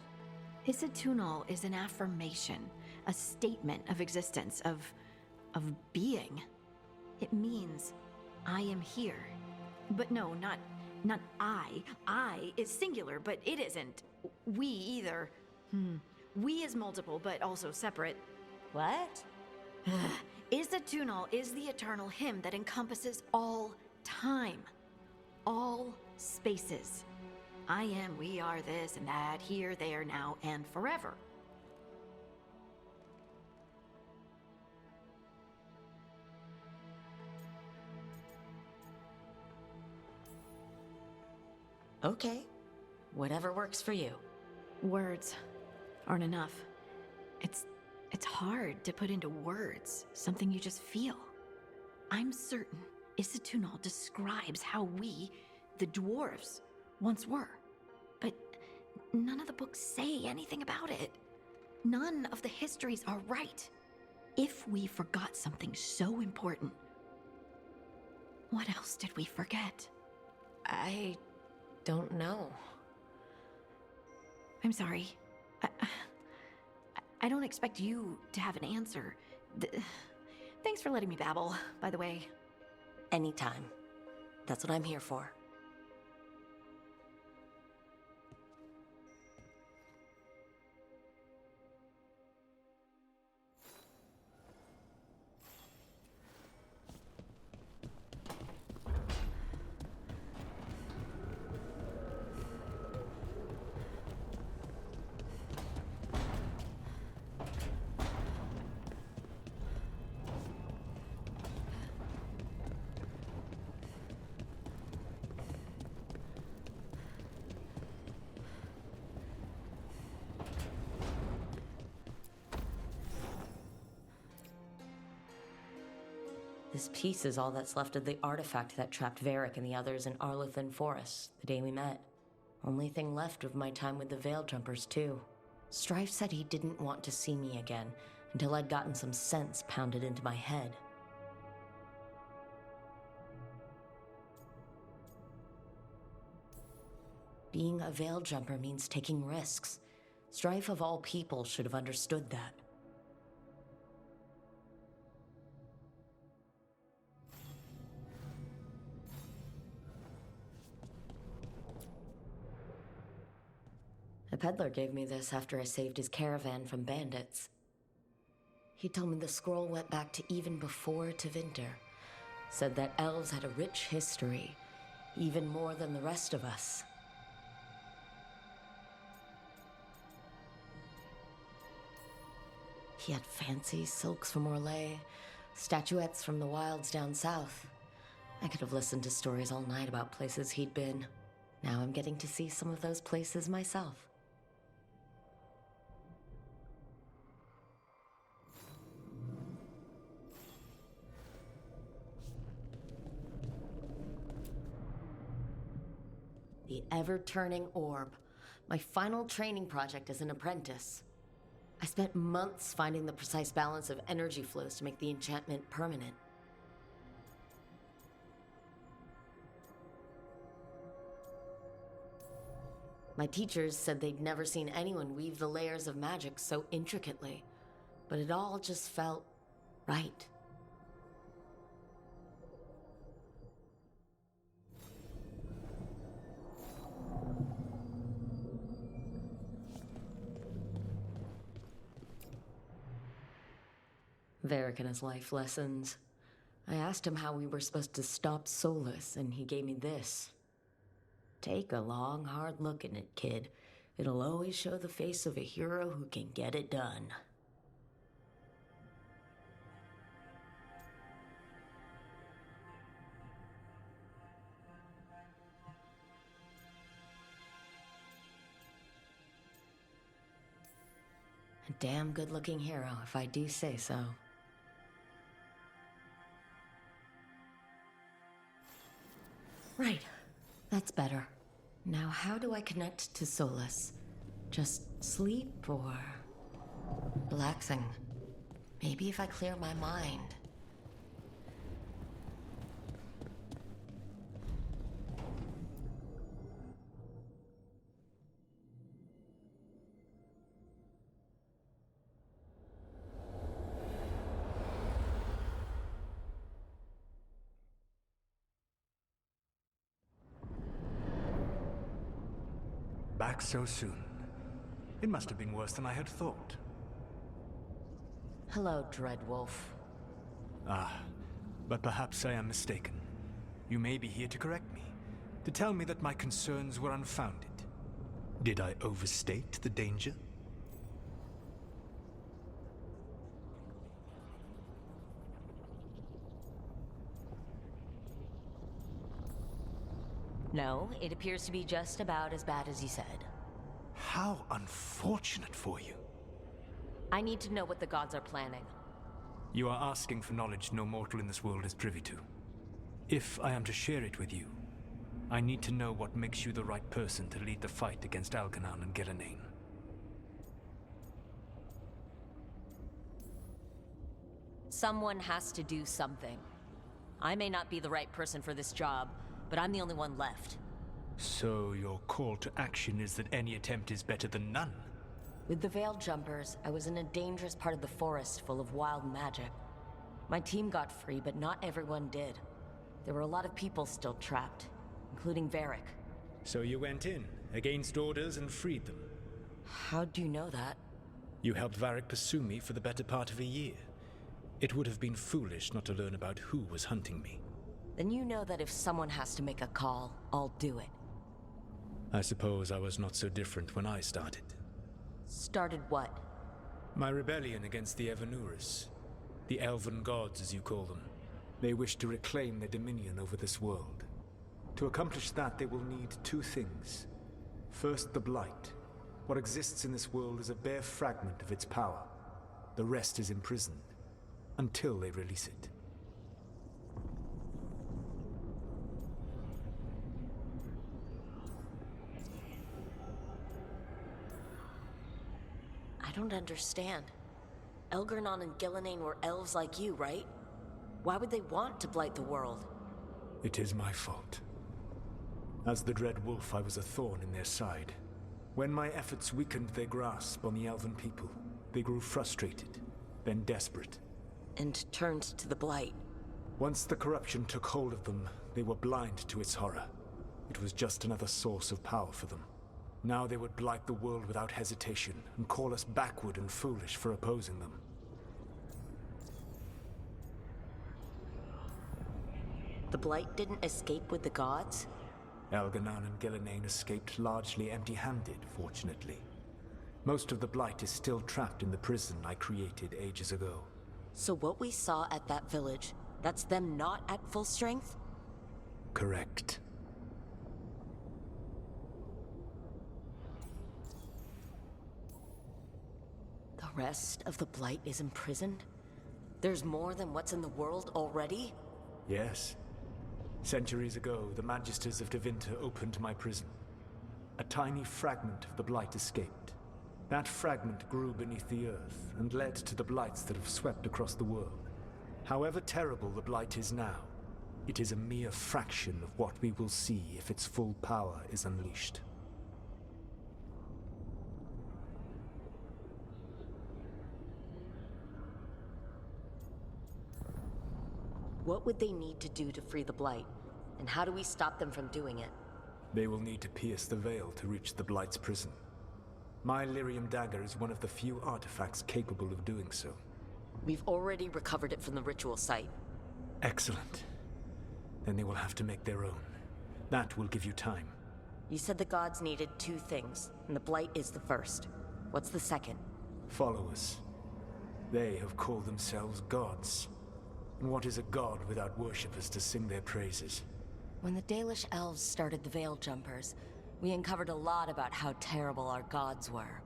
Isatunal is an affirmation, a statement of existence, of being. It means, I am here. But no, not I. I is singular, but it isn't. We either. We is multiple, but also separate. What? Isatunal is the eternal hymn that encompasses all time. All spaces. I am, we are, this and that, here, there, now, and forever. Okay. Whatever works for you. Words aren't enough. It's hard to put into words something you just feel. I'm certain Isatunal describes how we, the dwarves, once were. But none of the books say anything about it. None of the histories are right. If we forgot something so important, what else did we forget? I don't know. I'm sorry. I don't expect you to have an answer. Thanks for letting me babble, by the way. Anytime. That's what I'm here for. This piece is all that's left of the artifact that trapped Varric and the others in Arlethan Forest the day we met. Only thing left of my time with the Veil Jumpers, too. Strife said he didn't want to see me again until I'd gotten some sense pounded into my head. Being a Veil Jumper means taking risks. Strife of all people should have understood that. A peddler gave me this after I saved his caravan from bandits. He told me the scroll went back to even before Tevinter. Said that elves had a rich history, even more than the rest of us. He had fancy silks from Orlais, statuettes from the wilds down south. I could have listened to stories all night about places he'd been. Now I'm getting to see some of those places myself. The ever-turning orb. My final training project as an apprentice. I spent months finding the precise balance of energy flows to make the enchantment permanent. My teachers said they'd never seen anyone weave the layers of magic so intricately, but it all just felt right. Varric and his life lessons. I asked him how we were supposed to stop Solus, and he gave me this. Take a long, hard look at it, kid. It'll always show the face of a hero who can get it done. A damn good-looking hero, if I do say so. Right. That's better. Now how do I connect to Solus? Just sleep or relaxing? Maybe if I clear my mind. Back so soon. It must have been worse than I had thought. Hello, Dreadwolf. Ah, but perhaps I am mistaken. You may be here to correct me, to tell me that my concerns were unfounded. Did I overstate the danger? No, it appears to be just about as bad as you said. How unfortunate for you. I need to know what the gods are planning. You are asking for knowledge no mortal in this world is privy to. If I am to share it with you, I need to know what makes you the right person to lead the fight against Algernon and Gillenane. Someone has to do something. I may not be the right person for this job, but I'm the only one left. So your call to action is that any attempt is better than none? With the Veil Jumpers, I was in a dangerous part of the forest full of wild magic. My team got free, but not everyone did. There were a lot of people still trapped, including Varric. So you went in, against orders, and freed them? How'd you know that? You helped Varric pursue me for the better part of a year. It would have been foolish not to learn about who was hunting me. Then you know that if someone has to make a call, I'll do it. I suppose I was not so different when I started. Started what? My rebellion against the Evanuris. The Elven Gods, as you call them. They wish to reclaim their dominion over this world. To accomplish that, they will need two things. First, the Blight. What exists in this world is a bare fragment of its power. The rest is imprisoned, until they release it. I don't understand. Algernon and Gillenane were elves like you, right? Why would they want to blight the world? It is my fault. As the Dread Wolf, I was a thorn in their side. When my efforts weakened their grasp on the Elven people, they grew frustrated, then desperate. And turned to the Blight. Once the corruption took hold of them, they were blind to its horror. It was just another source of power for them. Now they would blight the world without hesitation, and call us backward and foolish for opposing them. The Blight didn't escape with the gods? Algernon and Gillenane escaped largely empty-handed, fortunately. Most of the Blight is still trapped in the prison I created ages ago. So what we saw at that village, that's them not at full strength? Correct. The rest of the Blight is imprisoned? There's more than what's in the world already? Yes. Centuries ago, the Magisters of Tevinter opened my prison. A tiny fragment of the Blight escaped. That fragment grew beneath the earth and led to the Blights that have swept across the world. However terrible the Blight is now, it is a mere fraction of what we will see if its full power is unleashed. What would they need to do to free the Blight? And how do we stop them from doing it? They will need to pierce the veil to reach the Blight's prison. My Lyrium dagger is one of the few artifacts capable of doing so. We've already recovered it from the ritual site. Excellent. Then they will have to make their own. That will give you time. You said the gods needed two things, and the Blight is the first. What's the second? Followers. They have called themselves gods. And what is a god without worshippers to sing their praises? When the Dalish elves started the Veil Jumpers, we uncovered a lot about how terrible our gods were.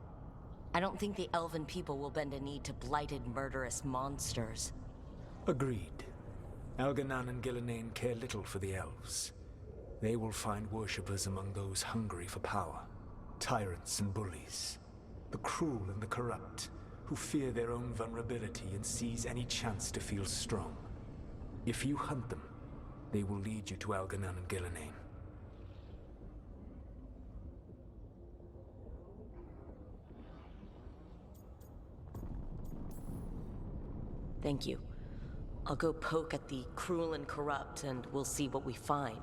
I don't think the elven people will bend a knee to blighted, murderous monsters. Agreed. Algernon and Gillenane care little for the elves. They will find worshippers among those hungry for power. Tyrants and bullies. The cruel and the corrupt, who fear their own vulnerability and seize any chance to feel strong. If you hunt them, they will lead you to Algernon and Gillenane. Thank you. I'll go poke at the cruel and corrupt, and we'll see what we find.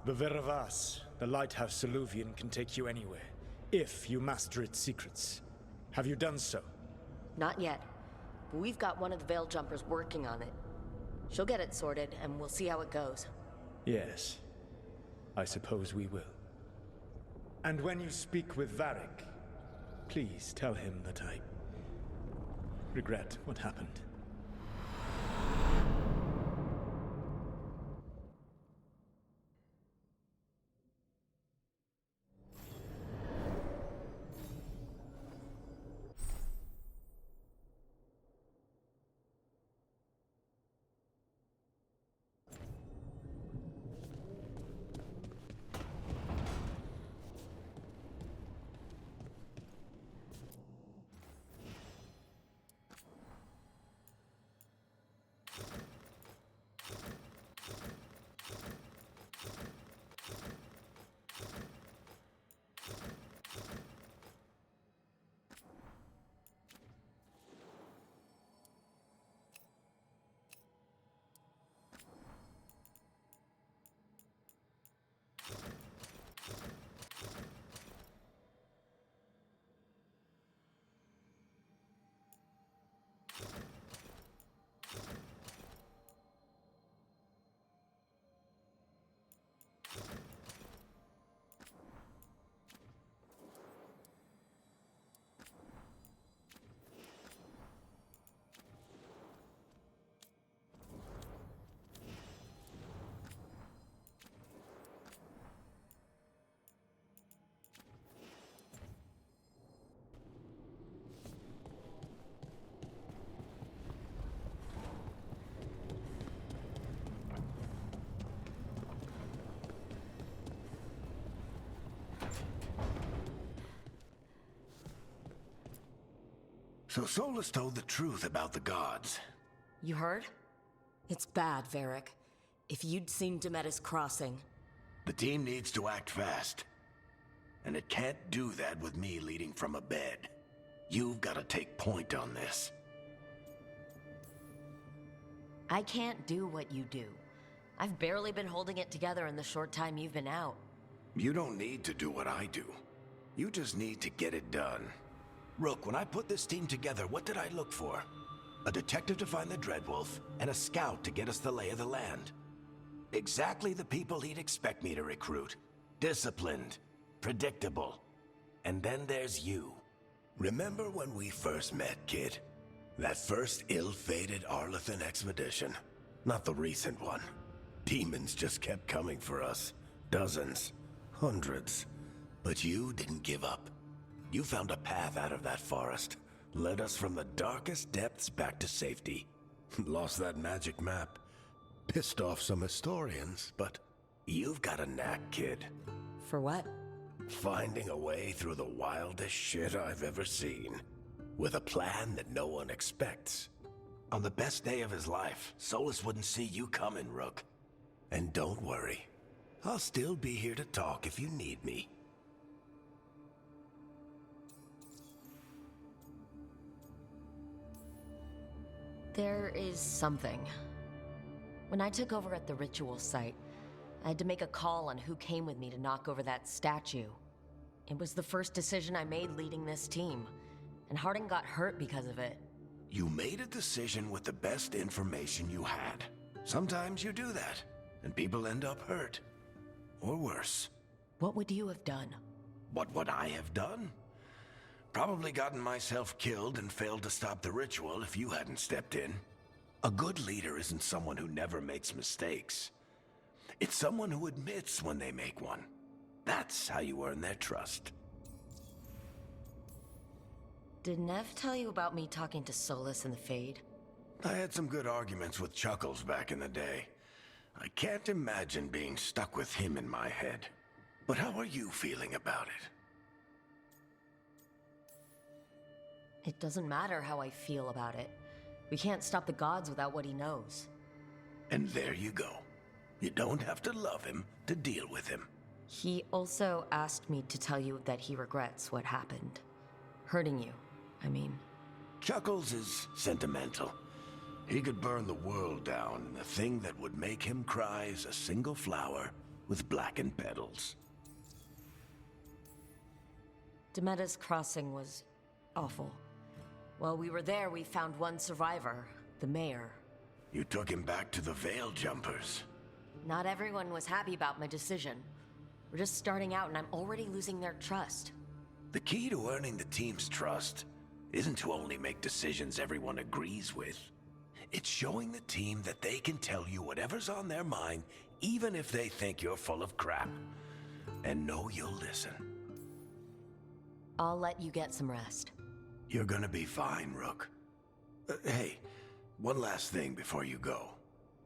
The Veravas, the lighthouse Soluvian, can take you anywhere, If you master its secrets. Have you done so? Not yet, but we've got one of the Veil Jumpers working on it. She'll get it sorted, and we'll see how it goes. Yes. I suppose we will. And when you speak with Varric, please tell him that I regret what happened. So Solus told the truth about the gods. You heard? It's bad, Varric. If you'd seen Demetis crossing... The team needs to act fast. And it can't do that with me leading from a bed. You've got to take point on this. I can't do what you do. I've barely been holding it together in the short time you've been out. You don't need to do what I do. You just need to get it done. Rook, when I put this team together, what did I look for? A detective to find the Dreadwolf, and a scout to get us the lay of the land. Exactly the people he'd expect me to recruit. Disciplined, predictable. And then there's you. Remember when we first met, kid? That first ill-fated Arlathan expedition. Not the recent one. Demons just kept coming for us. Dozens. Hundreds. But you didn't give up. You found a path out of that forest. Led us from the darkest depths back to safety. Lost that magic map. Pissed off some historians, but you've got a knack, kid. For what? Finding a way through the wildest shit I've ever seen. With a plan that no one expects. On the best day of his life, Solus wouldn't see you coming, Rook. And don't worry. I'll still be here to talk if you need me. There is something. When I took over at the ritual site, I had to make a call on who came with me to knock over that statue. It was the first decision I made leading this team, and Harding got hurt because of it. You made a decision with the best information you had. Sometimes you do that, and people end up hurt. Or worse. What would you have done? What would I have done? Probably gotten myself killed and failed to stop the ritual if you hadn't stepped in. A good leader isn't someone who never makes mistakes. It's someone who admits when they make one. That's how you earn their trust. Did Nev tell you about me talking to Solus in the Fade? I had some good arguments with Chuckles back in the day. I can't imagine being stuck with him in my head. But how are you feeling about it? It doesn't matter how I feel about it. We can't stop the gods without what he knows. And there you go. You don't have to love him to deal with him. He also asked me to tell you that he regrets what happened. Hurting you, I mean. Chuckles is sentimental. He could burn the world down, and the thing that would make him cry is a single flower with blackened petals. Demeda's crossing was awful. While we were there, we found one survivor, the mayor. You took him back to the Veil Jumpers. Not everyone was happy about my decision. We're just starting out and I'm already losing their trust. The key to earning the team's trust isn't to only make decisions everyone agrees with. It's showing the team that they can tell you whatever's on their mind, even if they think you're full of crap. And know you'll listen. I'll let you get some rest. You're gonna be fine, Rook. Hey, one last thing before you go.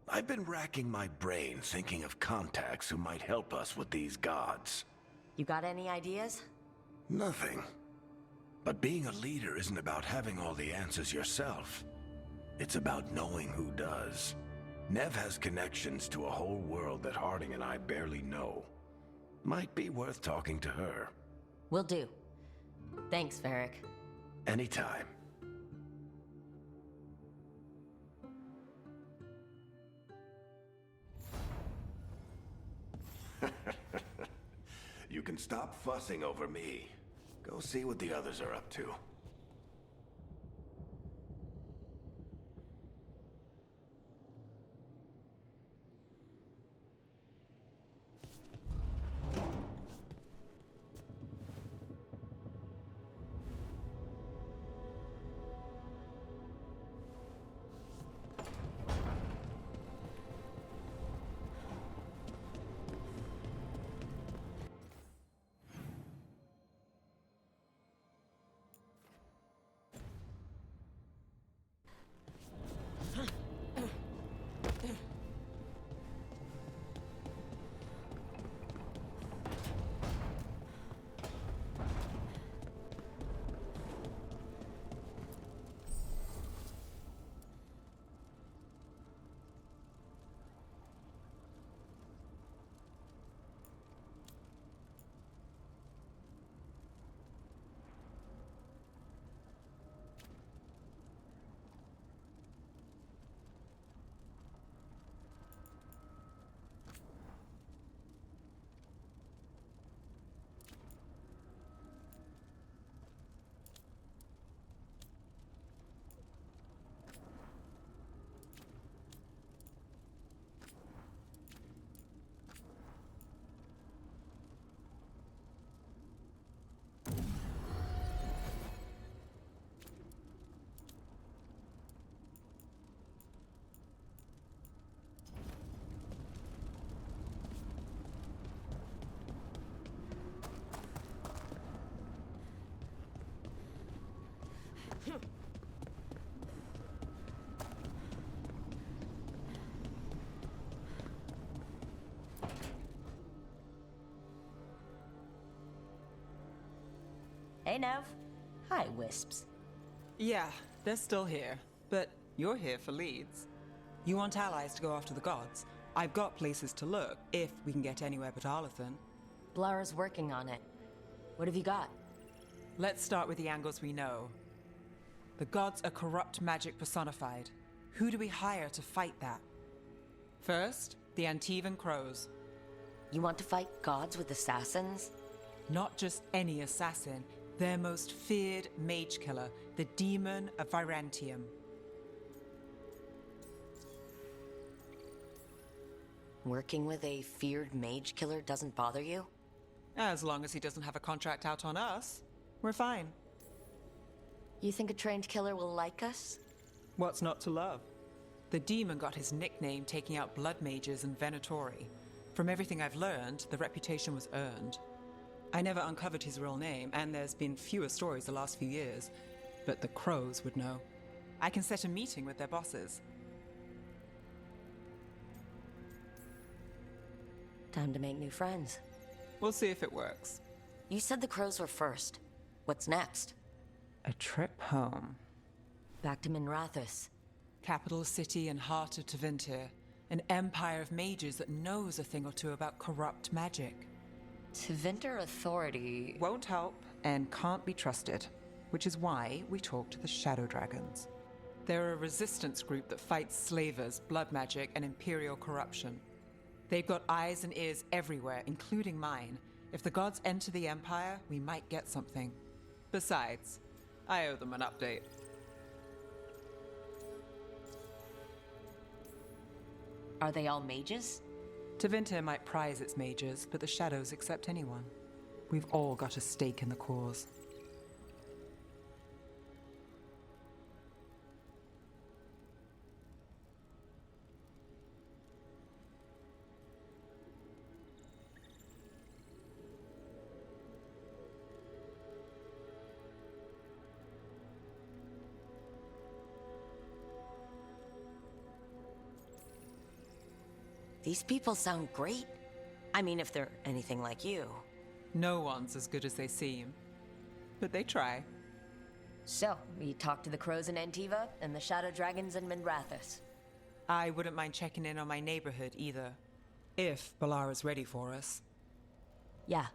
I've been racking my brain thinking of contacts who might help us with these gods. You got any ideas? Nothing. But being a leader isn't about having all the answers yourself. It's about knowing who does. Nev has connections to a whole world that Harding and I barely know. Might be worth talking to her. Will do. Thanks, Varric. Anytime. You can stop fussing over me. Go see what the others are up to. Hey, Nev. Hi, Wisps. Yeah, they're still here. But you're here for leads. You want allies to go after the gods. I've got places to look, if we can get anywhere but Arlathan. Blara's working on it. What have you got? Let's start with the angles we know. The gods are corrupt magic personified. Who do we hire to fight that? First, the Antivan Crows. You want to fight gods with assassins? Not just any assassin, their most feared mage killer, the Demon of Virantium. Working with a feared mage killer doesn't bother you? As long as he doesn't have a contract out on us, we're fine. You think a trained killer will like us? What's not to love? The demon got his nickname taking out blood mages and Venatori. From everything I've learned, the reputation was earned. I never uncovered his real name, and there's been fewer stories the last few years, but the Crows would know. I can set a meeting with their bosses. Time to make new friends. We'll see if it works. You said the Crows were first. What's next? A trip home. Back to Minrathous. Capital city and heart of Tevinter. An empire of mages that knows a thing or two about corrupt magic. Tevinter Authority won't help and can't be trusted, which is why we talk to the Shadow Dragons. They're a resistance group that fights slavers, blood magic, and imperial corruption. They've got eyes and ears everywhere, including mine, If the gods enter the Empire, we might get something. Besides, I owe them an update. Are they all mages? Tevinter might prize its mages, but the Shadows accept anyone. We've all got a stake in the cause. These people sound great. I mean, if they're anything like you. No one's as good as they seem, but they try. So, we talked to the crows in Antiva and the shadow dragons in Minrathous. I wouldn't mind checking in on my neighborhood either, if Balara's ready for us. Yeah,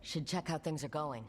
should check how things are going.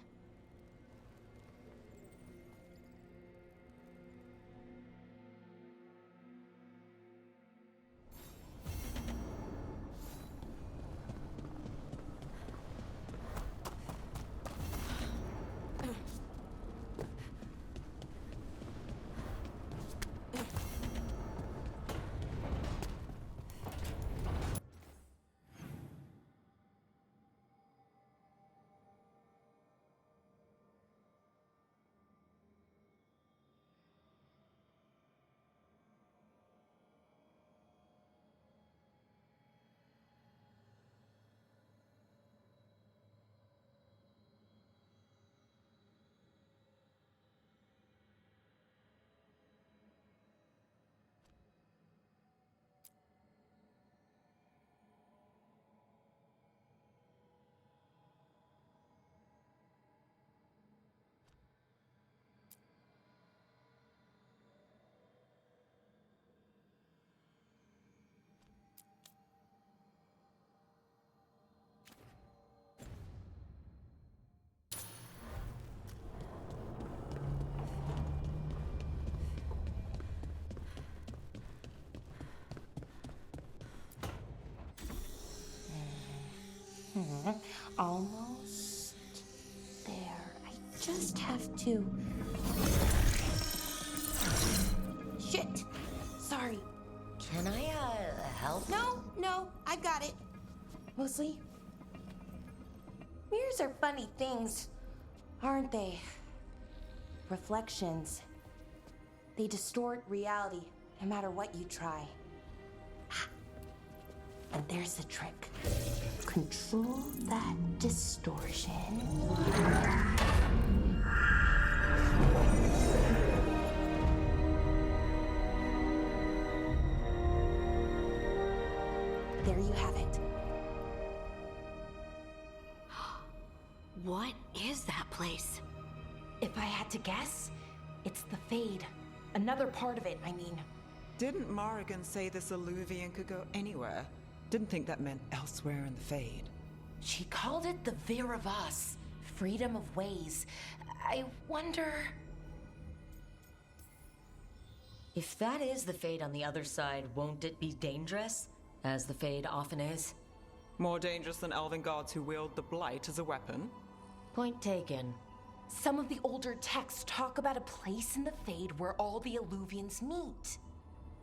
Almost there. I just have to... Shit! Sorry. Can I, help? No, I got it. Mostly, mirrors are funny things, aren't they? Reflections. They distort reality, no matter what you try. And there's the trick. Control that distortion. There you have it. What is that place? If I had to guess, it's the Fade. Another part of it, I mean. Didn't Morrigan say this Illuvian could go anywhere? Didn't think that meant elsewhere in the Fade. She called it the Vir of Us, freedom of ways. I wonder... If that is the Fade on the other side, won't it be dangerous? As the Fade often is. More dangerous than elven gods who wield the Blight as a weapon? Point taken. Some of the older texts talk about a place in the Fade where all the Illuvians meet.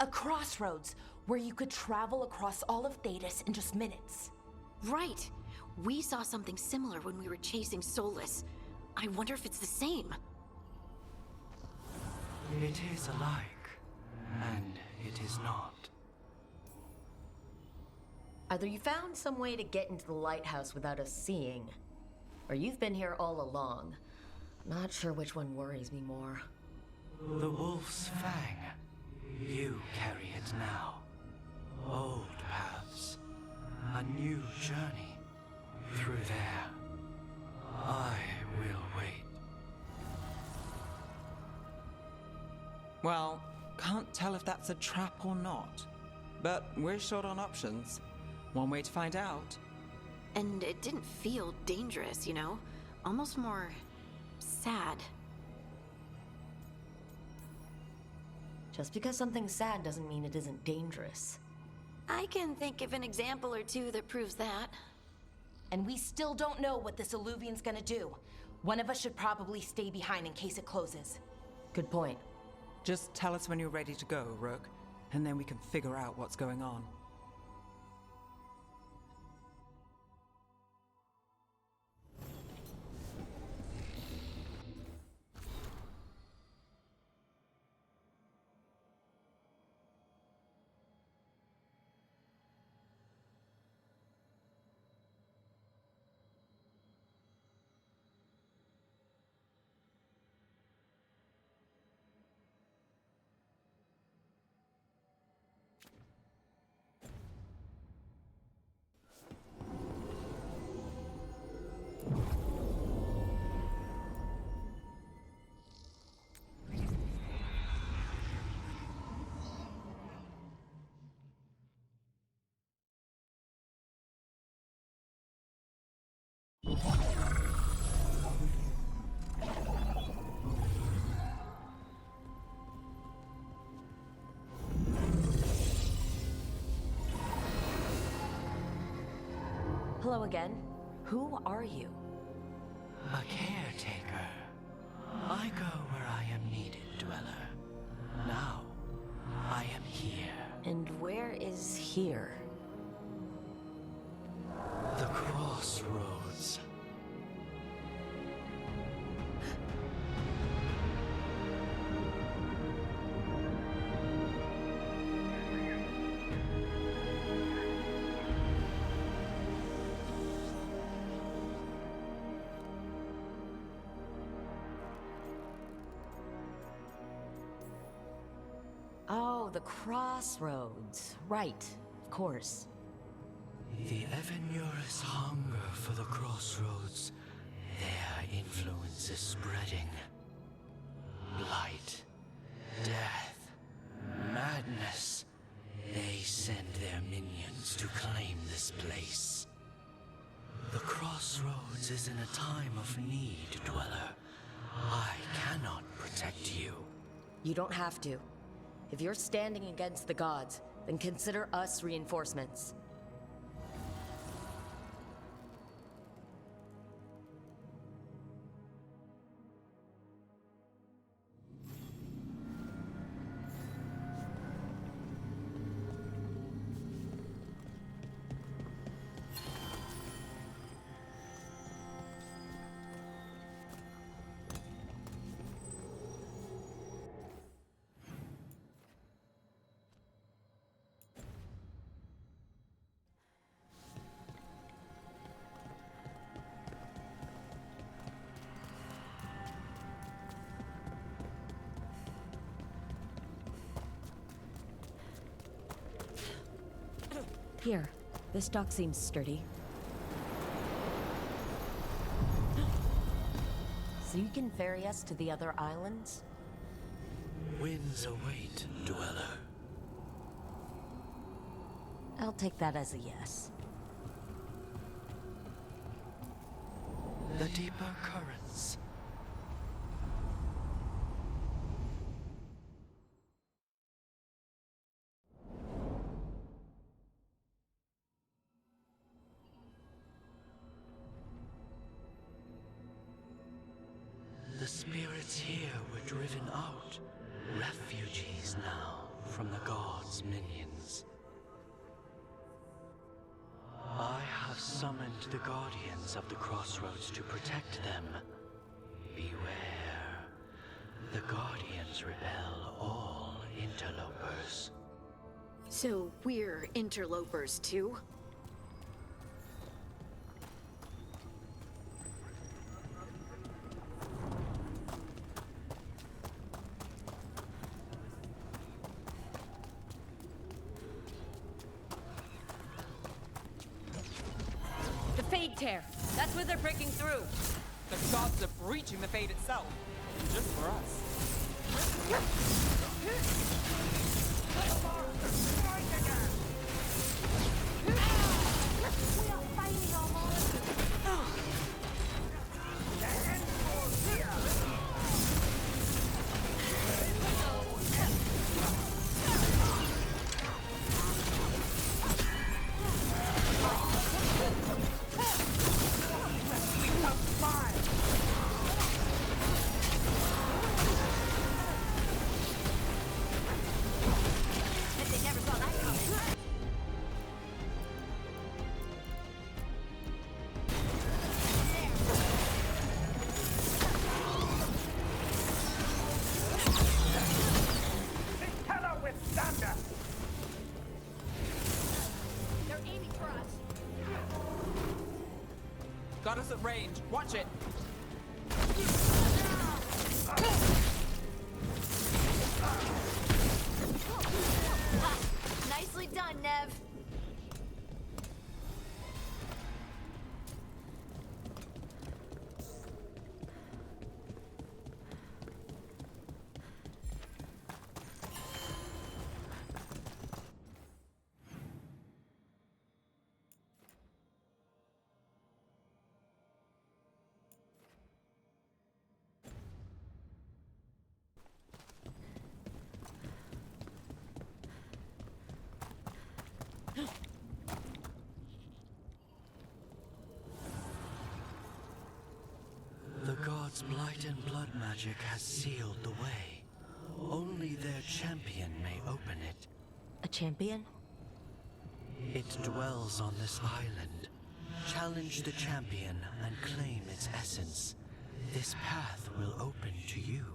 A crossroads where you could travel across all of Thedas in just minutes. Right. We saw something similar when we were chasing Solus. I wonder if it's the same. It is alike, and it is not. Either you found some way to get into the lighthouse without us seeing, or you've been here all along. Not sure which one worries me more. The Wolf's Fang. You carry it now. Old paths. A new journey. Through there. I will wait. Well, can't tell if that's a trap or not. But we're short on options. One way to find out. And it didn't feel dangerous, you know? Almost more... sad. Just because something's sad doesn't mean it isn't dangerous. I can think of an example or two that proves that. and we still don't know what this Illuvian's gonna do. One of us should probably stay behind in case it closes. Good point. Just tell us when you're ready to go, Rook, and then we can figure out what's going on. Hello again. Who are you? A caretaker. I go where I am needed, Dweller. Now, I am here. And where is here? The crossroads. Oh, the crossroads. Right, of course. The Evanurus hunger for the crossroads. Their influence is spreading. Blight, death, madness. They send their minions to claim this place. The crossroads is in a time of need, Dweller. I cannot protect you. You don't have to. If you're standing against the gods, then consider us reinforcements. Here, this dock seems sturdy. So you can ferry us to the other islands? Winds await, Dweller. I'll take that as a yes. The deeper currents. The spirits here were driven out, refugees now from the gods' minions. I have summoned the guardians of the crossroads to protect them. Beware. The guardians repel all interlopers. So we're interlopers too? Tear. That's where they're breaking through. The gods are breaching the Fade itself, just for us. We are fighting almost. Got us at range. Watch it. Nicely done, Nev. The gods' blight and blood magic has sealed the way. Only their champion may open it. A champion? It dwells on this island. Challenge the champion and claim its essence. This path will open to you.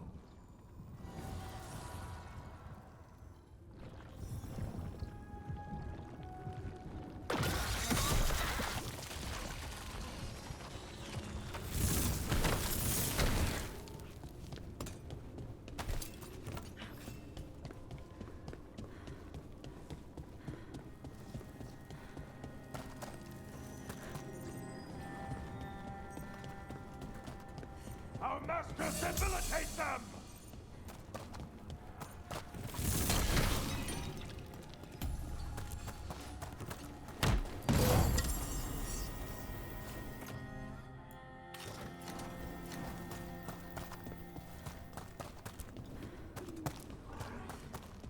Our masters debilitate them!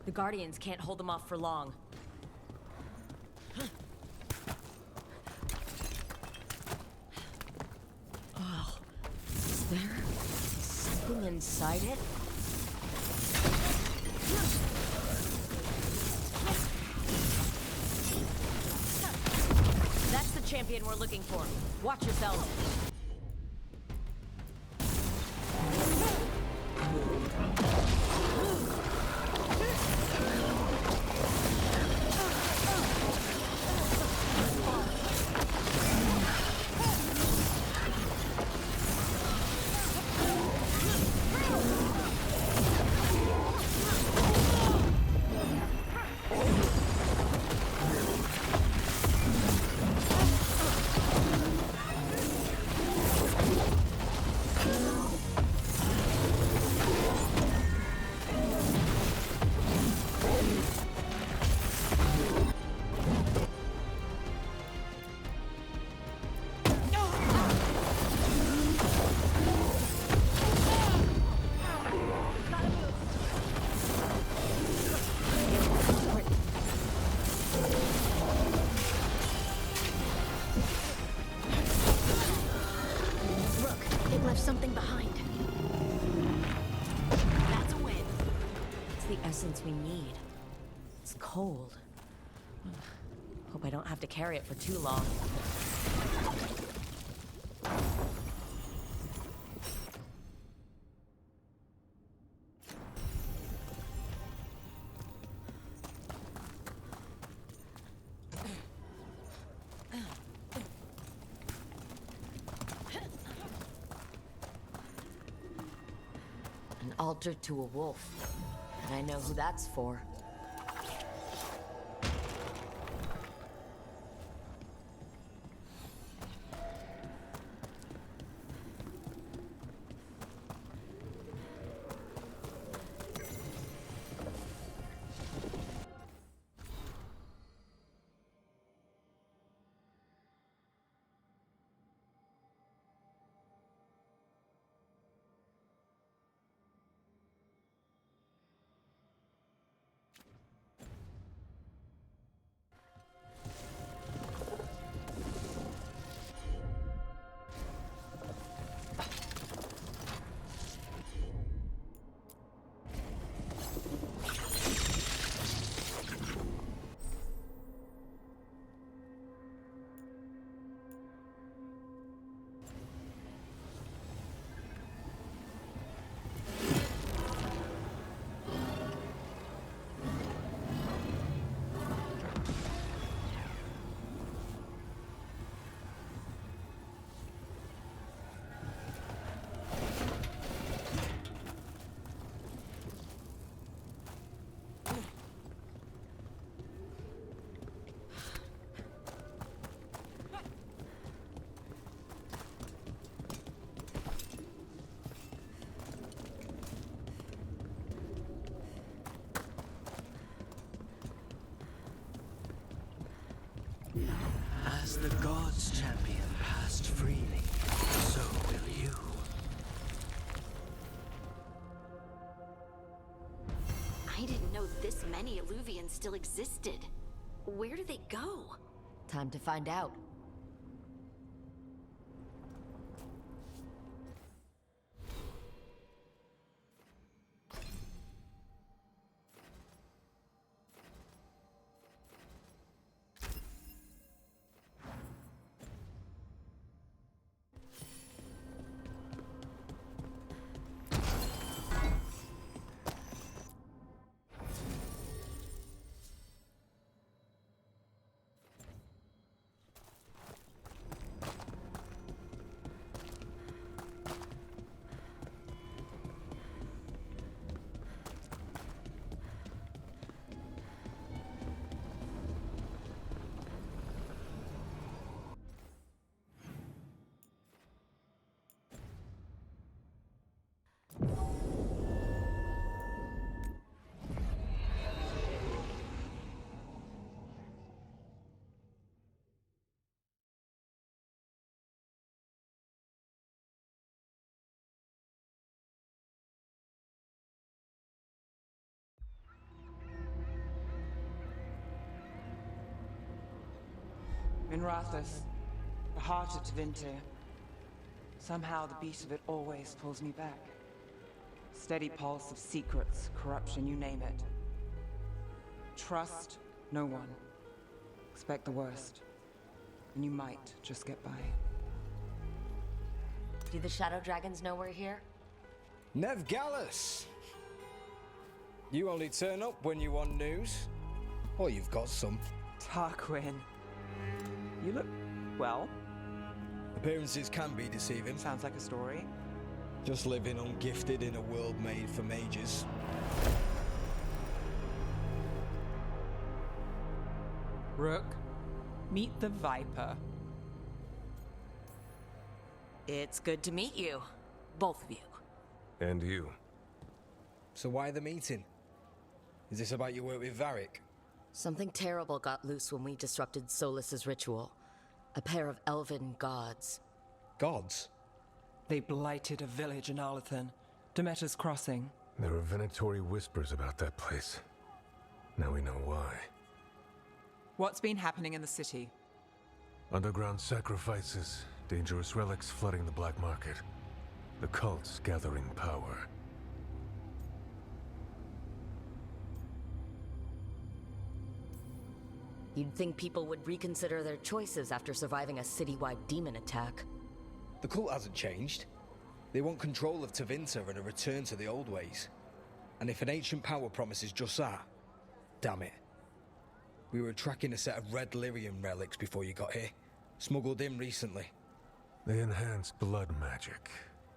The Guardians can't hold them off for long. Oh, is there something inside it? That's the champion we're looking for. Watch yourselves. Something behind. That's a win. It's the essence we need. It's cold. Hope I don't have to carry it for too long. An altar to a wolf. And I know who that's for. I didn't know this many Illuvians still existed. Where do they go? Time to find out. Minrathous, the heart of Tevinter. Somehow the beat of it always pulls me back. Steady pulse of secrets, corruption, you name it. Trust no one. Expect the worst. And you might just get by. Do the Shadow Dragons know we're here? Nev Gallus! You only turn up when you want news. Or you've got some. Tarquin. You look, well. Appearances can be deceiving. Sounds like a story. Just living ungifted in a world made for mages. Rook, meet the Viper. It's good to meet you. Both of you. And you. So why the meeting? Is this about your work with Varric? Something terrible got loose when we disrupted Solus's ritual. A pair of elven gods. Gods? They blighted a village in Arlathan, Demeter's Crossing. There are venatory whispers about that place. Now we know why. What's been happening in the city? Underground sacrifices, dangerous relics flooding the black market. The cults gathering power. You'd think people would reconsider their choices after surviving a citywide demon attack. The cult hasn't changed. They want control of Tevinter and a return to the old ways. And if an ancient power promises just that, damn it. We were tracking a set of red lyrium relics before you got here. Smuggled in recently. They enhance blood magic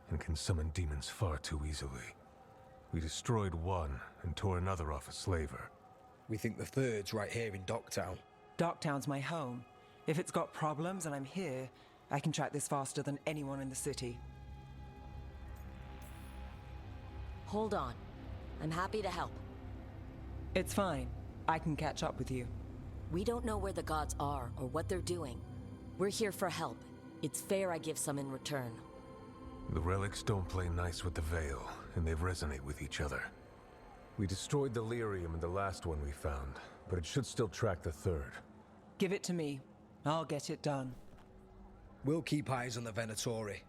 and can summon demons far too easily. We destroyed one and tore another off a slaver. We think the third's right here in Docktown. Docktown's my home. If it's got problems and I'm here, I can track this faster than anyone in the city. Hold on. I'm happy to help. It's fine. I can catch up with you. We don't know where the gods are or what they're doing. We're here for help. It's fair I give some in return. The relics don't play nice with the Veil, and they resonate with each other. We destroyed the lyrium in the last one we found, but it should still track the third. Give it to me. I'll get it done. We'll keep eyes on the Venatori.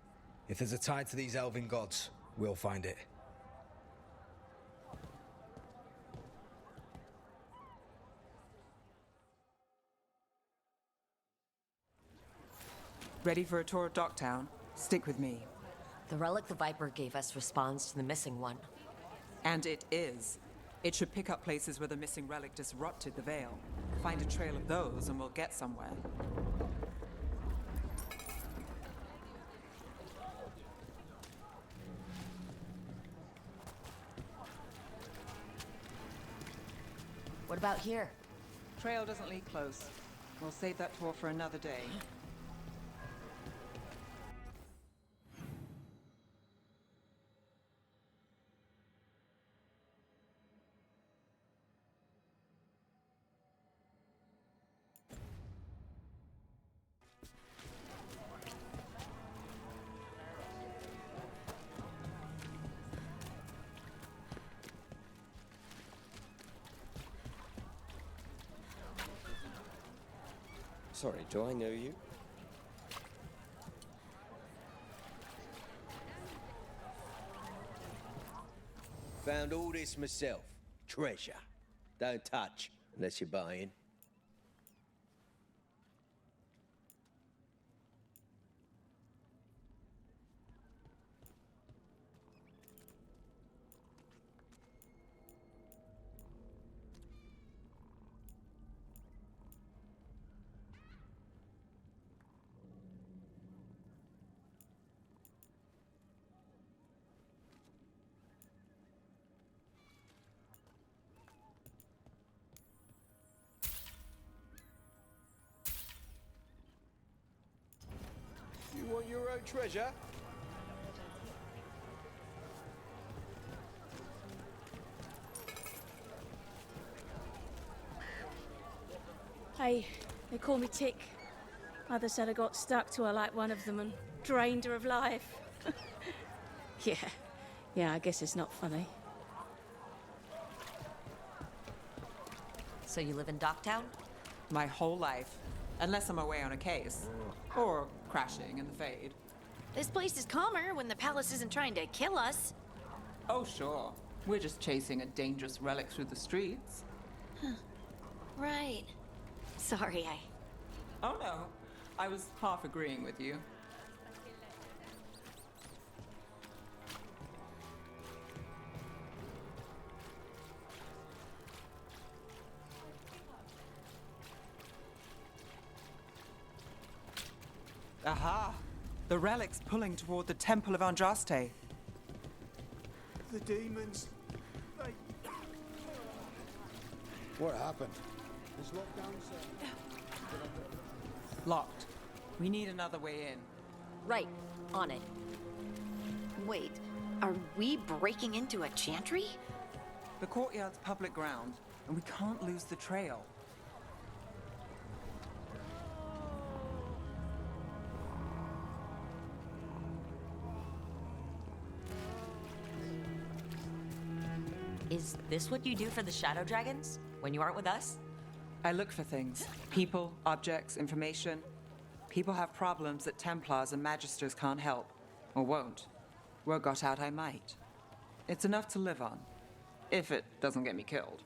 If there's a tie to these elven gods, we'll find it. Ready for a tour of Docktown? Stick with me. The relic the Viper gave us responds to the missing one. And it is. It should pick up places where the missing relic disrupted the Veil. Find a trail of those and we'll get somewhere. What about here? Trail doesn't lead close. We'll save that tour for another day. Sorry, do I know you? Found all this myself. Treasure. Don't touch unless you're buying. You want your own treasure? Hey, they call me Tick. Mother said I got stuck to her like one of them and drained her of life. Yeah, I guess it's not funny. So you live in Docktown? My whole life. Unless I'm away on a case. Or crashing in the Fade. This place is calmer when the palace isn't trying to kill us. Oh, sure. We're just chasing a dangerous relic through the streets. Right. Sorry, Oh, no. I was half agreeing with you. Aha! The relic's pulling toward the Temple of Andraste. The demons. They... What happened? Is lockdown set? Locked. We need another way in. Right. On it. Wait, are we breaking into a chantry? The courtyard's public ground, and we can't lose the trail. Is this what you do for the Shadow Dragons? When you aren't with us? I look for things. People, objects, information. People have problems that Templars and Magisters can't help. Or won't. Word got out I might. It's enough to live on. If it doesn't get me killed.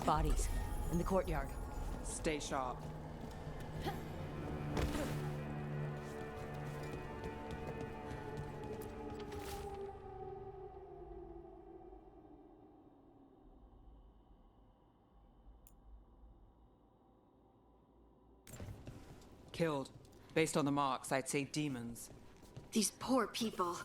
Bodies. In the courtyard. Stay sharp. Killed. Based on the marks, I'd say demons. These poor people.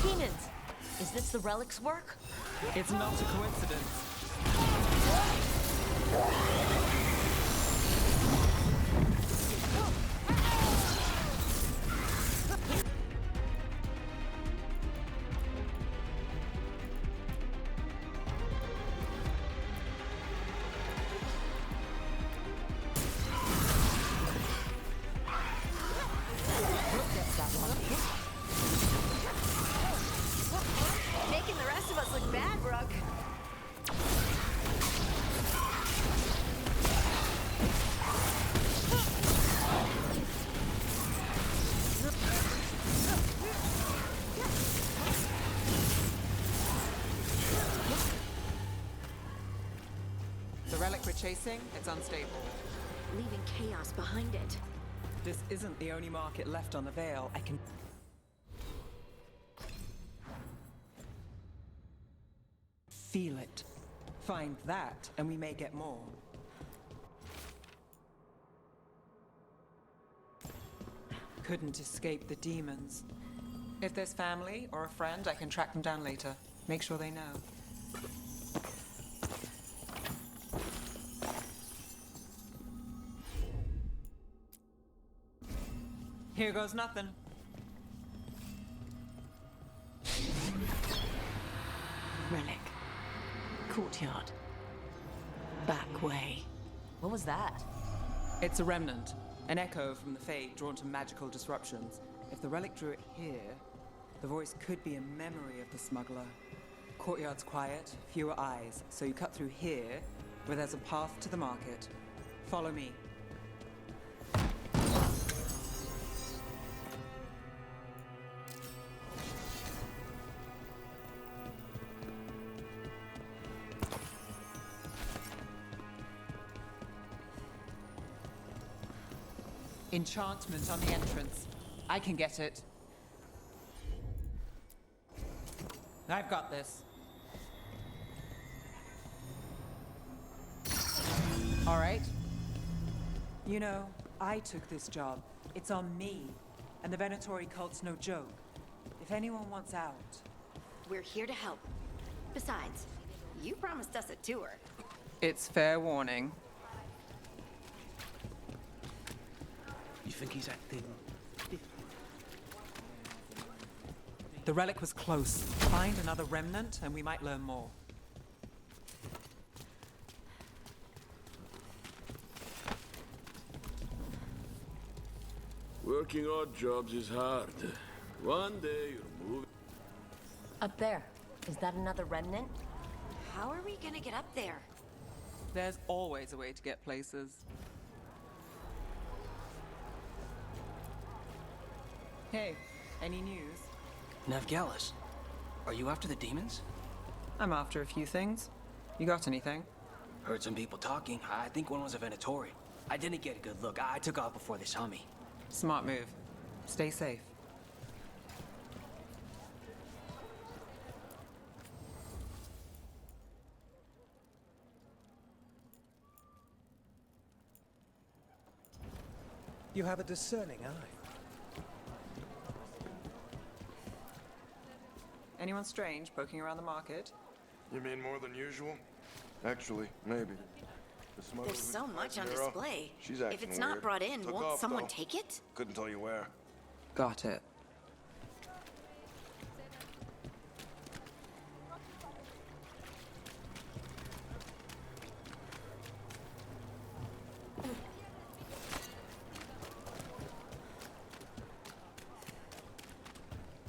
Demons! Is this the relic's work? It's not a coincidence. Making the rest of us look bad, Brooke. The relic we're chasing, it's unstable. Leaving chaos behind it. This isn't the only market left on the Veil. I can... feel it. Find that, and we may get more. Couldn't escape the demons. If there's family or a friend, I can track them down later. Make sure they know. Here goes nothing. Relic. Courtyard. Back way. What was that? It's a remnant. An echo from the Fade drawn to magical disruptions. If the relic drew it here, the voice could be a memory of the smuggler. Courtyard's quiet, fewer eyes, so you cut through here, where there's a path to the market. Follow me. Enchantment on the entrance. I can get it. I've got this. All right. You know, I took this job. It's on me. And the Venatori cult's no joke. If anyone wants out... We're here to help. Besides, you promised us a tour. It's fair warning. You think he's acting? The relic was close. Find another remnant and we might learn more. Working odd jobs is hard. One day you'll move. Up there. Is that another remnant? How are we gonna get up there? There's always a way to get places. Hey, any news? Navgalis, are you after the demons? I'm after a few things. You got anything? Heard some people talking. I think one was a Venatori. I didn't get a good look. I took off before they saw me. Smart move. Stay safe. You have a discerning eye. Anyone strange poking around the market? You mean more than usual? Actually, maybe. The smuggler There's who's so much on her up, display. She's acting If it's not weird. brought in, Took won't off, someone though. take it? Couldn't tell you where. Got it.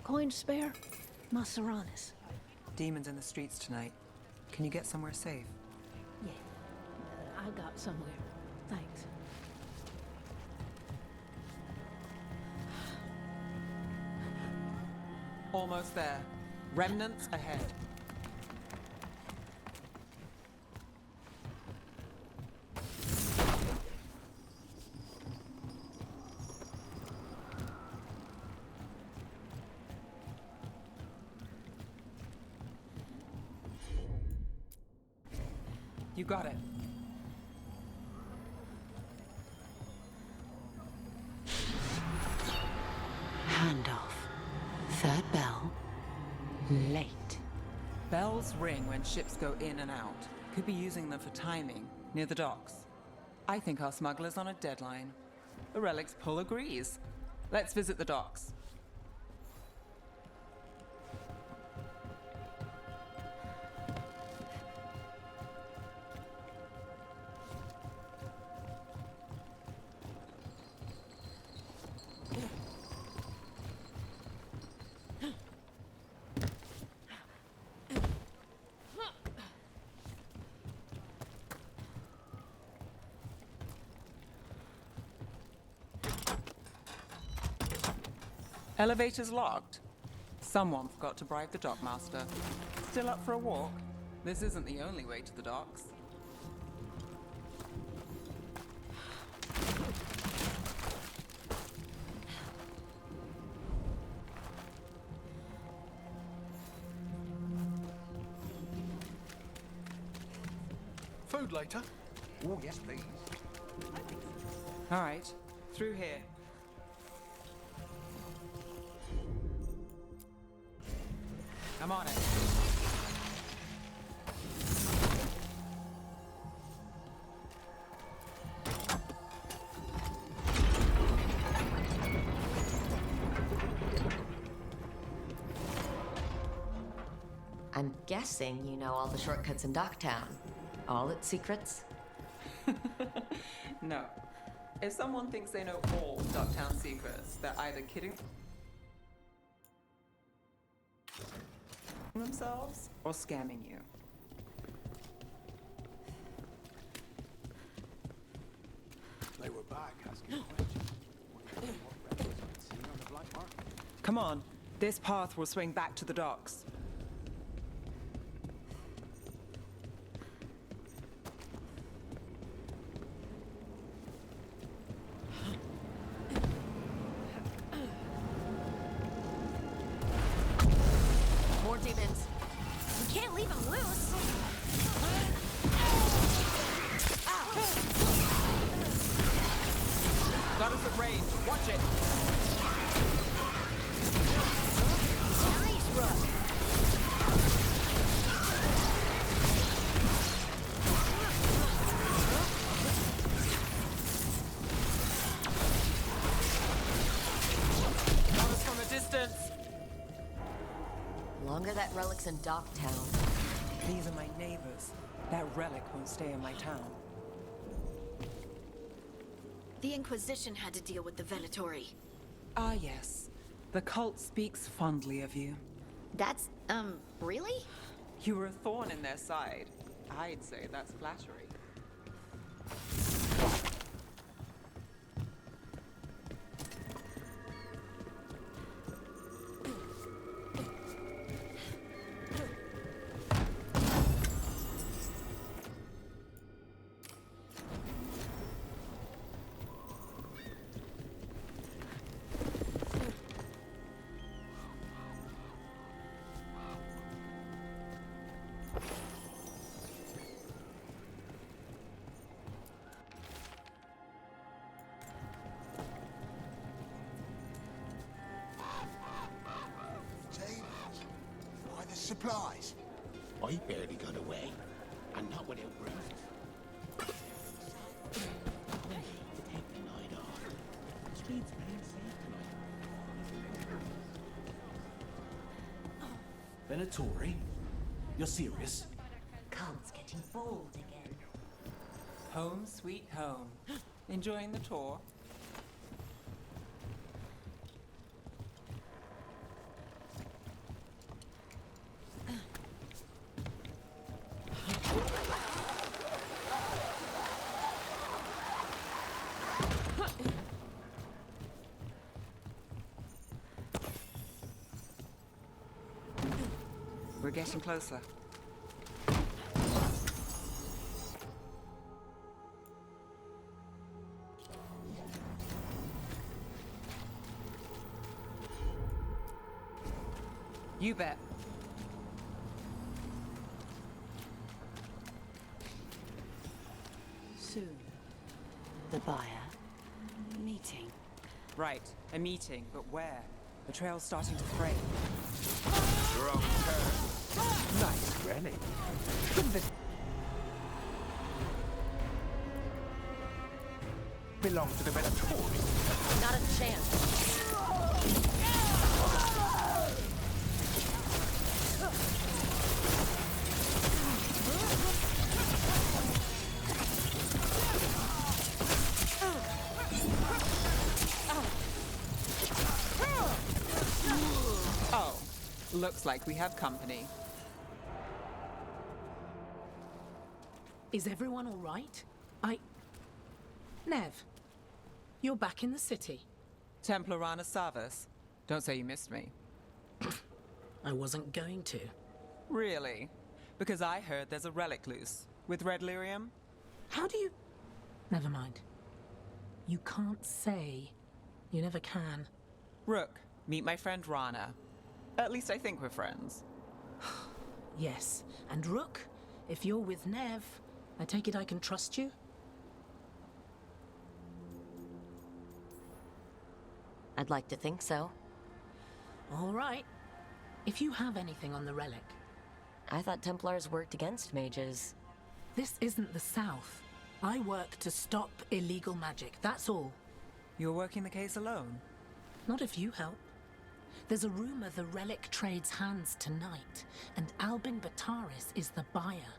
Coin spare? Maseranis. Demons in the streets tonight. Can you get somewhere safe? Yeah, I got somewhere. Thanks. Almost there. Remnants ahead. You got it. Handoff. Third bell. Late. Bells ring when ships go in and out. Could be using them for timing, near the docks. I think our smuggler's on a deadline. The relic's pull agrees. Let's visit the docks. Elevator's locked. Someone forgot to bribe the dockmaster. Still up for a walk? This isn't the only way to the docks. food later? Oh, yes, please. All right, through here. I'm on it. I'm guessing you know all the shortcuts in Docktown. All its secrets? No. If someone thinks they know all Ducktown secrets, they're either kidding themselves or scamming you. They were back asking questions. Wondering what rebels I'd seen on the black market. Come on, this path will swing back to the docks. More demons. We can't leave him loose. Got us at range. Watch it. Nice, Rook. Got us from a distance. Longer that relic's in Docktown. These are my neighbors. That relic won't stay in my town. The Inquisition had to deal with the Venatori. Ah, yes. The cult speaks fondly of you. That's, really? You were a thorn in their side. I'd say that's flattery. Why the supplies? I barely got away, and not without breath. Take the night off. The streets ain't safe tonight. Venatori? You're serious? Cult's getting bold again. Home sweet home. Enjoying the tour? We're getting closer. You bet. Soon. The buyer. Meeting. Right, a meeting, but where? The trail's starting to fray. Wrong turn. Nice relic. Belong to the Venatori. Not a chance. Oh, looks like we have company. Is everyone all right? Nev, you're back in the city. Templar Rana Savas. Don't say you missed me. I wasn't going to. Really? Because I heard there's a relic loose. With red lyrium? How do you... Never mind. You can't say. You never can. Rook, meet my friend Rana. At least I think we're friends. Yes, and Rook, if you're with Nev, I take it I can trust you? I'd like to think so. All right. If you have anything on the relic. I thought Templars worked against mages. This isn't the South. I work to stop illegal magic, that's all. You're working the case alone? Not if you help. There's a rumor the relic trades hands tonight, and Albin Bataris is the buyer.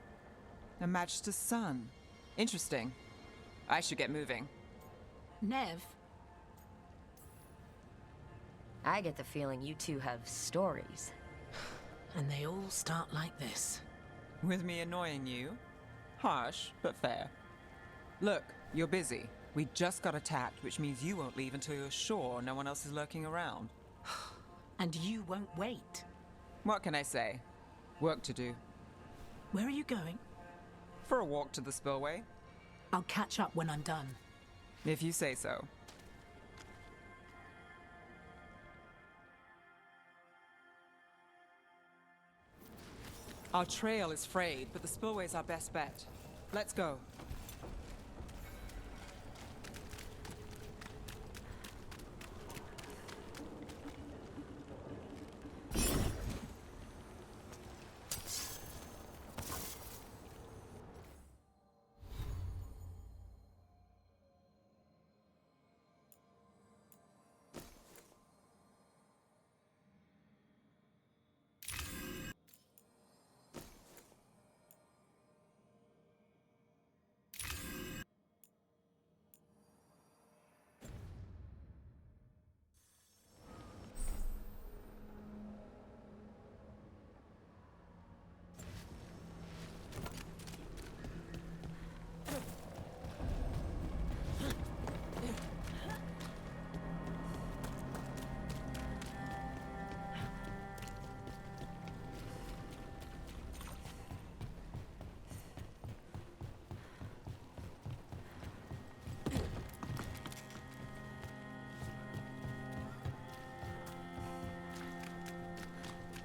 A Magister's son. Interesting. I should get moving. Nev? I get the feeling you two have stories. And they all start like this. With me annoying you? Harsh, but fair. Look, you're busy. We just got attacked, which means you won't leave until you're sure no one else is lurking around. And you won't wait. What can I say? Work to do. Where are you going? For a walk to the spillway. I'll catch up when I'm done. If you say so. Our trail is frayed, but the spillway's our best bet. Let's go.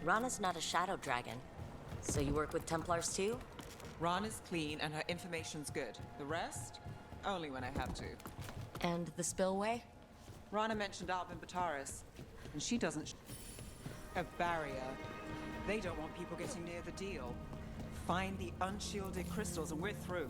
Rana's not a shadow dragon. So you work with Templars too? Rana's clean and her information's good. The rest? Only when I have to. And the spillway? Rana mentioned Albin Bataris, and she doesn't a barrier. They don't want people getting near the deal. Find the unshielded crystals and we're through.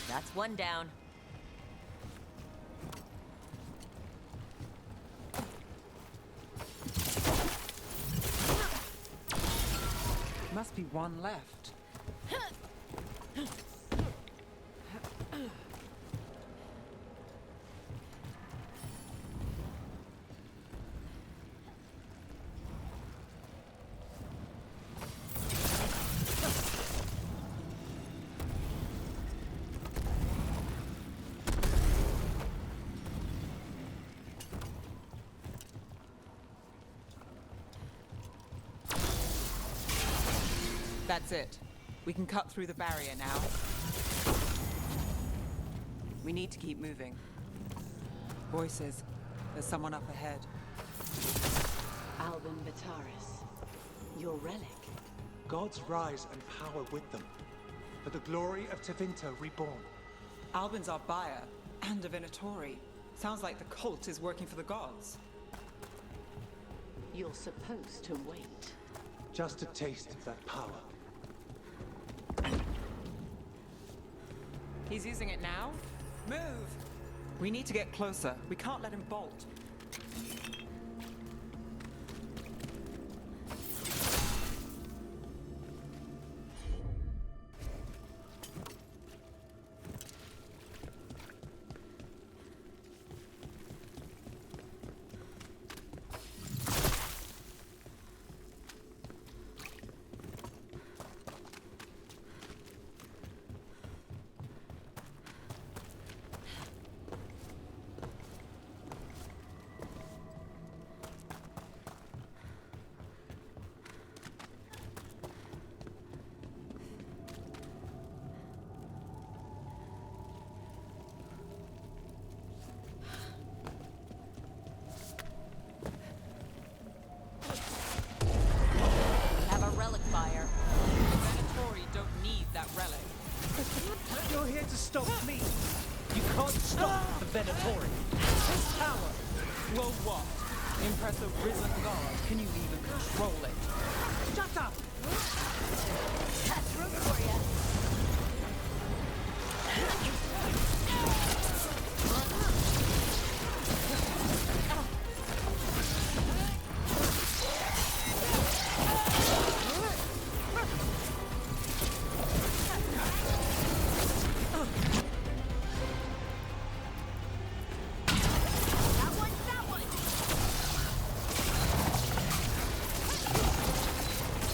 That's one down. Must be one left. That's it. We can cut through the barrier now. We need to keep moving. Voices. There's someone up ahead. Albin Bataris, your relic. Gods rise and power with them. For the glory of Tevinter reborn. Albin's our buyer, and a Venatori. Sounds like the cult is working for the gods. You're supposed to wait. Just a taste of that power. He's using it now? Move! We need to get closer. We can't let him bolt. stop me. You can't stop the Venatori. His power. Well, what? Impress a risen god. Can you even control it? Shut up! That's room for you.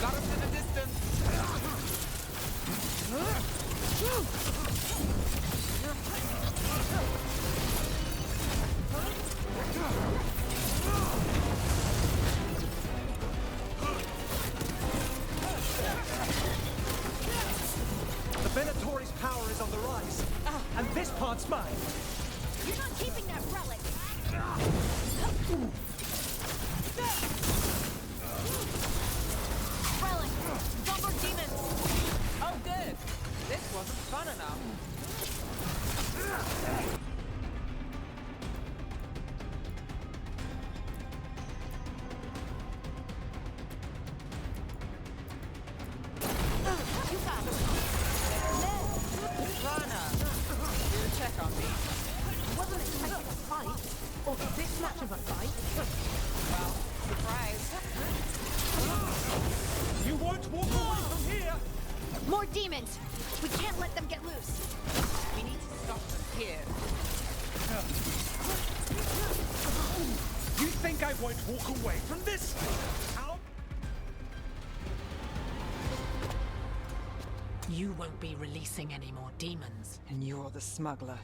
Got us in the distance. The Venatori's power is on the rise. And this part's mine. You're not keeping that relic. Relic! Dumber demons! Oh, good. This wasn't fun enough. You got it. Lana, do check on me. Wasn't expecting a fight. Or this much of a fight. Well, surprise. You won't walk away from here! More demons! We can't let them get loose. We need to stop them here. You think I won't walk away from this? How? You won't be releasing any more demons. And you're the smuggler.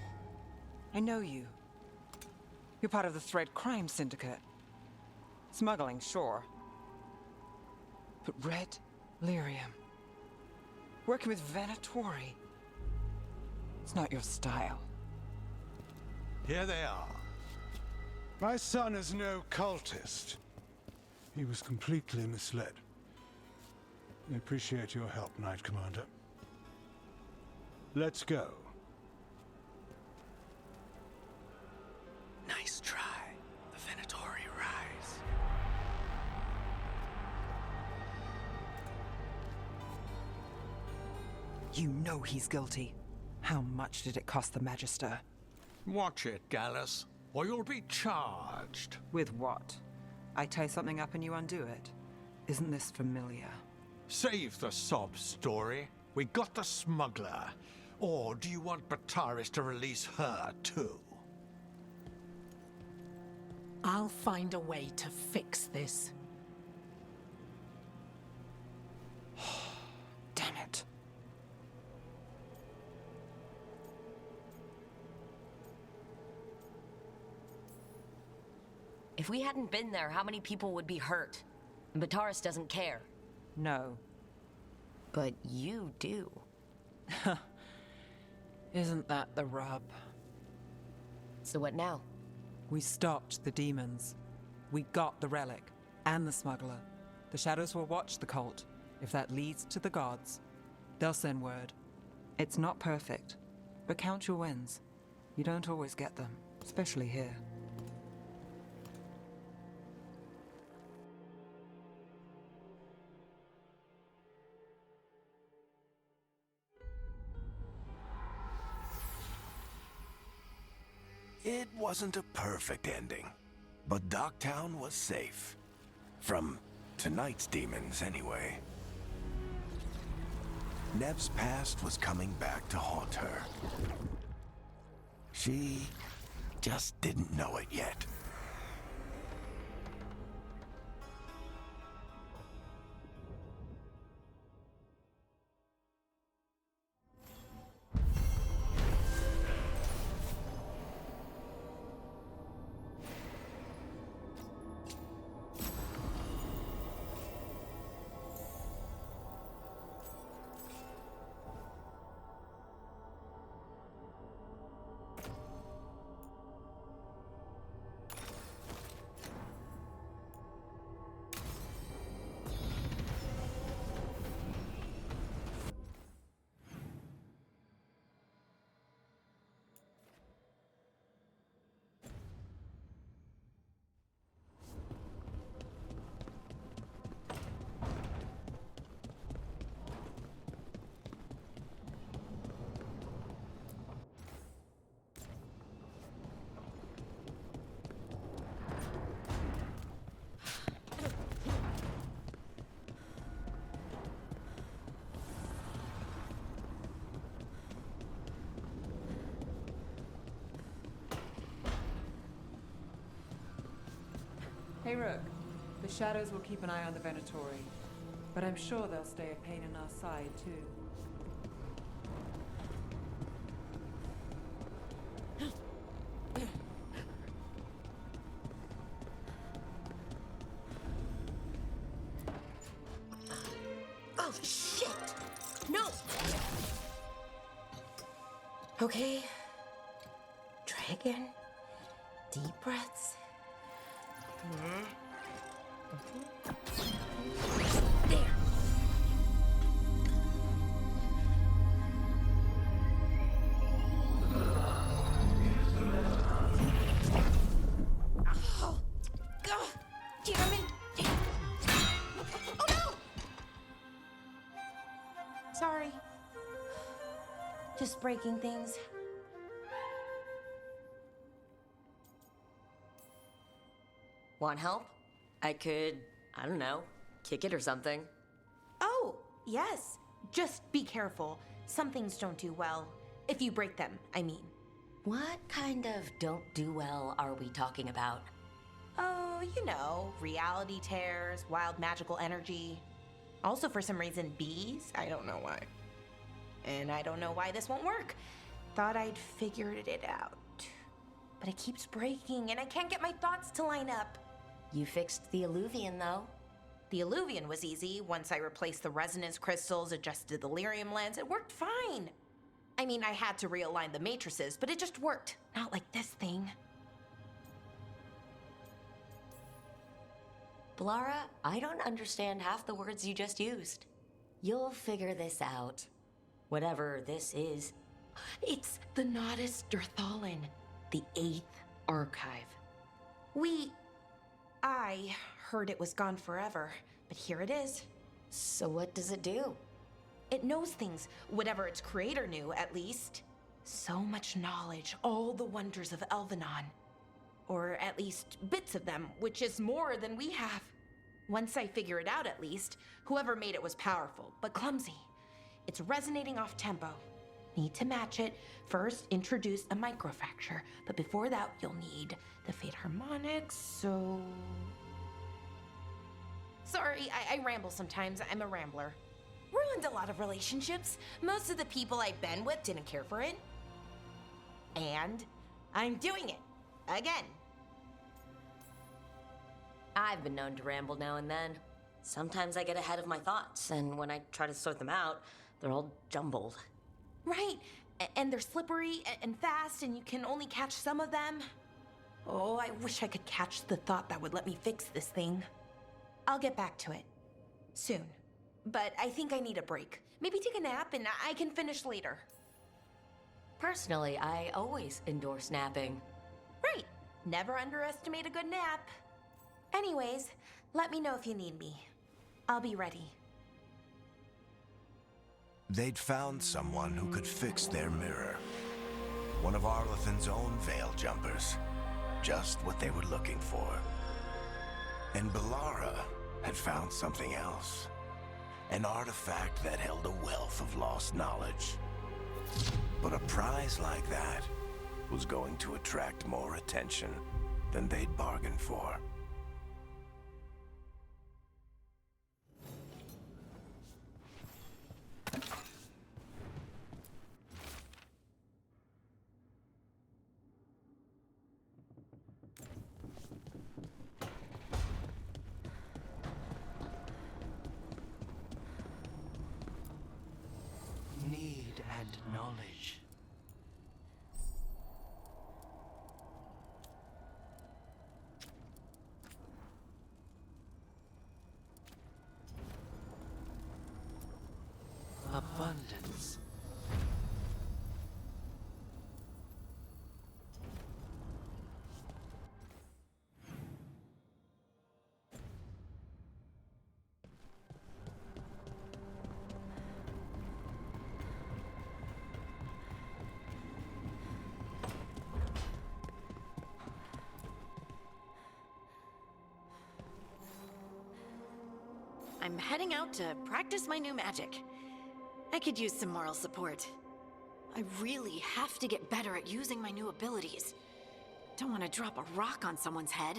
I know you. You're part of the Thread Crime Syndicate. Smuggling, sure. But Red Lyrium. Working with Venatori. It's not your style. Here they are. My son is no cultist. He was completely misled. I appreciate your help, Knight Commander. Let's go. Nice try. The Venatori rise. You know he's guilty. How much did it cost the Magister? Watch it, Gallus, or you'll be charged. With what? I tie something up and you undo it. Isn't this familiar? Save the sob story. We got the smuggler. Or do you want Bataris to release her, too? I'll find a way to fix this. Damn it. If we hadn't been there, how many people would be hurt? And Bataris doesn't care. No. But you do. Isn't that the rub? So what now? We stopped the demons. We got the relic and the smuggler. The shadows will watch the cult. If that leads to the gods, they'll send word. It's not perfect, but count your wins. You don't always get them, especially here. It wasn't a perfect ending, but Docktown was safe. From tonight's demons, anyway. Nev's past was coming back to haunt her. She just didn't know it yet. Hey, Rook. The Shadows will keep an eye on the Venatori, but I'm sure they'll stay a pain in our side, too. Oh, shit! No! Okay. Try again. Deep breaths. There. Oh, God, damn it! Oh no! Sorry. Just breaking things. Want help? I could, I don't know, kick it or something. Oh, yes. Just be careful. Some things don't do well. If you break them, I mean. What kind of don't do well are we talking about? Oh, you know, reality tears, wild magical energy. Also, for some reason, bees. I don't know why. And I don't know why this won't work. Thought I'd figured it out. But it keeps breaking, and I can't get my thoughts to line up. You fixed the Illuvian, though. The Illuvian was easy. Once I replaced the resonance crystals, adjusted the lyrium lens, it worked fine. I mean, I had to realign the matrices, but it just worked. Not like this thing. Blara, I don't understand half the words you just used. You'll figure this out. Whatever this is. It's the Nodus Dirthalin, the 8th archive. I heard it was gone forever, but here it is. So what does it do? It knows things, whatever its creator knew, at least. So much knowledge, all the wonders of Elvenon. Or at least bits of them, which is more than we have. Once I figure it out, at least, whoever made it was powerful, but clumsy. It's resonating off tempo. Need to match it. First, introduce a microfracture, but before that, you'll need the Fate harmonics, so... Sorry, I ramble sometimes. I'm a rambler. Ruined a lot of relationships. Most of the people I've been with didn't care for it. And I'm doing it. Again. I've been known to ramble now and then. Sometimes I get ahead of my thoughts, and when I try to sort them out, they're all jumbled. Right, and they're slippery and fast, and you can only catch some of them. Oh, I wish I could catch the thought that would let me fix this thing. I'll get back to it. Soon. But I think I need a break. Maybe take a nap and I can finish later. Personally, I always endorse napping. Right. Never underestimate a good nap. Anyways, let me know if you need me. I'll be ready. They'd found someone who could fix their mirror. One of Arlathan's own Veil Jumpers. Just what they were looking for. And B'Elara had found something else. An artifact that held a wealth of lost knowledge. But a prize like that was going to attract more attention than they'd bargained for. Need and knowledge. Abundance. I'm heading out to practice my new magic. I could use some moral support. I really have to get better at using my new abilities. Don't want to drop a rock on someone's head.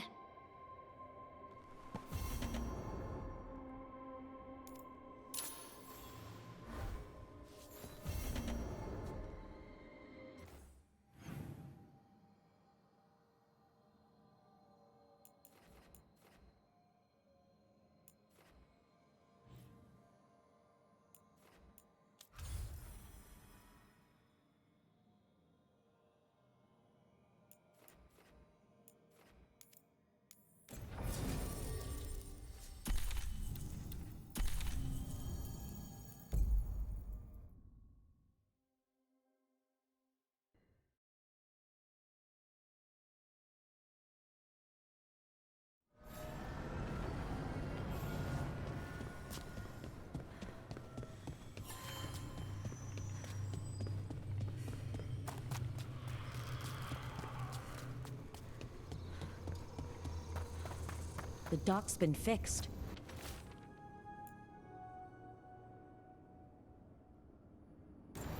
The dock's been fixed.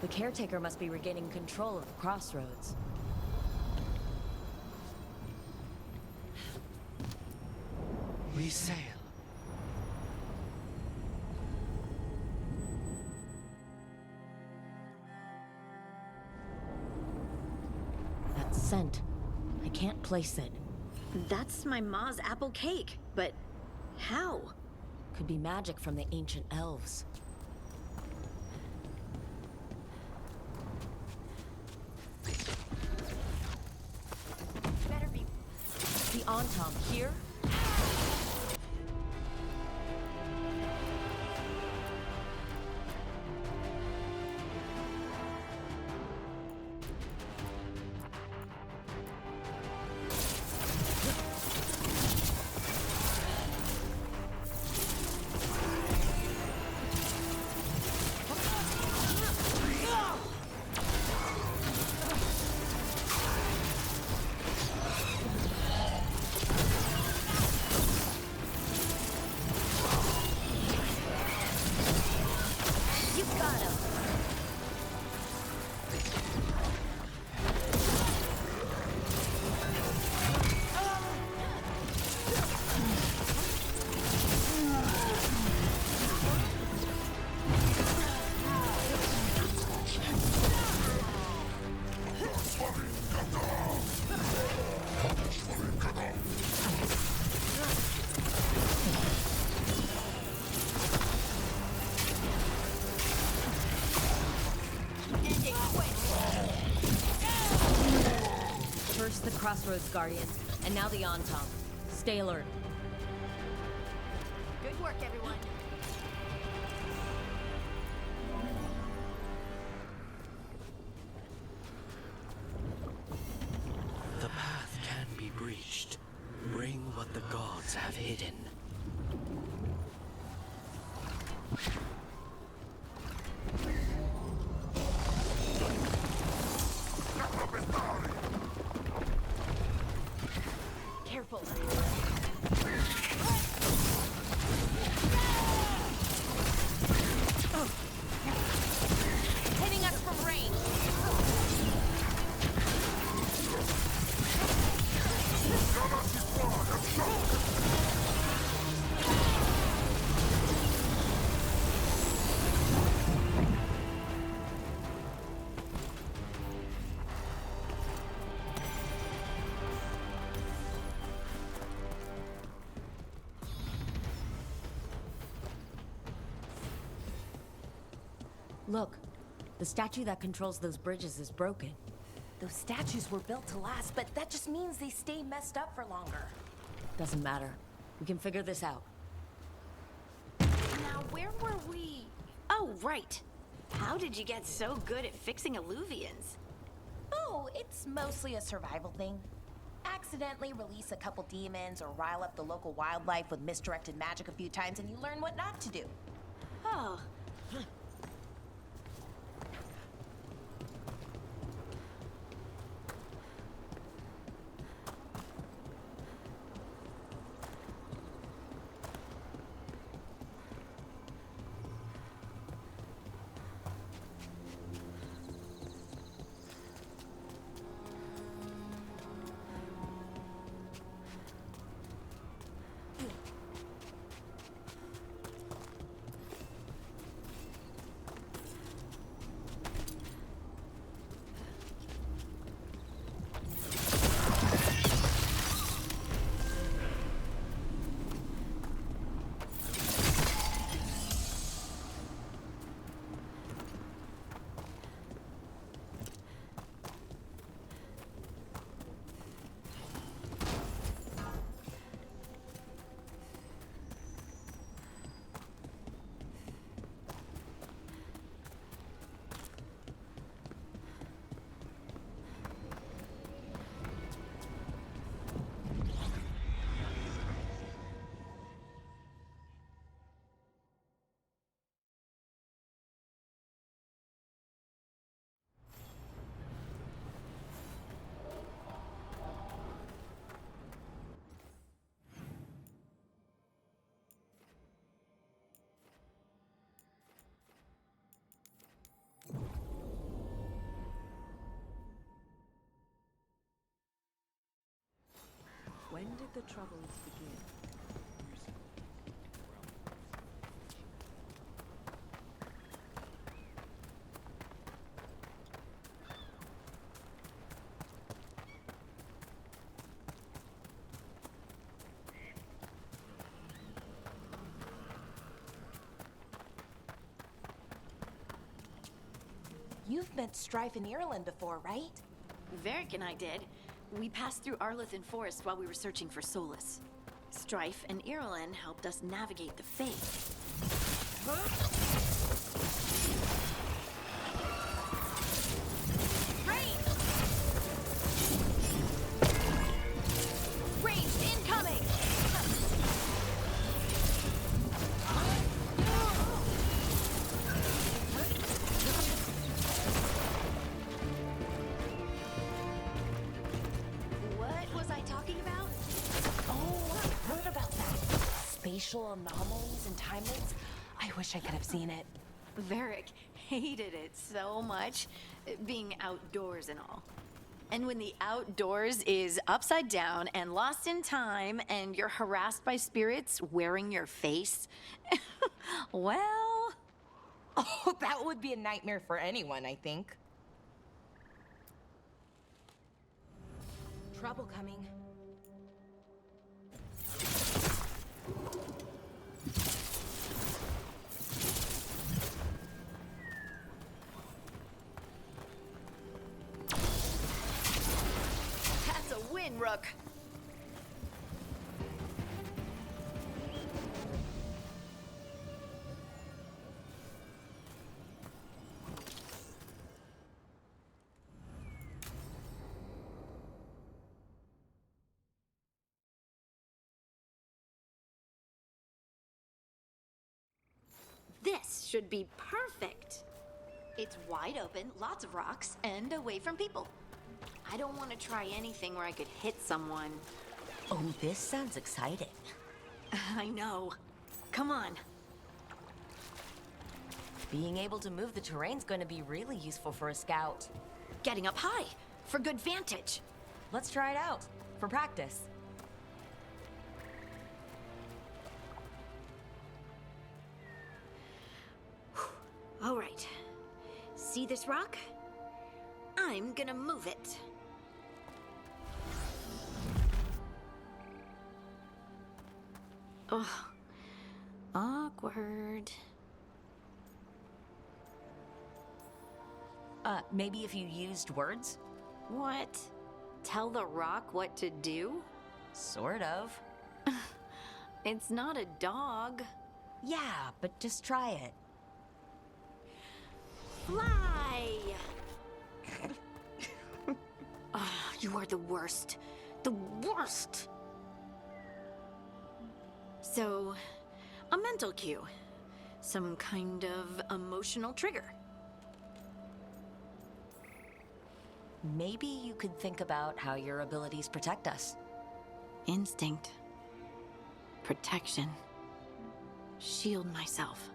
The caretaker must be regaining control of the crossroads. We sail. That scent. I can't place it. That's my ma's apple cake, but how? Could be magic from the ancient elves. Better be. The Antom here? First the Crossroads Guardians, and now the Antom. Stay alert. Good work, everyone. The path can be breached. Bring what the gods have hidden. Careful. Hitting us from range. Look, the statue that controls those bridges is broken. Those statues were built to last, but that just means they stay messed up for longer. Doesn't matter. We can figure this out. Now, where were we? Oh, right. How did you get so good at fixing Illuvians? Oh, it's mostly a survival thing. Accidentally release a couple demons or rile up the local wildlife with misdirected magic a few times and you learn what not to do. Oh. the troubles begin? You've met Strife in Ireland before, right? Varric and I did. We passed through Arlothan Forest while we were searching for Solus. Strife and Irulan helped us navigate the Fade. Ranged incoming! What was I talking about? Oh, I've heard about that. Spatial anomalies and time loops. I wish I could have seen it. Varric hated it so much, being outdoors and all. And when the outdoors is upside down and lost in time and you're harassed by spirits wearing your face, well... Oh, that would be a nightmare for anyone, I think. Trouble coming. That's a win, Rook. This should be perfect. It's wide open, lots of rocks, and away from people. I don't want to try anything where I could hit someone. Oh, this sounds exciting. I know. Come on. Being able to move the terrain's going to be really useful for a scout. Getting up high, for good vantage. Let's try it out, for practice. All right. See this rock? I'm gonna move it. Ugh. Awkward. Maybe if you used words? What? Tell the rock what to do? Sort of. It's not a dog. Yeah, but just try it. Fly! Ah, you are the worst. The worst! So, a mental cue. Some kind of emotional trigger. Maybe you could think about how your abilities protect us. Instinct. Protection. Shield myself.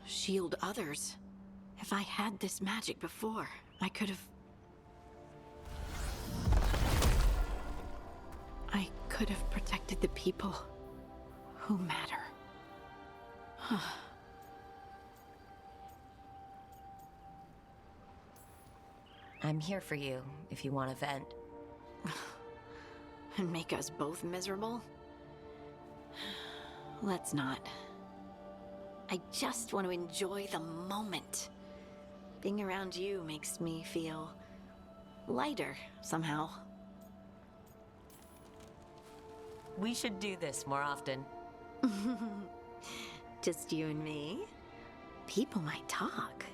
Shield others. If I had this magic before, I could have... I could have protected the people who matter. I'm here for you, if you want to vent. And make us both miserable? Let's not. I just want to enjoy the moment. Being around you makes me feel lighter somehow. We should do this more often. Just you and me? People might talk.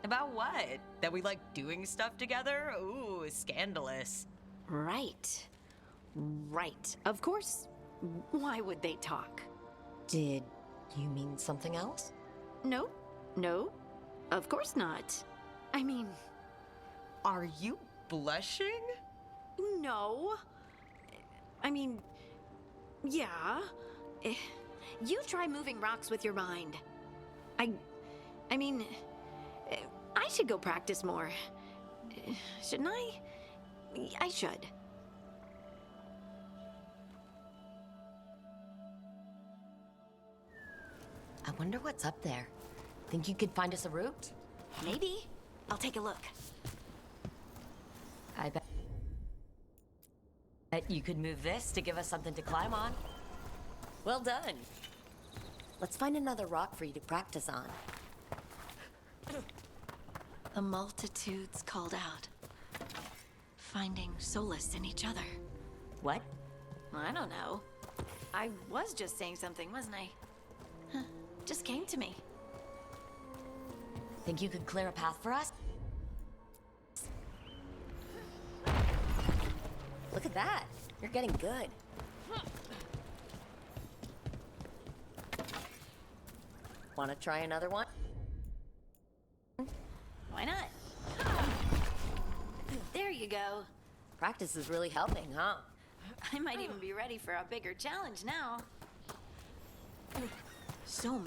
About what? That we like doing stuff together? Ooh, scandalous. Right. Right. Of course. Why would they talk? Did you mean something else? No. No. Of course not. I mean... Are you blushing? No. I mean... Yeah. You try moving rocks with your mind. I mean... I should go practice more. Shouldn't I? I should. I wonder what's up there. Think you could find us a route? Maybe. I'll take a look. I bet you could move this to give us something to climb on. Well done. Let's find another rock for you to practice on. The multitudes called out, finding solace in each other. What? I don't know. I was just saying something, wasn't I? Huh. Just came to me. Think you could clear a path for us? Look at that. You're getting good. Want to try another one? Why not? There you go. Practice is really helping, huh? I might even be ready for a bigger challenge now. So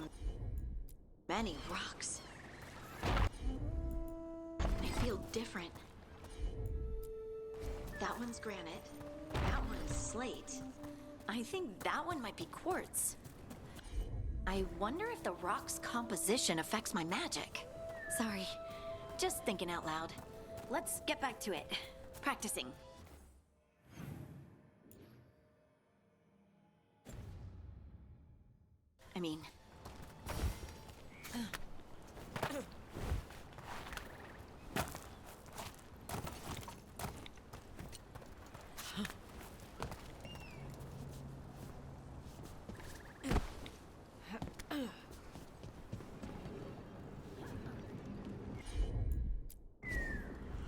many rocks. They feel different. That one's granite. That one's slate. I think that one might be quartz. I wonder if the rock's composition affects my magic. Sorry, just thinking out loud. Let's get back to it. Practicing. I mean...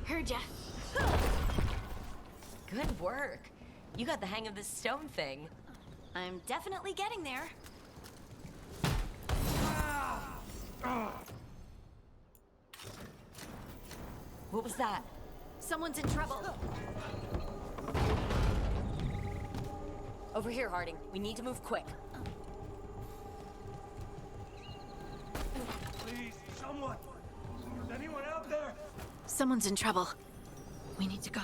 Heard ya. Good work. You got the hang of this stone thing. I'm definitely getting there. What was that? Someone's in trouble. Over here, Harding. We need to move quick. Please, someone! Is anyone out there? Someone's in trouble. We need to go.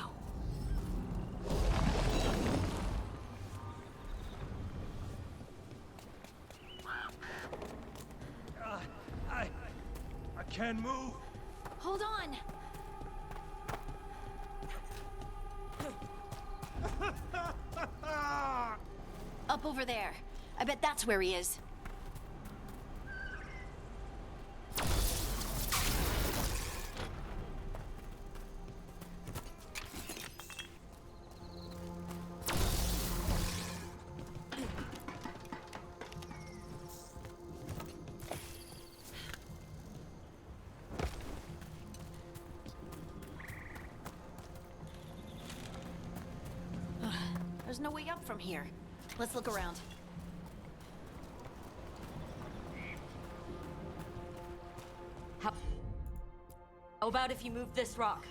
I can't move. Hold on. Up over there. I bet that's where he is. There's no way up from here. Let's look around. How about if you move this rock?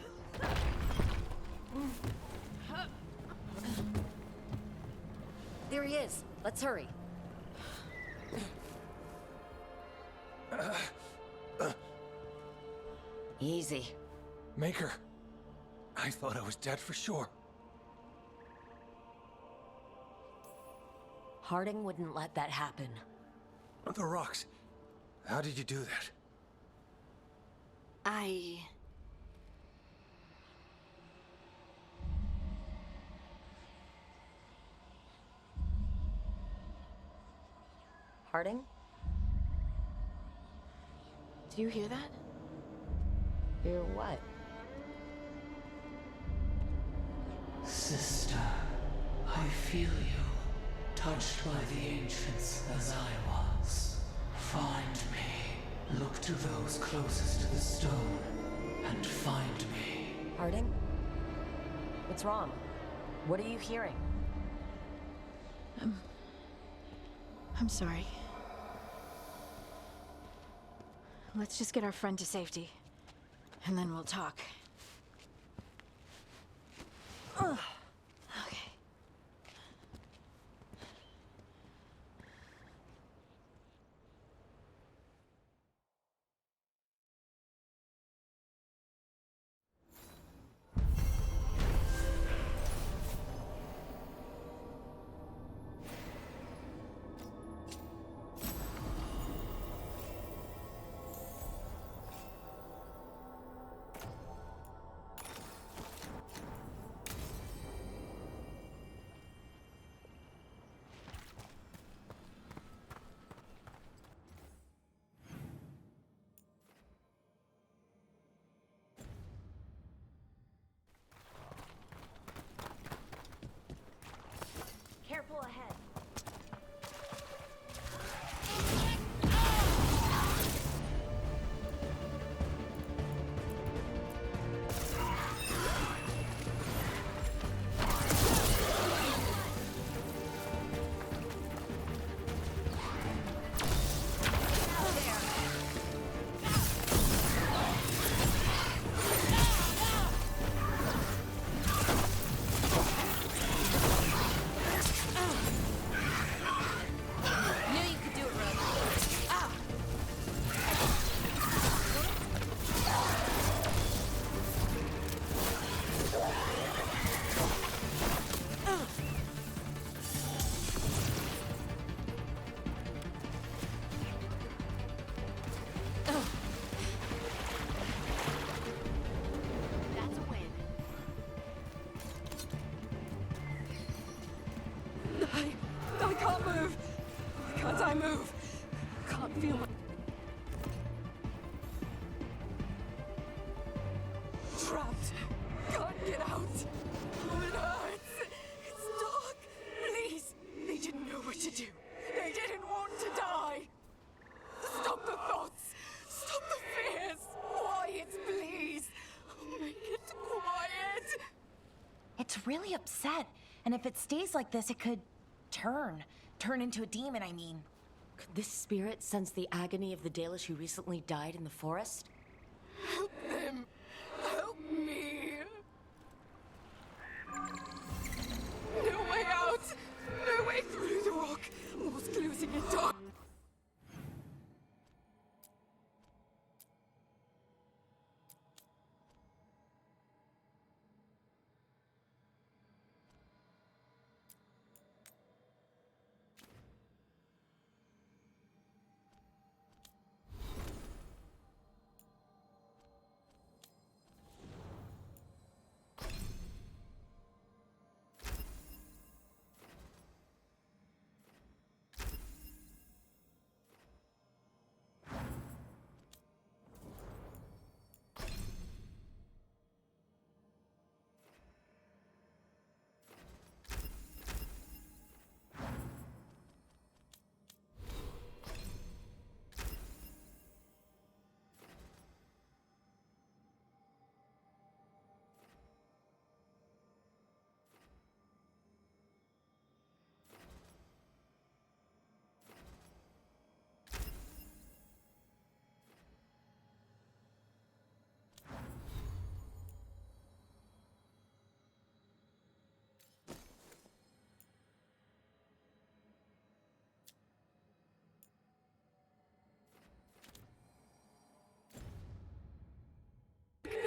There he is. Let's hurry. Easy. Maker, I thought I was dead for sure. Harding wouldn't let that happen. The rocks. How did you do that? Harding? Do you hear that? Hear what? Sister, I feel you, touched by the ancients as I was. Find me. Look to those closest to the stone, and find me. Harding? What's wrong? What are you hearing? I'm sorry. Let's just get our friend to safety, and then we'll talk. Okay. really upset. And if it stays like this, it could turn into a demon, I mean. Could this spirit sense the agony of the Dalish who recently died in the forest? Help them! Help me! No way out! No way through the rock! Almost closing it down!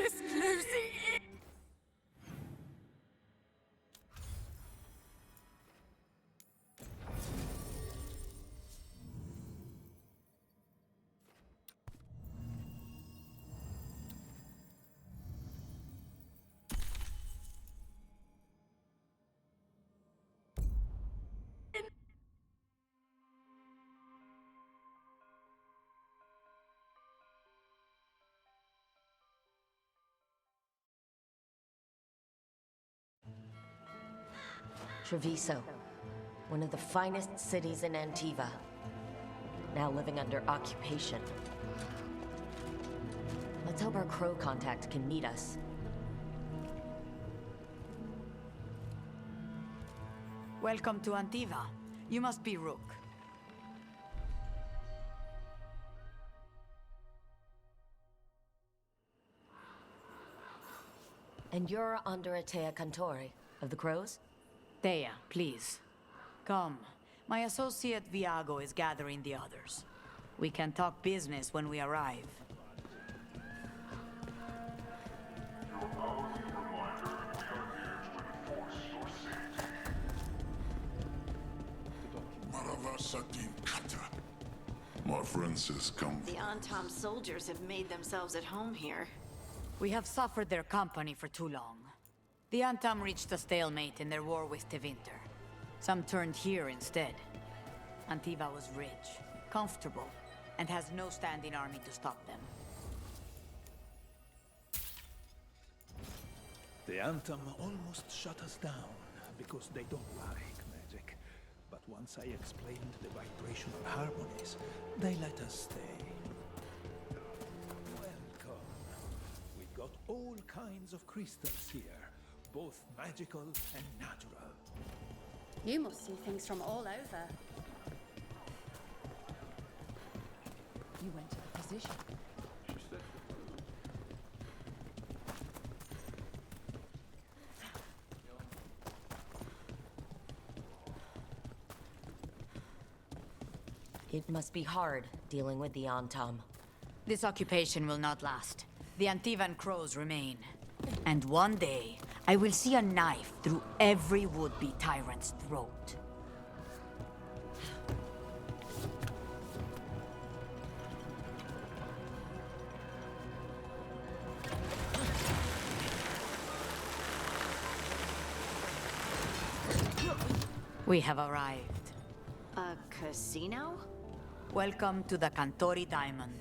It's closing in! Treviso, one of the finest cities in Antiva, now living under occupation. Let's hope our crow contact can meet us. Welcome to Antiva. You must be Rook. And you're under Atea Cantori of the Crows? Thea, please. Come. My associate Viago is gathering the others. We can talk business when we arrive. My friend says come. The Antam soldiers have made themselves at home here. We have suffered their company for too long. The Antam reached a stalemate in their war with Tevinter. Some turned here instead. Antiva was rich, comfortable, and has no standing army to stop them. The Antam almost shut us down because they don't like magic. But once I explained the vibrational harmonies, they let us stay. Welcome. We've got all kinds of crystals here, both magical and natural. You must see things from all over. You went to the position. It must be hard dealing with the Antam. This occupation will not last. The Antivan crows remain. And one day, I will see a knife through every would-be tyrant's throat. We have arrived. A casino? Welcome to the Cantori Diamond.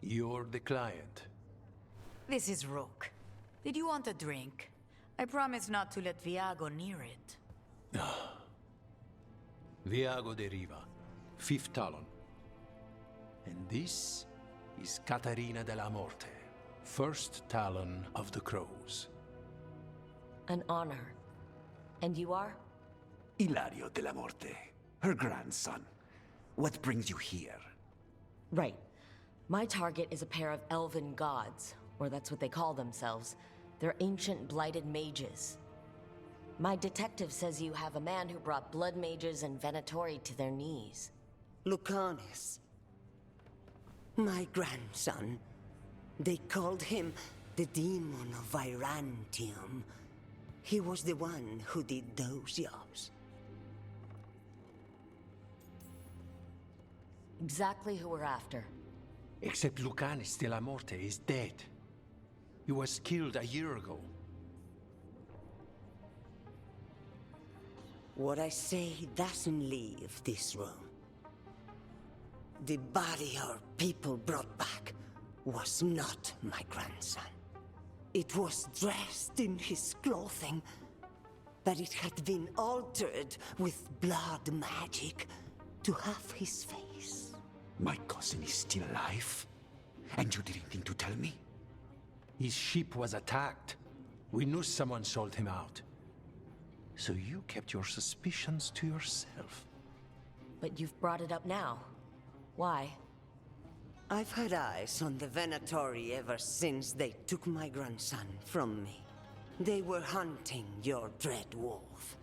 You're the client. This is Rook. Did you want a drink? I promise not to let Viago near it. Viago de Riva, 5th Talon. And this is Caterina de la Morte, 1st Talon of the Crows. An honor. And you are? Ilario de la Morte, her grandson. What brings you here? Right. My target is a pair of elven gods, or that's what they call themselves. They're ancient blighted mages. My detective says you have a man who brought blood mages and Venatori to their knees. Lucanis. My grandson. They called him the Demon of Virantium. He was the one who did those jobs. Exactly who we're after. Except Lucanis de la Morte is dead. He was killed a year ago. What I say doesn't leave this room. The body our people brought back was not my grandson. It was dressed in his clothing, but it had been altered with blood magic to have his face. My cousin is still alive? And you didn't think to tell me? His ship was attacked. We knew someone sold him out. So you kept your suspicions to yourself. But you've brought it up now. Why? I've had eyes on the Venatori ever since they took my grandson from me. They were hunting your dread wolf.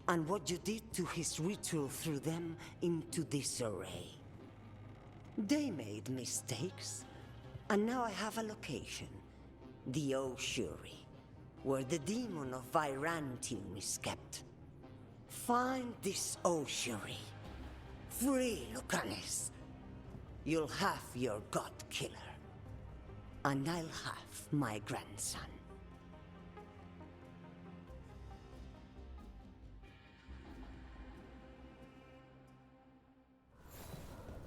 And what you did to his ritual threw them into disarray. They made mistakes, and now I have a location. The Ossuary, where the demon of Virantium is kept. Find this Ossuary. Free Lucanis. You'll have your god killer. And I'll have my grandson.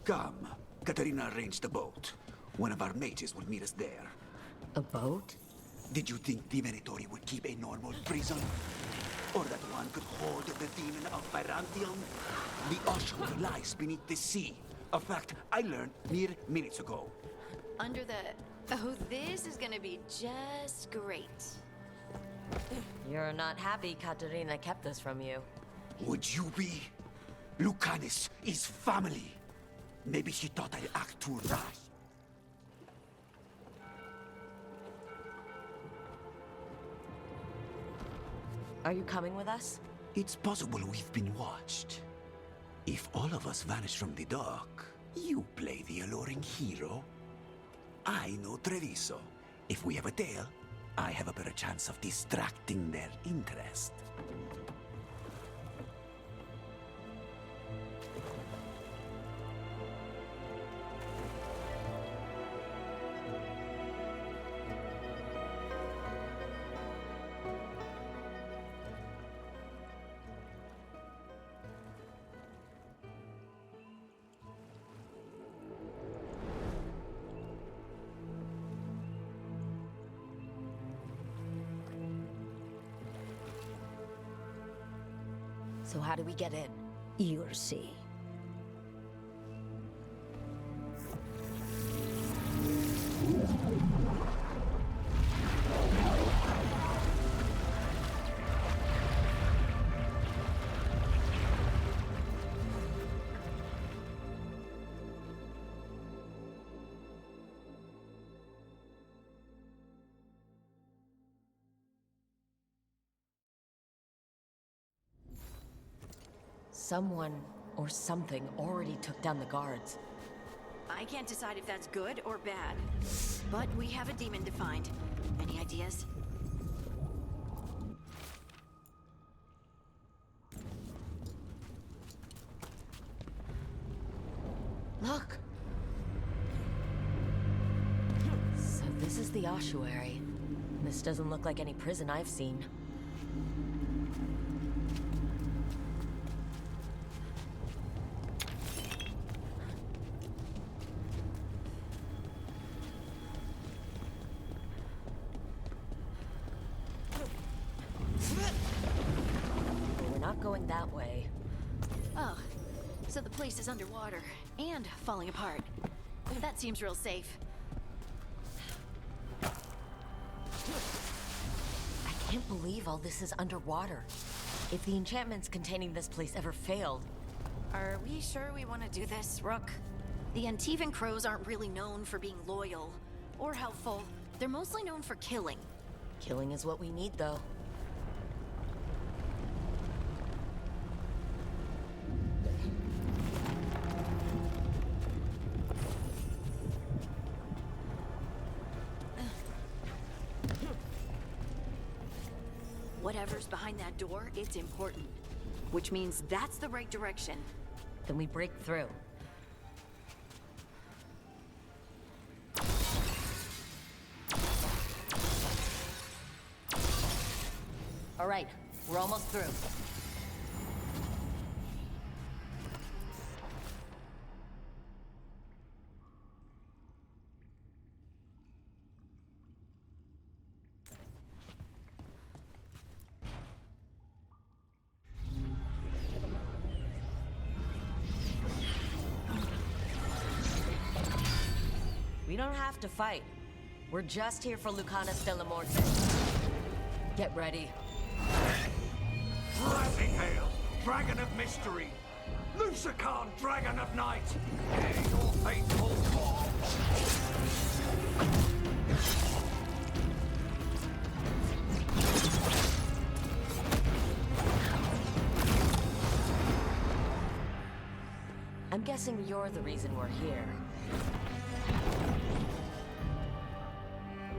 Come. Katerina arranged a boat. One of our mages will meet us there. A boat? Did you think the Venatori would keep a normal prison? Or that one could hold the demon of Virantium? The ossuary lies beneath the sea. A fact I learned mere minutes ago. Under the... Oh, this is gonna be just great. You're not happy Caterina kept this from you. Would you be? Lucanis is family. Maybe she thought I'd act too rash. Are you coming with us? It's possible we've been watched. If all of us vanish from the dock, you play the alluring hero. I know Treviso. If we have a tail, I have a better chance of distracting their interest. So how do we get in? You'll see. Someone or something already took down the guards. I can't decide if that's good or bad. But we have a demon to find. Any ideas? Look! So this is the ossuary. This doesn't look like any prison I've seen. We're not going that way. Oh, so the place is underwater and falling apart. That seems real safe. I can't believe all this is underwater. If the enchantments containing this place ever failed... Are we sure we want to do this, Rook? The Antivan crows aren't really known for being loyal or helpful. They're mostly known for killing. Killing is what we need, though. Whatever's behind that door, it's important. Which means that's the right direction. Then we break through. All right, we're almost through. We don't have to fight. We're just here for Lucanus de la Morte. Get ready. Rising Hail, Dragon of Mystery! Lucican, Dragon of Night! Hear your faithful call! I'm guessing you're the reason we're here.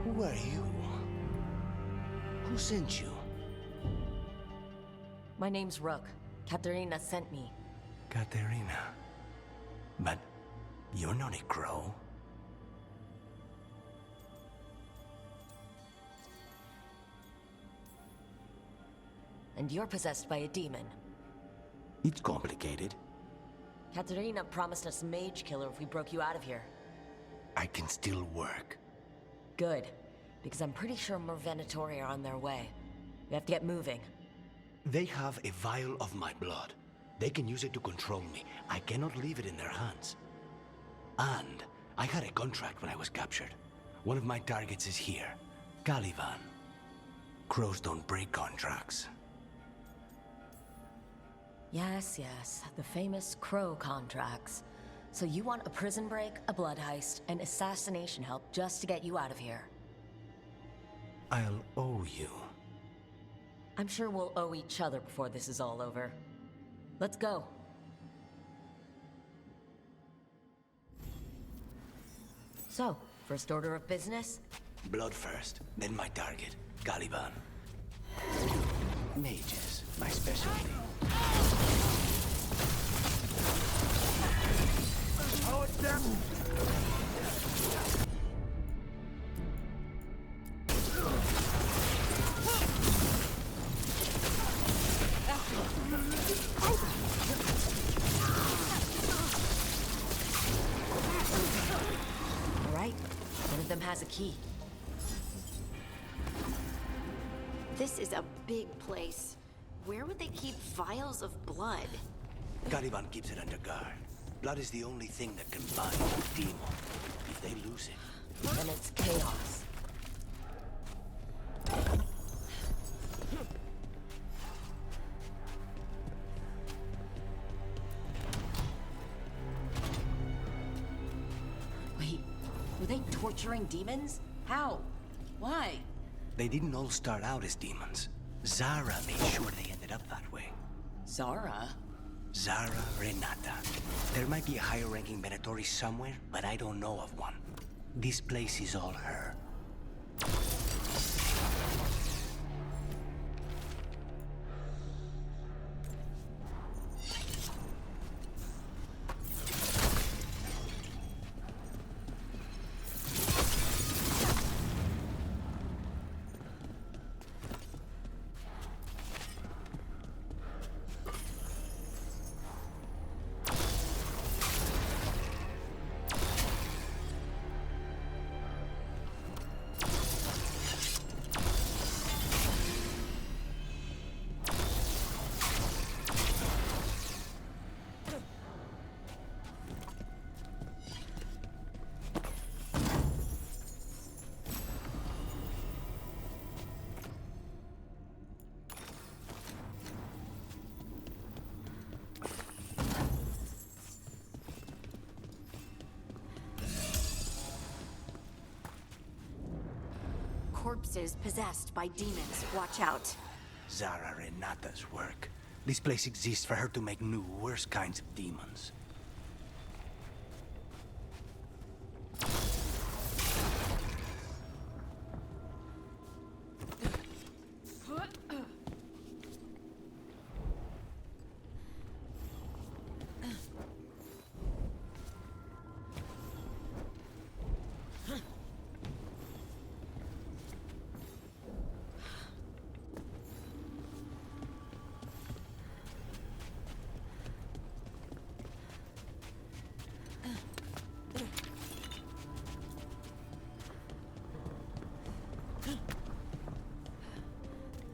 Who are you? Who sent you? My name's Rook. Katerina sent me. Katerina. But you're not a crow. And you're possessed by a demon. It's complicated. Katerina promised us Mage Killer if we broke you out of here. I can still work. Good, because I'm pretty sure more Venatori are on their way. We have to get moving. They have a vial of my blood. They can use it to control me. I cannot leave it in their hands. And I had a contract when I was captured. One of my targets is here, Caliban. Crows don't break contracts. Yes, the famous Crow contracts. So you want a prison break, a blood heist, and assassination help just to get you out of here. I'll owe you. I'm sure we'll owe each other before this is all over. Let's go. So, first order of business? Blood first, then my target, Caliban. Mages, my specialty. Oh, it's them! All right, one of them has a key. This is a big place. Where would they keep vials of blood? Caliban keeps it under guard. Blood is the only thing that can bind a demon. If they lose it, then it's chaos. Wait, were they torturing demons? How? Why? they didn't all start out as demons. Zara made sure they ended up that way. Zara? Zara Renata. There might be a higher-ranking Venatori somewhere, but I don't know of one. This place is all her. corpses possessed by demons. Watch out. Zara Renata's work. This place exists for her to make new, worse kinds of demons.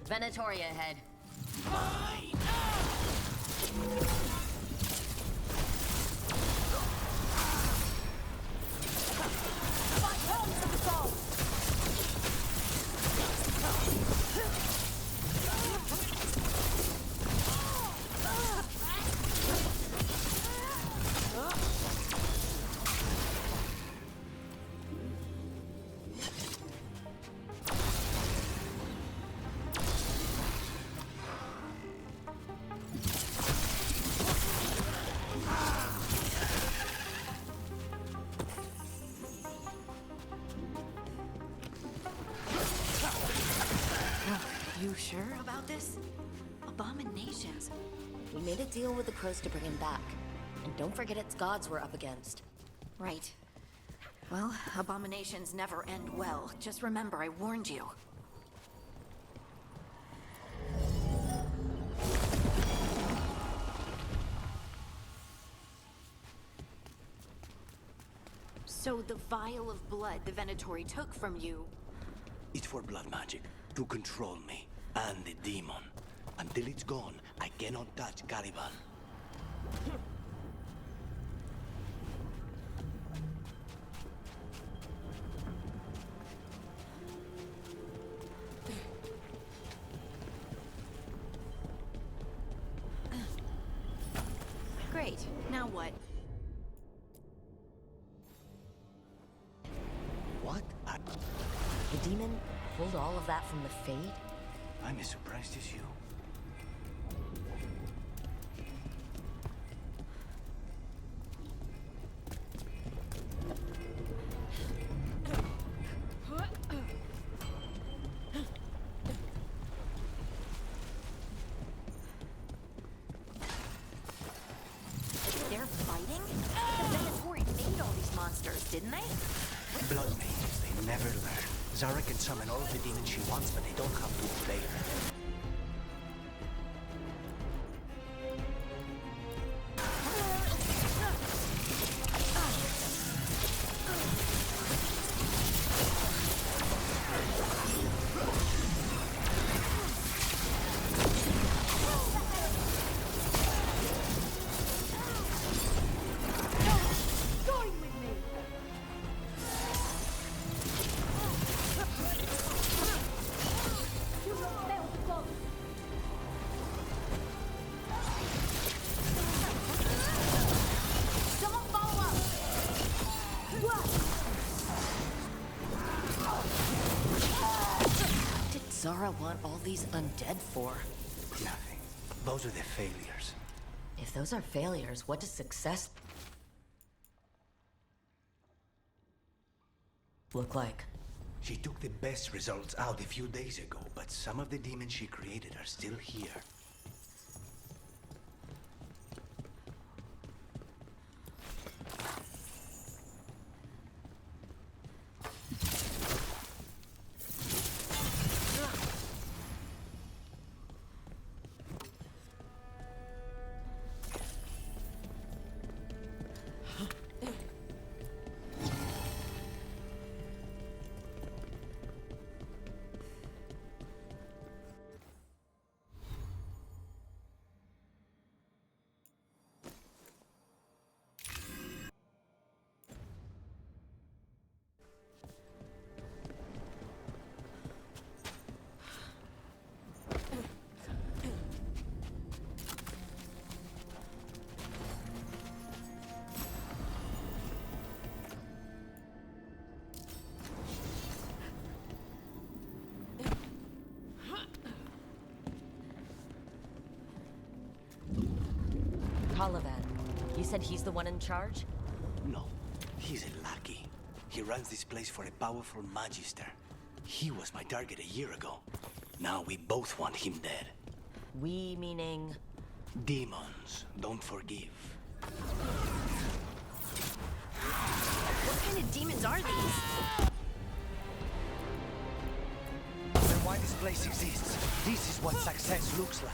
Venatoria ahead. You sure about this? Abominations. We made a deal with the crows to bring him back. And don't forget it's gods we're up against. Right. Well, abominations never end well. Just remember, I warned you. So the vial of blood the Venatori took from you... It's for blood magic, to control me, and the demon. Until it's gone, I cannot touch Caliban. Great. Now what? What? The demon pulled all of that from the Fade? I'm as surprised as you. They're fighting? The Venatori made all these monsters, didn't they? Blood mages, they never learn. Zara can summon all of the demons she wants, but they don't have to obey her. Zara want all these undead for? Nothing. Those are the failures. If those are failures, what does success look like? She took the best results out a few days ago, but some of the demons she created are still here. Colivan. You said he's the one in charge? No, he's a lackey. He runs this place for a powerful magister. He was my target a year ago. Now we both want him dead. We meaning? Demons don't forgive. What kind of demons are these? Then why this place exists? This is what success looks like.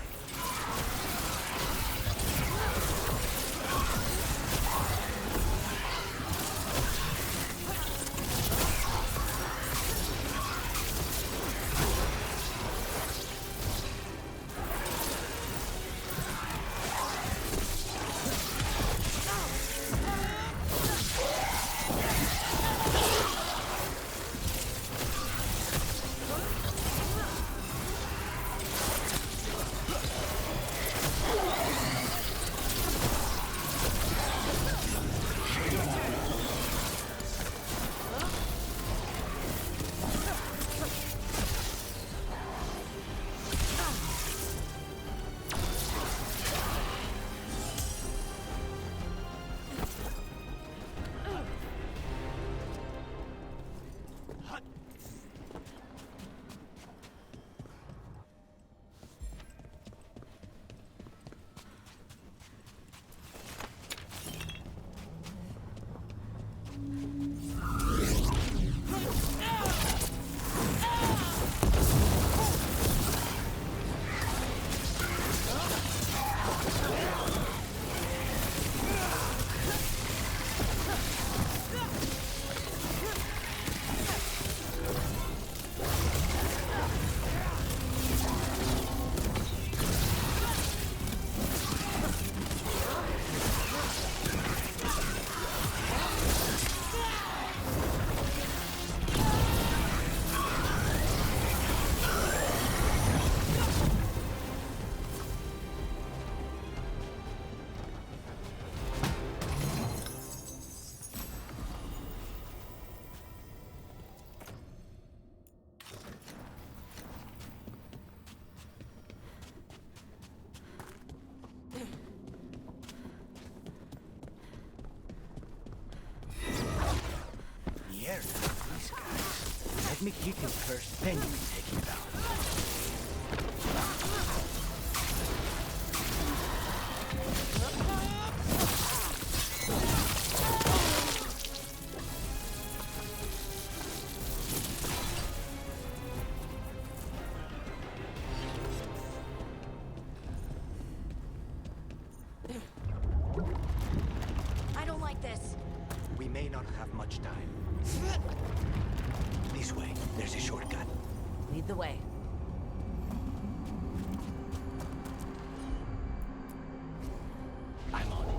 These guys. Let me hit him first, then you can take him down. I don't like this. We may not have much time. This way, there's a shortcut. Lead the way. I'm on it.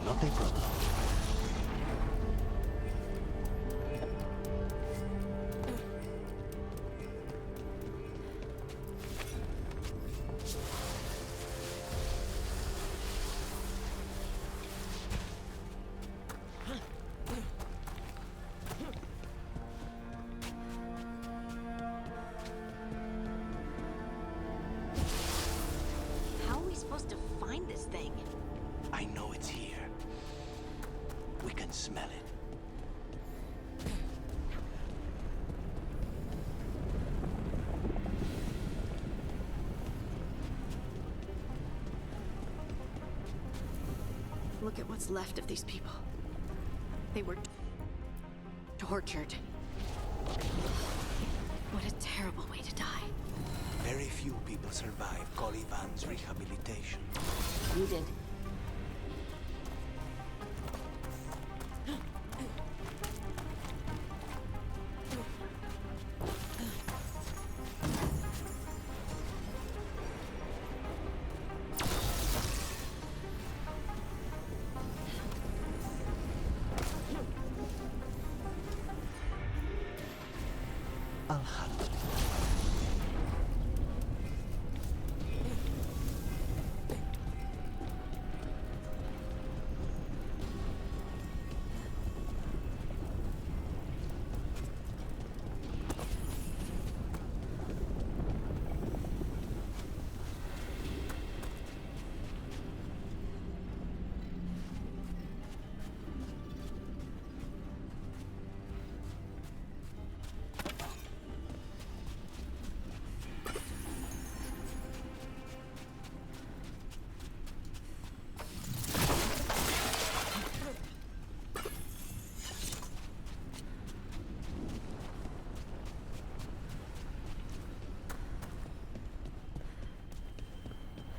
Not a problem. How are we supposed to find this thing? I know it's here. We can smell it. Look at what's left of these people. They were tortured. What a terrible way to die. Very few people survive Colivan's rehabilitation. You did. I'll handle it.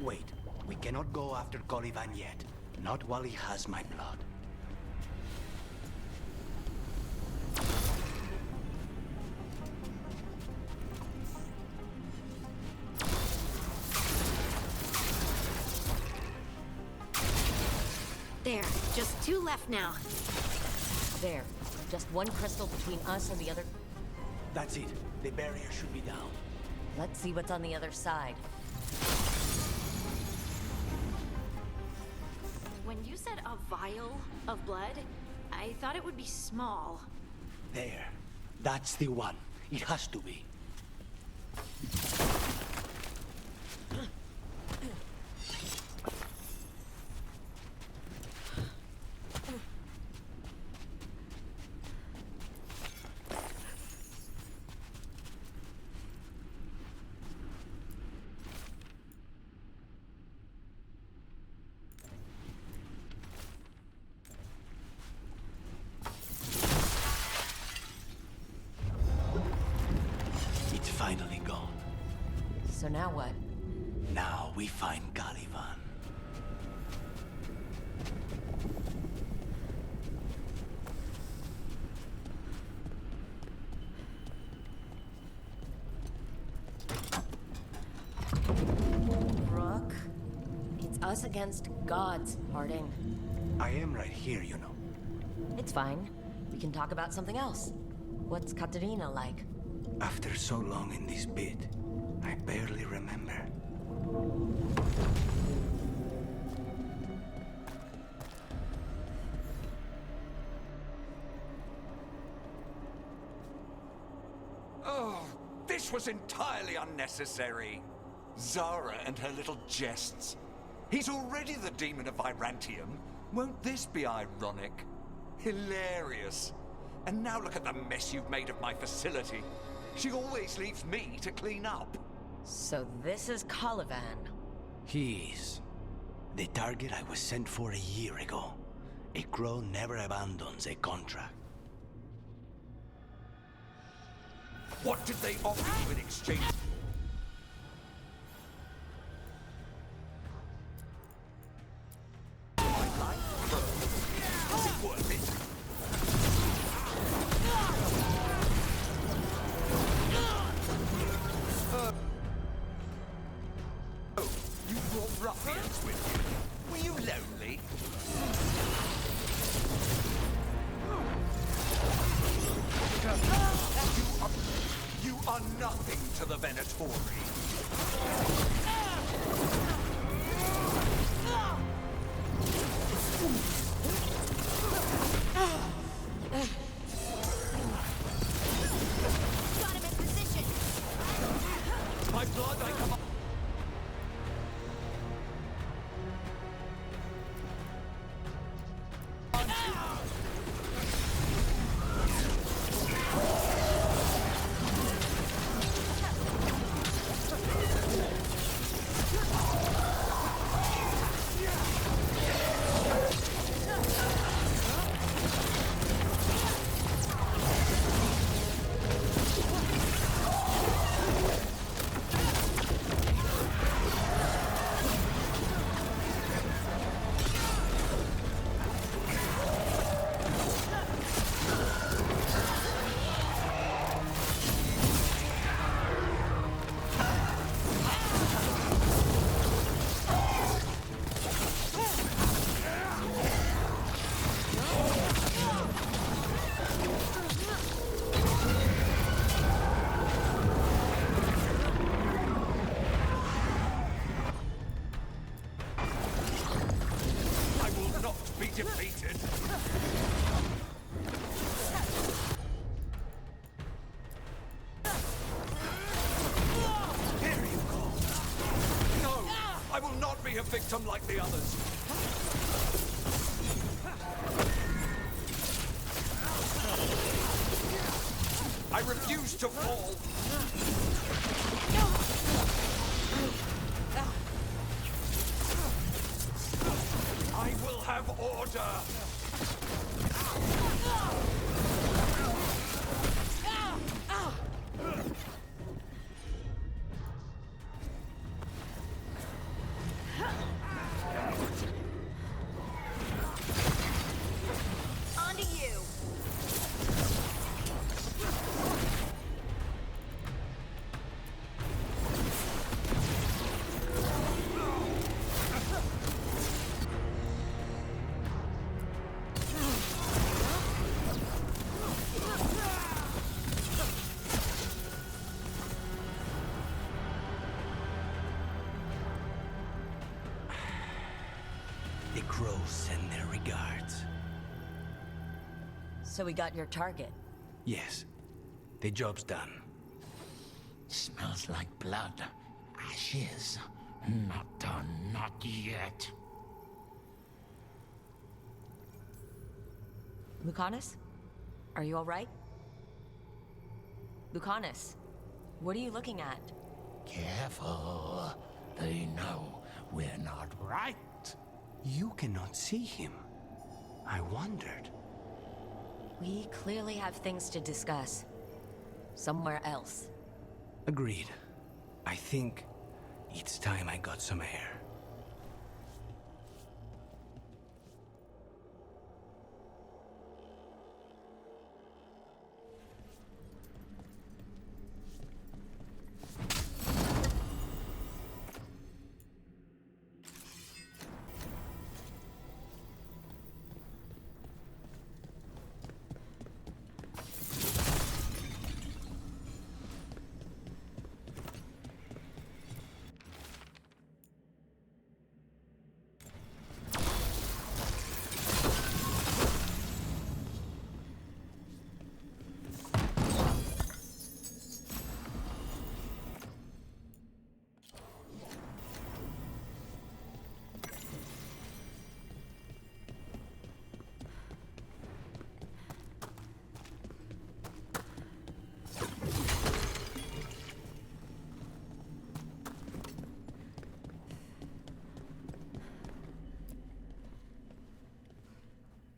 Wait. We cannot go after Colivan yet. Not while he has my blood. There, just 2 left now. There, just 1 crystal between us and the other. That's it. The barrier should be down. Let's see what's on the other side. When you said a vial of blood, I thought it would be small. There. That's the one. It has to be. It's finally gone. So now what? Now we find Caliban. Rook, it's us against gods, Harding. I am right here, you know. It's fine. We can talk about something else. What's Katerina like? After so long in this pit, I barely remember. Oh, this was entirely unnecessary. Zara and her little jests. He's already the demon of Virantium. Won't this be ironic? Hilarious. And now look at the mess you've made of my facility. She always leaves me to clean up. So this is Caliban. He is. The target I was sent for a year ago. A crow never abandons a contract. What did they offer you in exchange? Was it worth it? Oh, you brought ruffians with you. Were you lonely? You are nothing to the Venatori. Got him in position. My blood, I come up. I will not be defeated. Here you go. No, I will not be a victim like the others. I refuse to fall. I will have order. crows send their regards. So we got your target. Yes. The job's done. Smells like blood. Ashes. Not done, not yet. Lucanus? Are you alright? Lucanus, what are you looking at? Careful. They know we're not right. You cannot see him. I wondered. We clearly have things to discuss. Somewhere else. Agreed. I think it's time I got some air.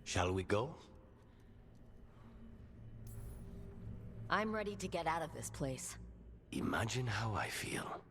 Shall we go? I'm ready to get out of this place. Imagine how I feel.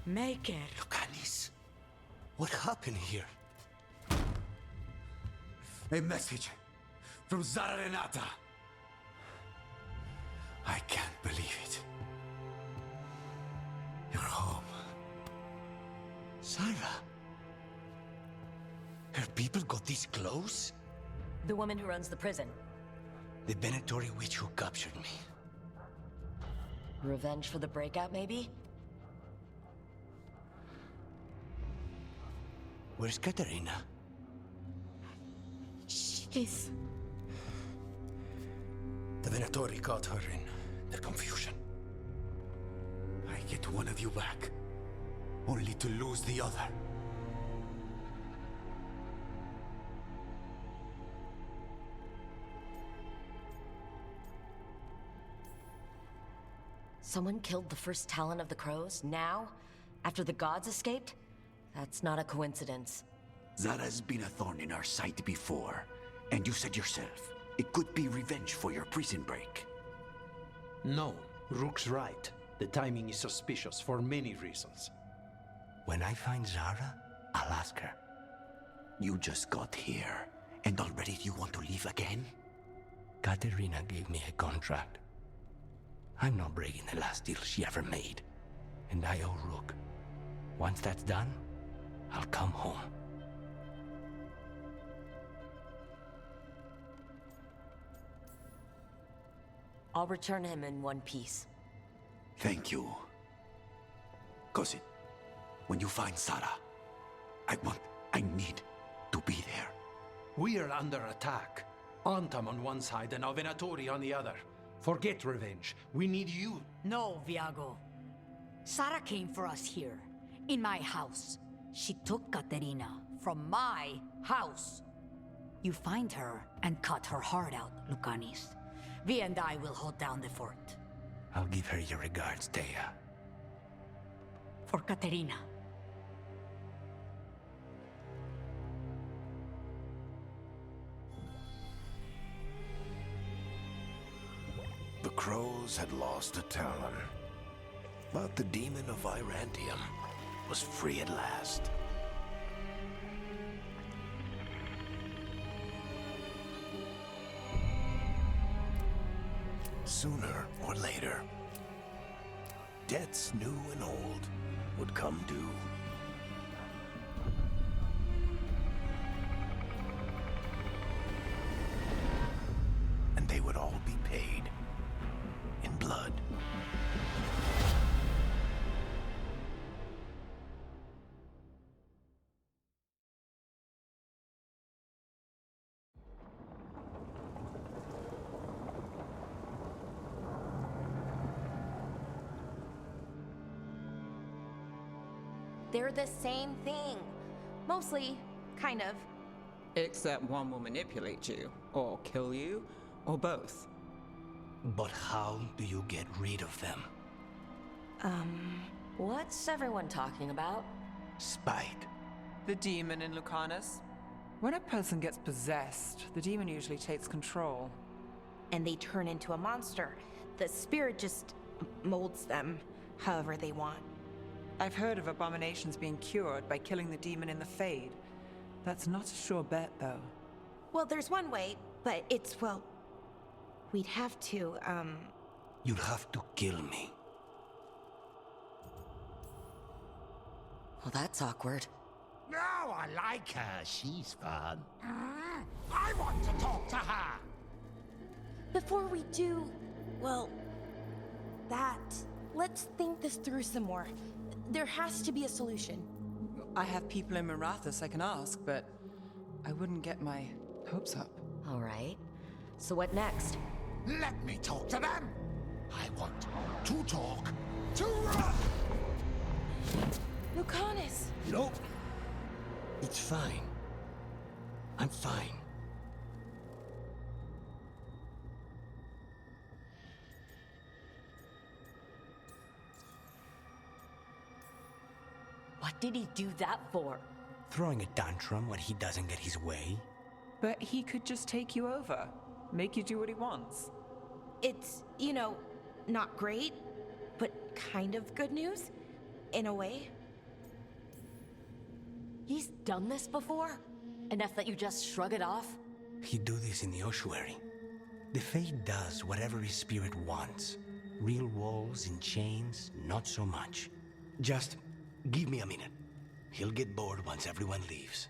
Make it. Lucanis, what happened here? A message from Zara Renata. I can't believe it. You're home. Sarah? Her people got this close? The woman who runs the prison. The Venatori witch who captured me. Revenge for the breakout, maybe? Where's Katerina? She's... The Venatori caught her in their confusion. I get one of you back, only to lose the other. Someone killed the first Talon of the Crows, now? After the gods escaped? That's not a coincidence. Zara's been a thorn in our side before, and you said yourself, it could be revenge for your prison break. No, Rook's right. The timing is suspicious for many reasons. When I find Zara, I'll ask her. You just got here, and already you want to leave again? Katerina gave me a contract. I'm not breaking the last deal she ever made. And I owe Rook. Once that's done, I'll come home. I'll return him in one piece. Thank you. Cousin, when you find Sarah, I need to be there. We are under attack. Antam on one side and Venatori on the other. Forget revenge. We need you. No, Viago. Sara came for us here, in my house. She took Katerina from my house. You find her and cut her heart out, Lucanis. Vi and I will hold down the fort. I'll give her your regards, Thea. For Katerina. The crows had lost a Talon, but the demon of Irantium was free at last. Sooner or later, debts new and old would come due. And they would all be paid in blood. They're the same thing. Mostly, kind of. Except one will manipulate you, or kill you, or both. But how do you get rid of them? What's everyone talking about? Spite. The demon in Lucanus? When a person gets possessed, the demon usually takes control. And they turn into a monster. The spirit just molds them however they want. I've heard of abominations being cured by killing the demon in the Fade. That's not a sure bet, though. Well, there's one way, but it's, well... We'd have to, You'd have to kill me. Well, that's awkward. No, I like her. She's fun. I want to talk to her. Before we do, well, that... Let's think this through some more. There has to be a solution. I have people in Mirathus I can ask, but I wouldn't get my hopes up. All right. So what next? Let me talk to them. I want to talk to Rock. Lucanus! Nope. It's fine. I'm fine. What did he do that for? Throwing a tantrum when he doesn't get his way? But he could just take you over. Make you do what he wants. It's, you know, not great, but kind of good news, in a way. He's done this before? Enough that you just shrug it off? He'd do this in the ossuary. The Fade does whatever his spirit wants. Real walls and chains, not so much. Just give me a minute. He'll get bored once everyone leaves.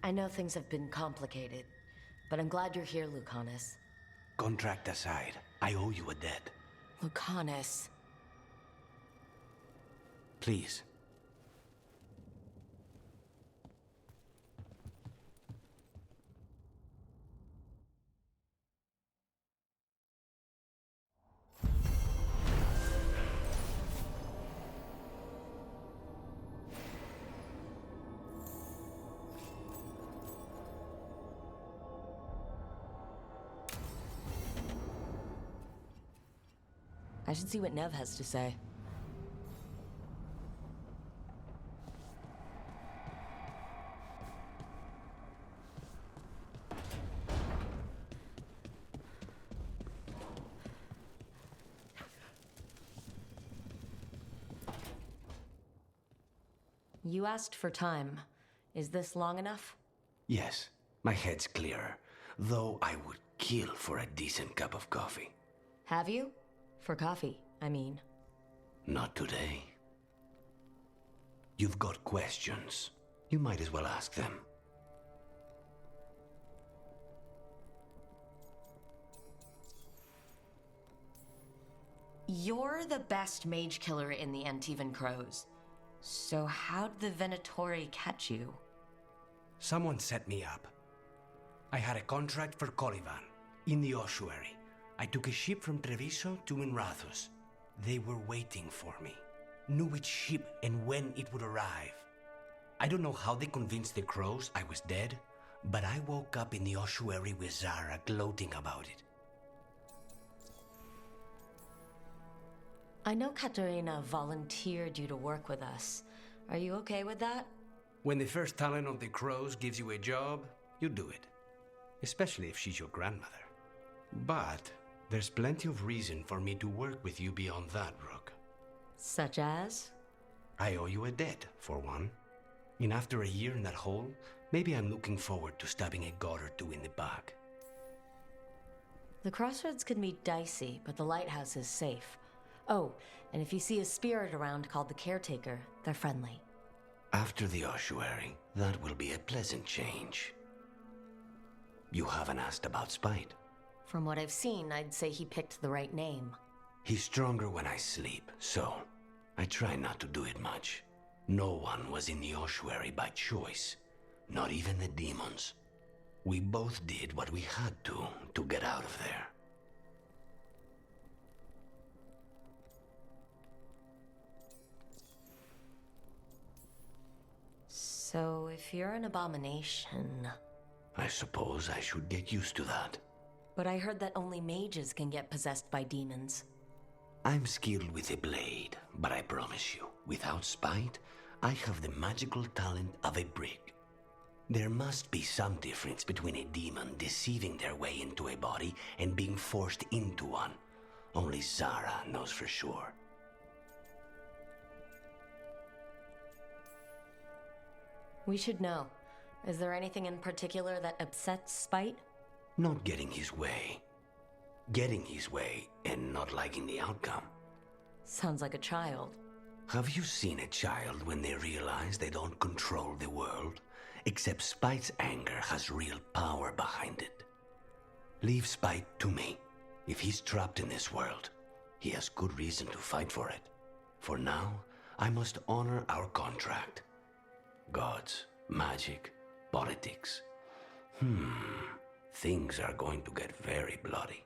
I know things have been complicated, but I'm glad you're here, Lucanus. Contract aside, I owe you a debt. Lucanus. Please. I should see what Nev has to say. You asked for time. Is this long enough? Yes, my head's clearer. Though I would kill for a decent cup of coffee. Have you? For coffee, I mean. Not today. You've got questions. You might as well ask them. You're the best mage killer in the Antivan Crows. So how'd the Venatori catch you? Someone set me up. I had a contract for Colivan, in the ossuary. I took a ship from Treviso to Minrathus. They were waiting for me. Knew which ship and when it would arrive. I don't know how they convinced the crows I was dead, but I woke up in the ossuary with Zara gloating about it. I know Katerina volunteered you to work with us. Are you okay with that? When the first talent of the crows gives you a job, you do it. Especially if she's your grandmother. But there's plenty of reason for me to work with you beyond that, Rook. Such as? I owe you a debt, for one. And after a year in that hole, Maybe I'm looking forward to stabbing a god or two in the back. The crossroads can be dicey, but the lighthouse is safe. Oh, and if you see a spirit around called the Caretaker, they're friendly. After the ossuary, that will be a pleasant change. You haven't asked about Spite. From what I've seen, I'd say he picked the right name. He's stronger when I sleep, so I try not to do it much. No one was in the ossuary by choice, not even the demons. We both did what we had to get out of there. So if you're an abomination... I suppose I should get used to that. But I heard that only mages can get possessed by demons. I'm skilled with a blade, but I promise you, without Spite, I have the magical talent of a brick. There must be some difference between a demon deceiving their way into a body and being forced into one. Only Zara knows for sure. We should know. Is there anything in particular that upsets Spite? Not getting his way. Getting his way and not liking the outcome. Sounds like a child. Have you seen a child when they realize they don't control the world? Except Spite's anger has real power behind it. Leave Spite to me. If he's trapped in this world, he has good reason to fight for it. For now, I must honor our contract. Gods, magic, politics. Things are going to get very bloody.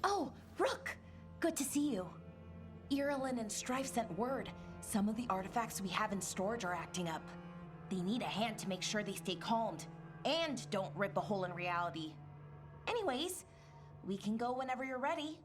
Oh, Rook! Good to see you. Irulan and Strife sent word. Some of the artifacts we have in storage are acting up. They need a hand to make sure they stay calmed, and don't rip a hole in reality. Anyways, we can go whenever you're ready.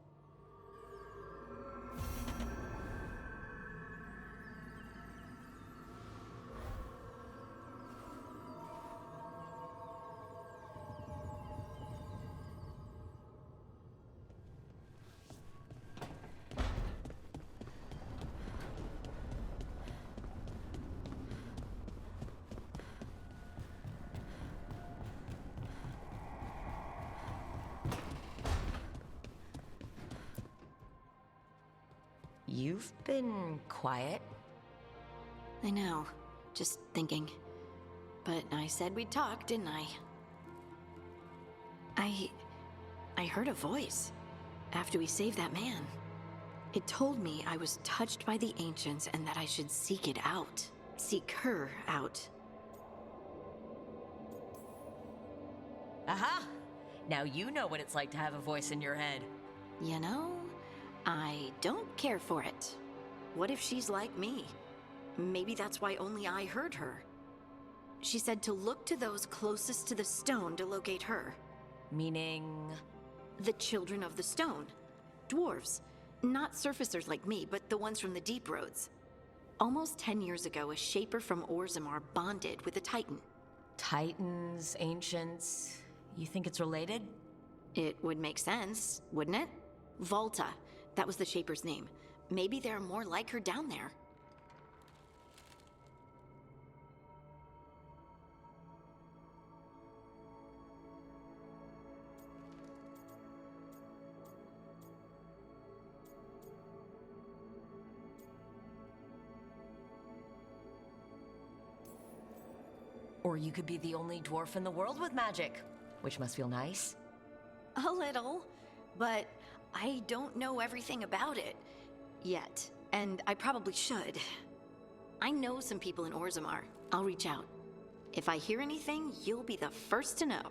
You've been quiet. I know. Just thinking. But I said we'd talk, didn't I? I heard a voice after we saved that man. It told me I was touched by the Ancients and that I should seek it out. Seek her out. Aha! Now you know what it's like to have a voice in your head. You know, I don't care for it. What if she's like me? Maybe that's why only I heard her. She said to look to those closest to the stone to locate her. Meaning? The children of the stone. Dwarves. Not surfacers like me, but the ones from the deep roads. Almost 10 years ago, a shaper from Orzammar bonded with a titan. Titans, ancients... You think it's related? It would make sense, wouldn't it? Volta. That was the shaper's name. Maybe there are more like her down there. Or you could be the only dwarf in the world with magic, which must feel nice. A little, but I don't know everything about it yet, and I probably should. I know some people in Orzammar. I'll reach out. If I hear anything, you'll be the first to know.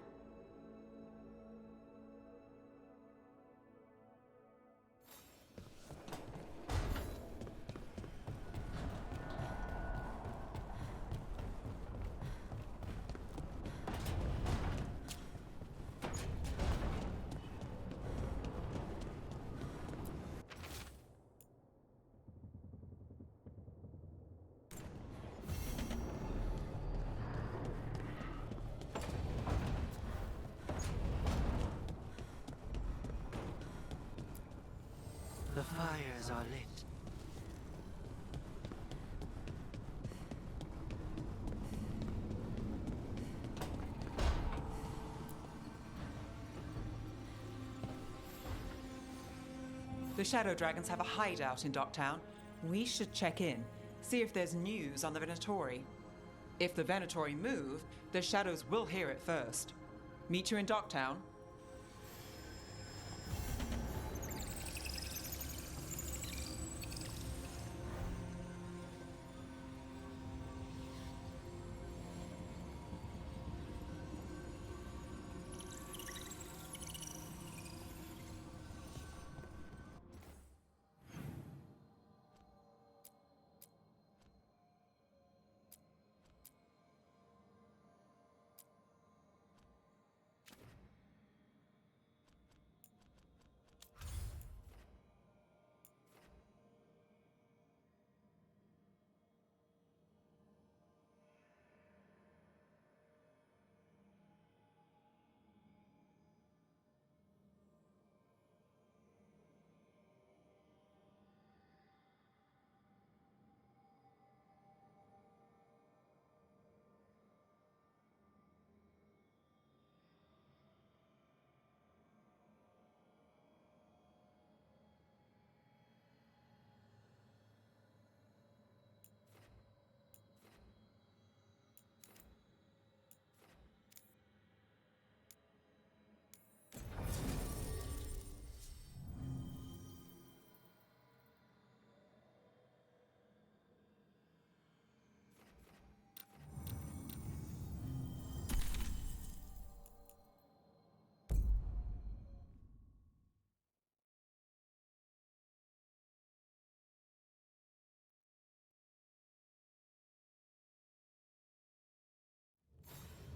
The fires are lit. The Shadow Dragons have a hideout in Docktown. We should check in, see if there's news on the Venatori. If the Venatori move, the Shadows will hear it first. Meet you in Docktown.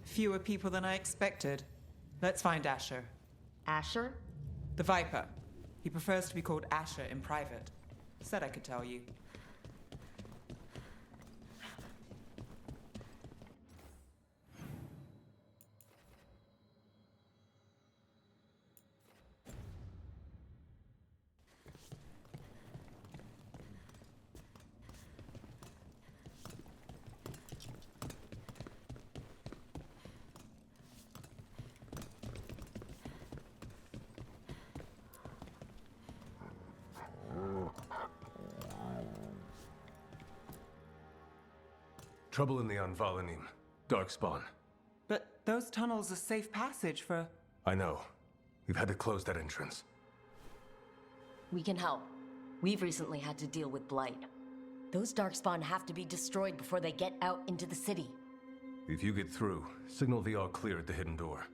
Fewer people than I expected. Let's find Asher. Asher? The Viper. He prefers to be called Asher in private. Said I could tell you. Trouble in the Anvalanim. Darkspawn. But those tunnels are safe passage for... I know. We've had to close that entrance. We can help. We've recently had to deal with Blight. Those Darkspawn have to be destroyed before they get out into the city. If you get through, signal the all clear at the hidden door.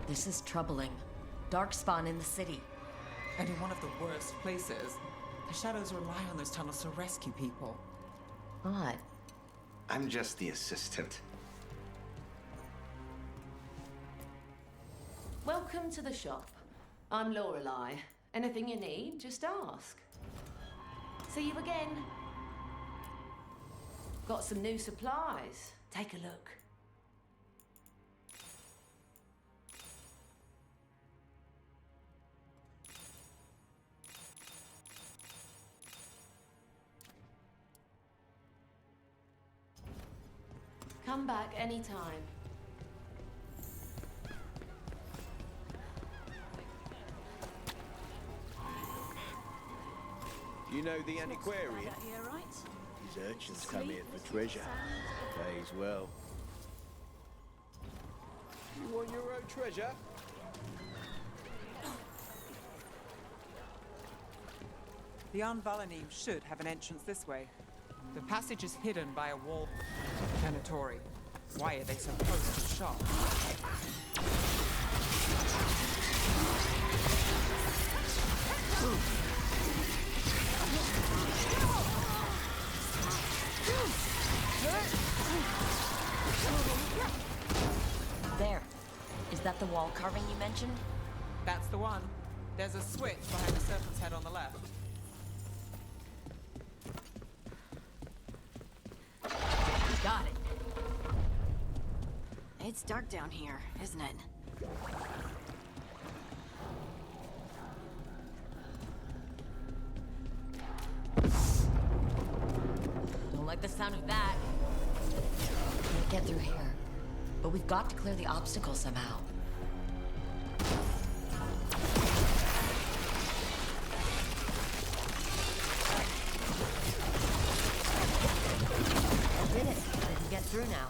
This is troubling. Darkspawn in the city. And in one of the worst places. The shadows rely on those tunnels to rescue people. Odd. I'm just the assistant. Welcome to the shop. I'm Lorelei. Anything you need, just ask. See you again. Got some new supplies. Take a look. Come back anytime. You know the antiquarian? Here, right? These urchins come here for treasure. Pays well. You want your own treasure? The Anvalanim should have an entrance this way. The passage is hidden by a wall. Venatori. Why are they so close to the shop? There. Is that the wall carving you mentioned? That's the one. There's a switch behind the serpent's head on the left. Got it. It's dark down here, isn't it? Don't like the sound of that. Can't get through here. But we've got to clear the obstacle somehow. I did it. I can get through now.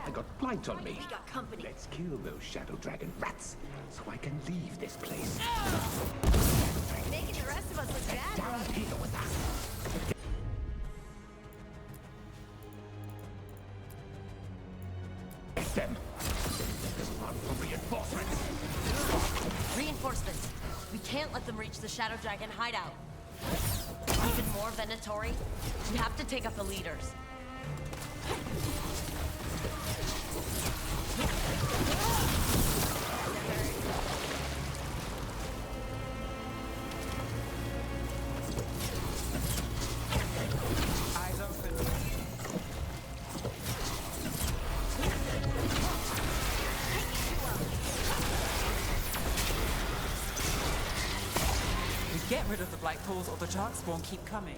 I got blight on me. We got company. Let's kill those shadow dragon rats so I can leave this place. Making the rest of us look bad. Down here with us. Get them. Run for reinforcements. Reinforcements. We can't let them reach the Shadow Dragon hideout. Even more Venatori. We have to take out the leaders. Eyes open. tentacles or the darkspawn keep coming.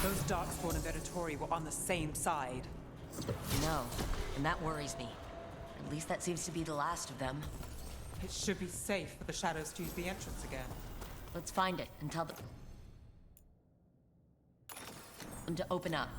Those darkspawn and Venatori were on the same side. No, and that worries me. At least that seems to be the last of them. It should be safe for the shadows to use the entrance again. Let's find it and tell them to open up.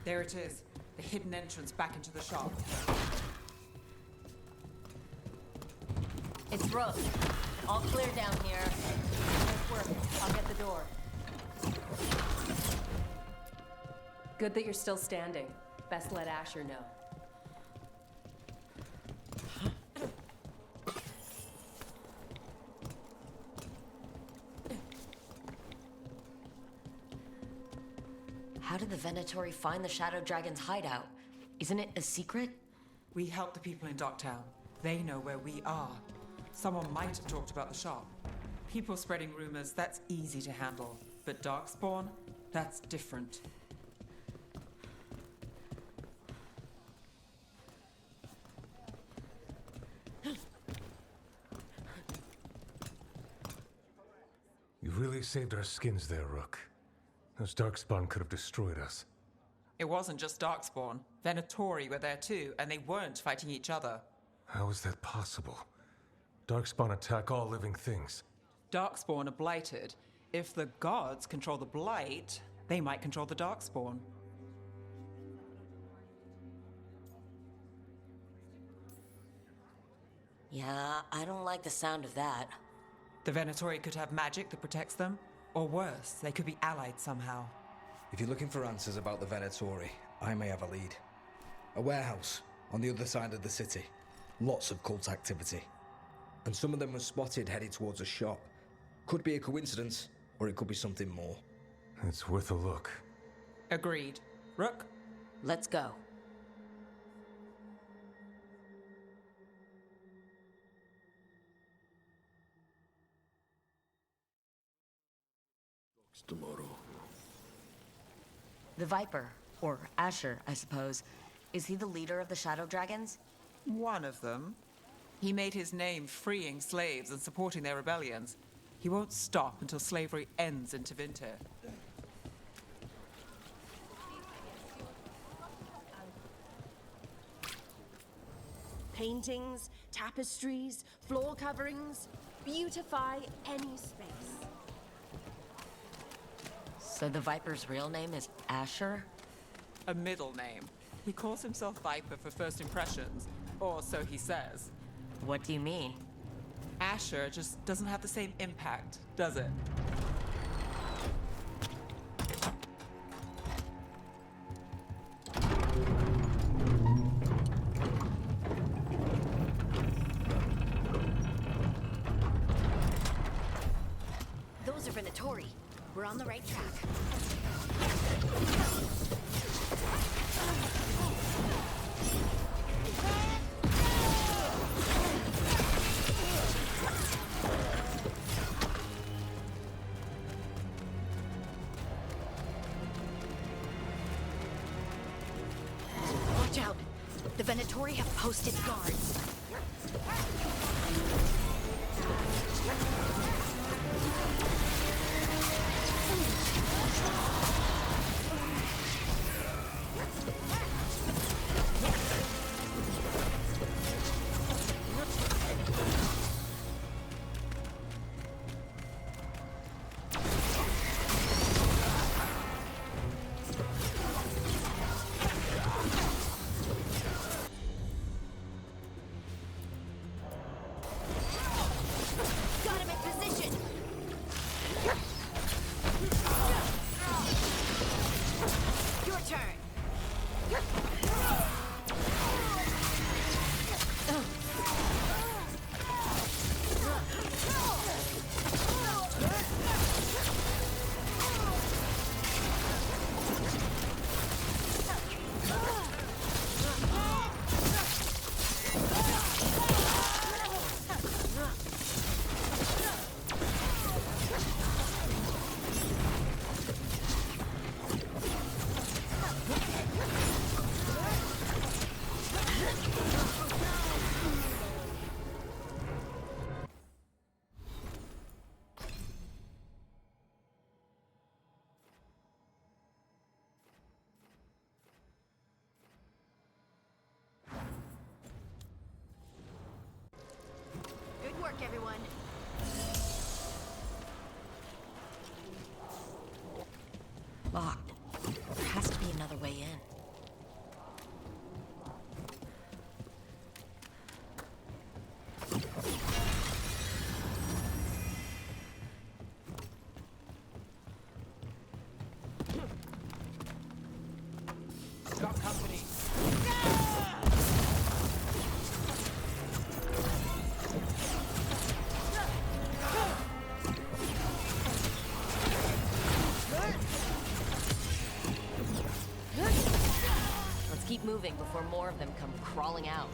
There it is, the hidden entrance back into the shop. It's Rook. All clear down here. Nice work. I'll get the door. Good that you're still standing. Best let Asher know. How did the Venatori find the Shadow Dragon's hideout? Isn't it a secret? We help the people in Docktown. They know where we are. Someone might have talked about the shop. People spreading rumors, that's easy to handle. But Darkspawn, that's different. You really saved our skins there, Rook. Those Darkspawn could have destroyed us. It wasn't just Darkspawn. Venatori were there too, and they weren't fighting each other. How is that possible? Darkspawn attack all living things. Darkspawn are blighted. If the gods control the blight, they might control the Darkspawn. Yeah, I don't like the sound of that. The Venatori could have magic that protects them, or worse, they could be allied somehow. If you're looking for answers about the Venatori, I may have a lead. A warehouse on the other side of the city. Lots of cult activity. And some of them were spotted headed towards a shop. Could be a coincidence, or it could be something more. It's worth a look. Agreed. Rook? Let's go. Tomorrow. The Viper, or Asher, I suppose. Is he the leader of the Shadow Dragons? One of them. He made his name freeing slaves and supporting their rebellions. He won't stop until slavery ends in Tevinter. Paintings, tapestries, floor coverings. Beautify any space. So the Viper's real name is Asher? A middle name. He calls himself Viper for first impressions, or so he says. What do you mean? Asher just doesn't have the same impact, does it? Those are Venatori. We're on the right track. Watch out! The Venatori have posted guards. locked. There has to be another way in. Got company. Let's keep moving before more of them come crawling out.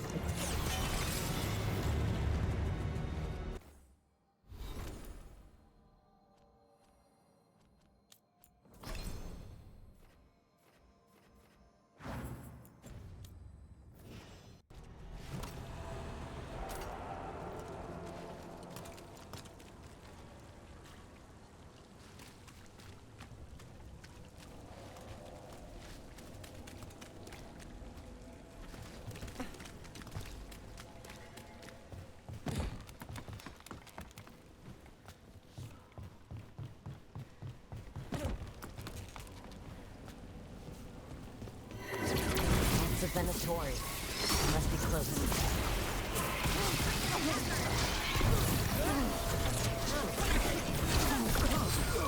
It's a Venatori. It must be close.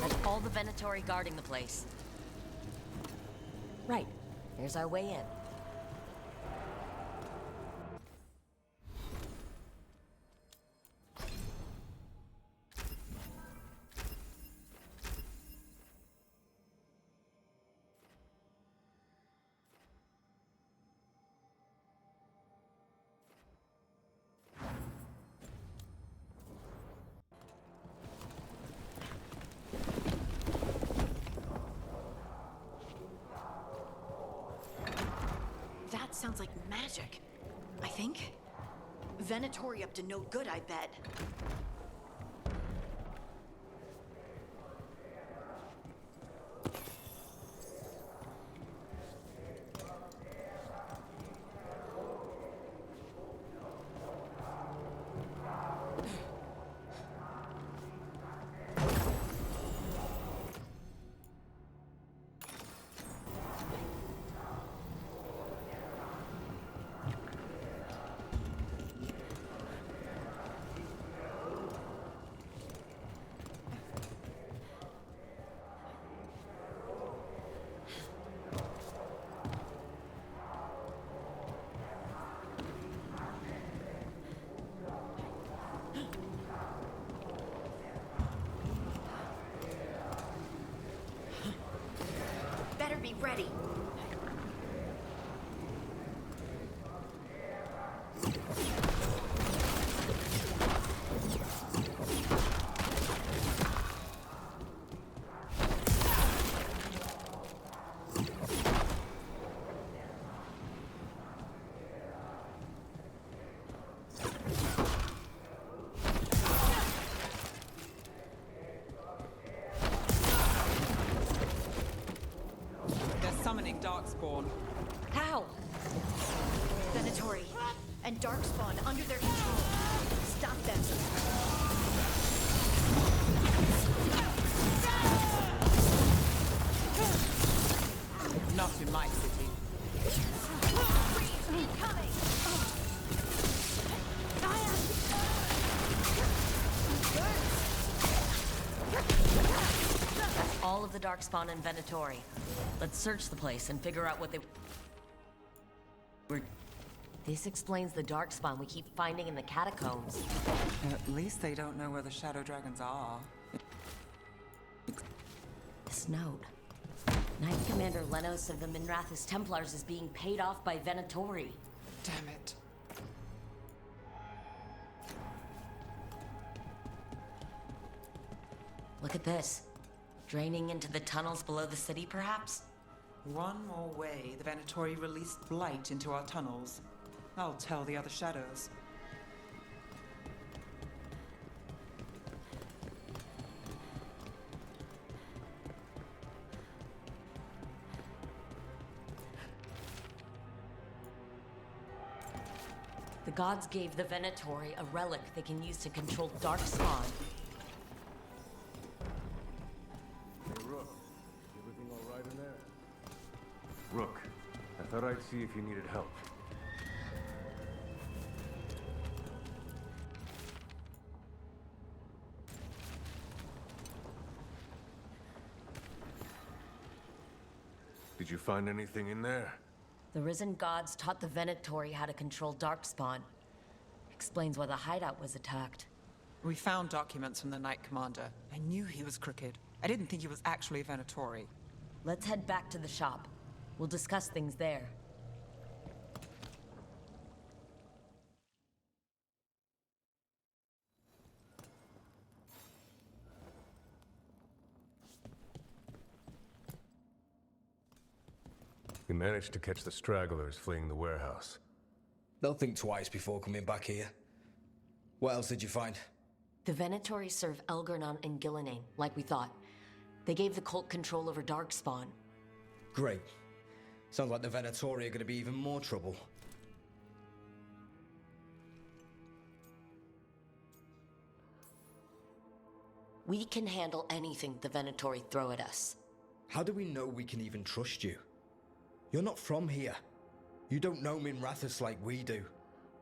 That's all the Venatori guarding the place. Right. Here's our way in. That sounds like magic, I think. Venatori up to no good, I bet. Better be ready. Summoning Darkspawn. How? Venatori and Darkspawn under their control. Stop them. Not in my city. Incoming! That's all of the Darkspawn and Venatori. Let's search the place and figure out what they were. This explains the Darkspawn we keep finding in the catacombs. At least they don't know where the Shadow Dragons are. This note. Knight Commander Lenos of the Minrathous Templars is being paid off by Venatori. Damn it. Look at this. Draining into the tunnels below the city, perhaps? One more way the Venatori released blight into our tunnels. I'll tell the other shadows. The gods gave the Venatori a relic they can use to control Darkspawn. Hey, Rook. Everything all right in thought I'd see if you needed help. Did you find anything in there? The risen gods taught the Venatori how to control Darkspawn. Explains why the hideout was attacked. We found documents from the Knight Commander. I knew he was crooked. I didn't think he was actually a Venatori. Let's head back to the shop. We'll discuss things there. We managed to catch the stragglers fleeing the warehouse. They'll think twice before coming back here. What else did you find? The Venatori serve Elgernon and Gillinane, like we thought. They gave the cult control over Darkspawn. Great. Sounds like the Venatori are going to be even more trouble. We can handle anything the Venatori throw at us. How do we know we can even trust you? You're not from here. You don't know Minrathous like we do.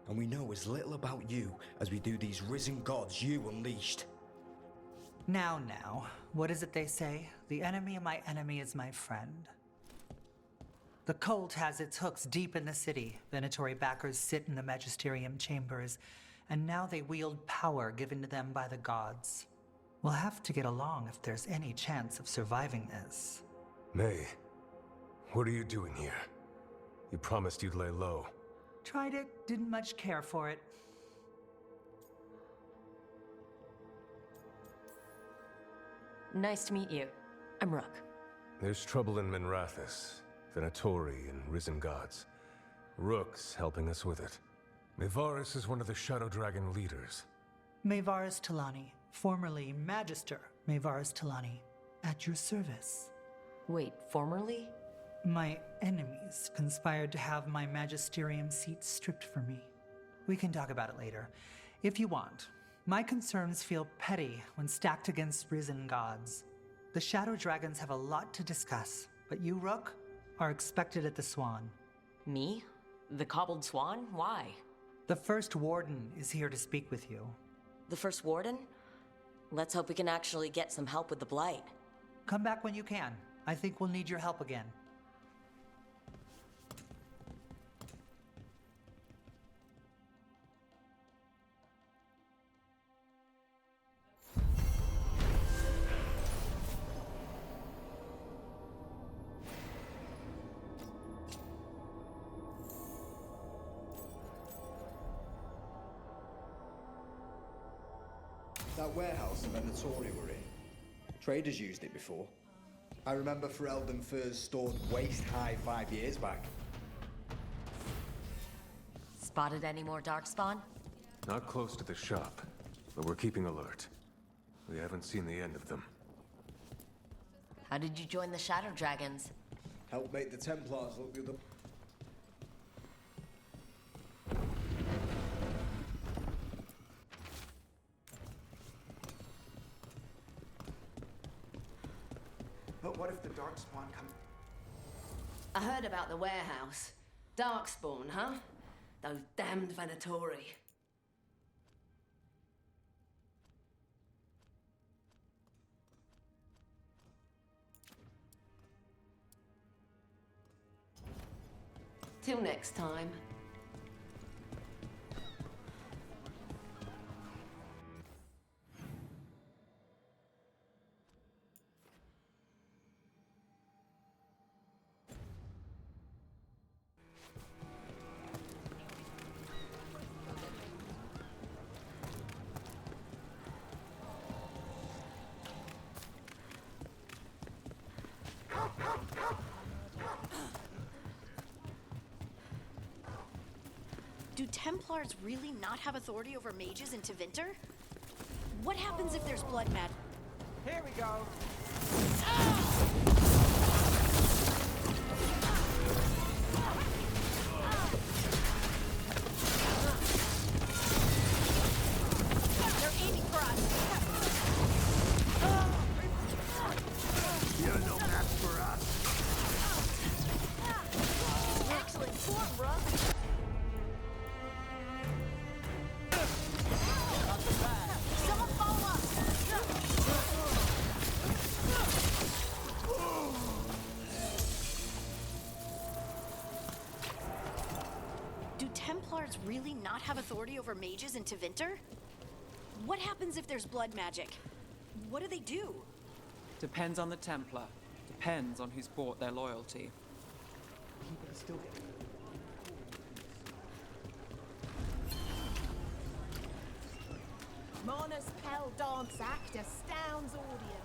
And we know as little about you as we do these risen gods you unleashed. Now, what is it they say? The enemy of my enemy is my friend. The cult has its hooks deep in the city. Venatori backers sit in the magisterium chambers, and now they wield power given to them by the gods. We'll have to get along if there's any chance of surviving this. May, what are you doing here? You promised you'd lay low. Tried it, didn't much care for it. Nice to meet you. I'm Rook. There's trouble in Minrathous, Venatori and risen gods. Rook's helping us with it. Mevaris is one of the Shadow Dragon leaders. Mevaris Talani, formerly Magister Mevaris Talani, at your service. Wait, formerly? My enemies conspired to have my magisterium seat stripped from me. We can talk about it later, if you want. My concerns feel petty when stacked against risen gods. The Shadow Dragons have a lot to discuss, but you, Rook, are expected at the Swan. Me? The Cobbled Swan? Why? The First Warden is here to speak with you. The First Warden? Let's hope we can actually get some help with the Blight. Come back when you can. I think we'll need your help again. That warehouse the Venatori were in. Traders used it before. I remember Ferelden furs stored waist high 5 years back. Spotted any more Darkspawn? Not close to the shop, but we're keeping alert. We haven't seen the end of them. How did you join the Shadow Dragons? Help make the Templars look good. But what if the Darkspawn come... I heard about the warehouse. Darkspawn, huh? Those damned Venatori. Till next time. Do Templars really not have authority over mages in Tevinter? What happens if there's blood mad? Here we go. They're aiming for us. You're no match for us. Templars really not have authority over mages in Tevinter? What happens if there's blood magic? What do they do? Depends on the Templar. Depends on who's bought their loyalty. Mona's Pell Dance Act astounds audience.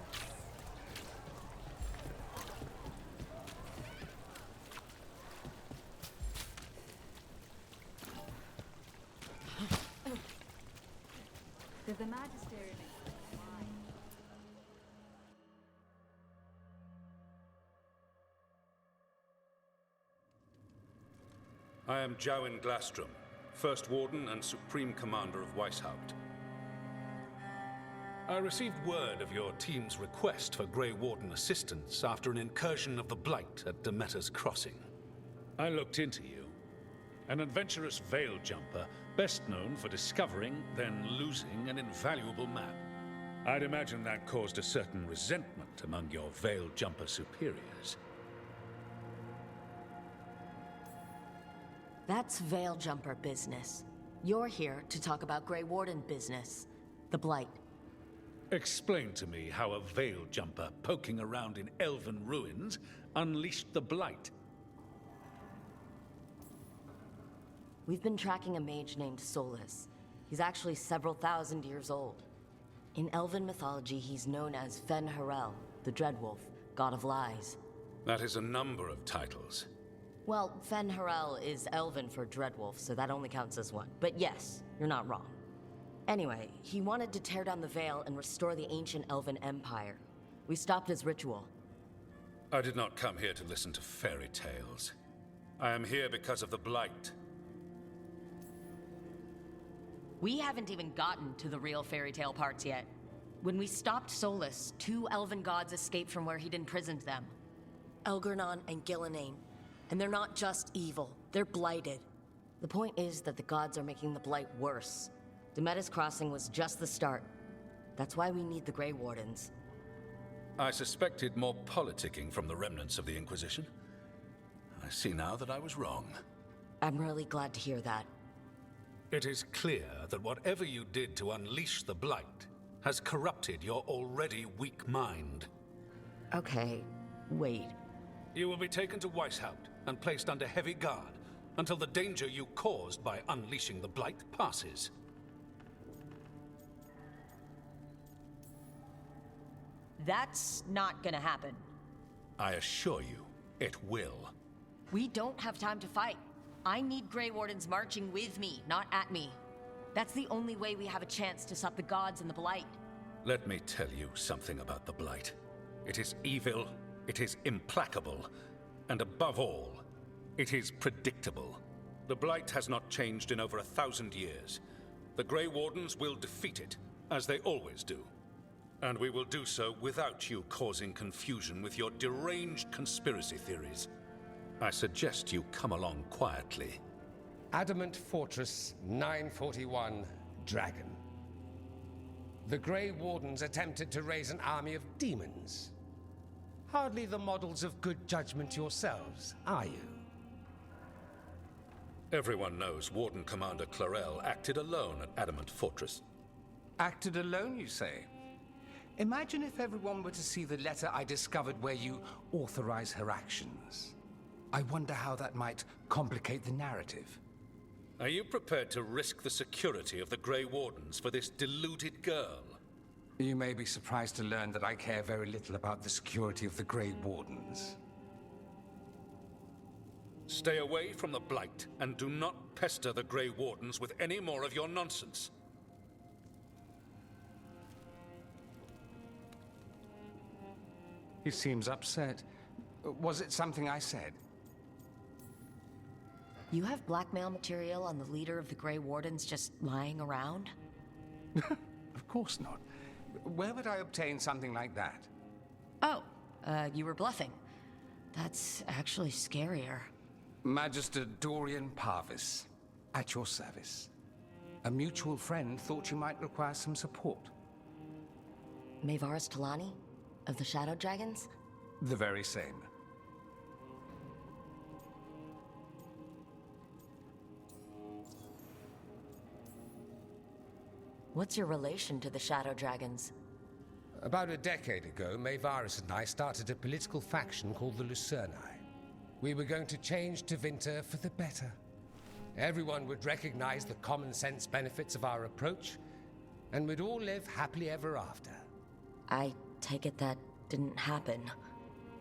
Did the Magister I am Jowin Glastrom, First Warden and Supreme Commander of Weishaupt. I received word of your team's request for Grey Warden assistance after an incursion of the Blight at Demeter's Crossing. I looked into you. An adventurous veil jumper, best known for discovering, then losing an invaluable map. I'd imagine that caused a certain resentment among your veil jumper superiors. That's Veil Jumper business. You're here to talk about Grey Warden business. The Blight. Explain to me how a veil jumper poking around in elven ruins unleashed the Blight. We've been tracking a mage named Solus. He's actually several thousand years old. In elven mythology, he's known as Fen Harel, the Dreadwolf, god of lies. That is a number of titles. Well, Fen Harel is elven for Dreadwolf, so that only counts as one. But yes, you're not wrong. Anyway, he wanted to tear down the Veil and restore the ancient elven empire. We stopped his ritual. I did not come here to listen to fairy tales. I am here because of the Blight. We haven't even gotten to the real fairy tale parts yet. When we stopped Solus, 2 elven gods escaped from where he'd imprisoned them. Elgernon and Gillenane. And they're not just evil, they're blighted. The point is that the gods are making the Blight worse. Demeter's Crossing was just the start. That's why we need the Grey Wardens. I suspected more politicking from the remnants of the Inquisition. I see now that I was wrong. I'm really glad to hear that. It is clear that whatever you did to unleash the Blight has corrupted your already weak mind. Okay, wait. You will be taken to Weishaupt and placed under heavy guard until the danger you caused by unleashing the Blight passes. That's not gonna happen. I assure you, it will. We don't have time to fight. I need Grey Wardens marching with me, not at me. That's the only way we have a chance to stop the gods and the Blight. Let me tell you something about the Blight. It is evil, it is implacable, and above all, it is predictable. The Blight has not changed in over 1,000 years. The Grey Wardens will defeat it, as they always do. And we will do so without you causing confusion with your deranged conspiracy theories. I suggest you come along quietly. Adamant Fortress 941 Dragon. The Grey Wardens attempted to raise an army of demons. Hardly the models of good judgment yourselves, are you? Everyone knows Warden Commander Clarel acted alone at Adamant Fortress. Acted alone, you say? Imagine if everyone were to see the letter I discovered where you authorize her actions. I wonder how that might complicate the narrative. Are you prepared to risk the security of the Grey Wardens for this deluded girl? You may be surprised to learn that I care very little about the security of the Grey Wardens. Stay away from the Blight, and do not pester the Grey Wardens with any more of your nonsense. He seems upset. Was it something I said? You have blackmail material on the leader of the Grey Wardens just lying around? Of course not. Where would I obtain something like that? Oh, you were bluffing. That's actually scarier. Magister Dorian Parvis, at your service. A mutual friend thought you might require some support. Mevaris Talani? Of the Shadow Dragons? The very same. What's your relation to the Shadow Dragons? About a decade ago, Mevaris and I started a political faction called the Lucerni. We were going to change Tevinter for the better. Everyone would recognize the common sense benefits of our approach, and we'd all live happily ever after. I take it that didn't happen.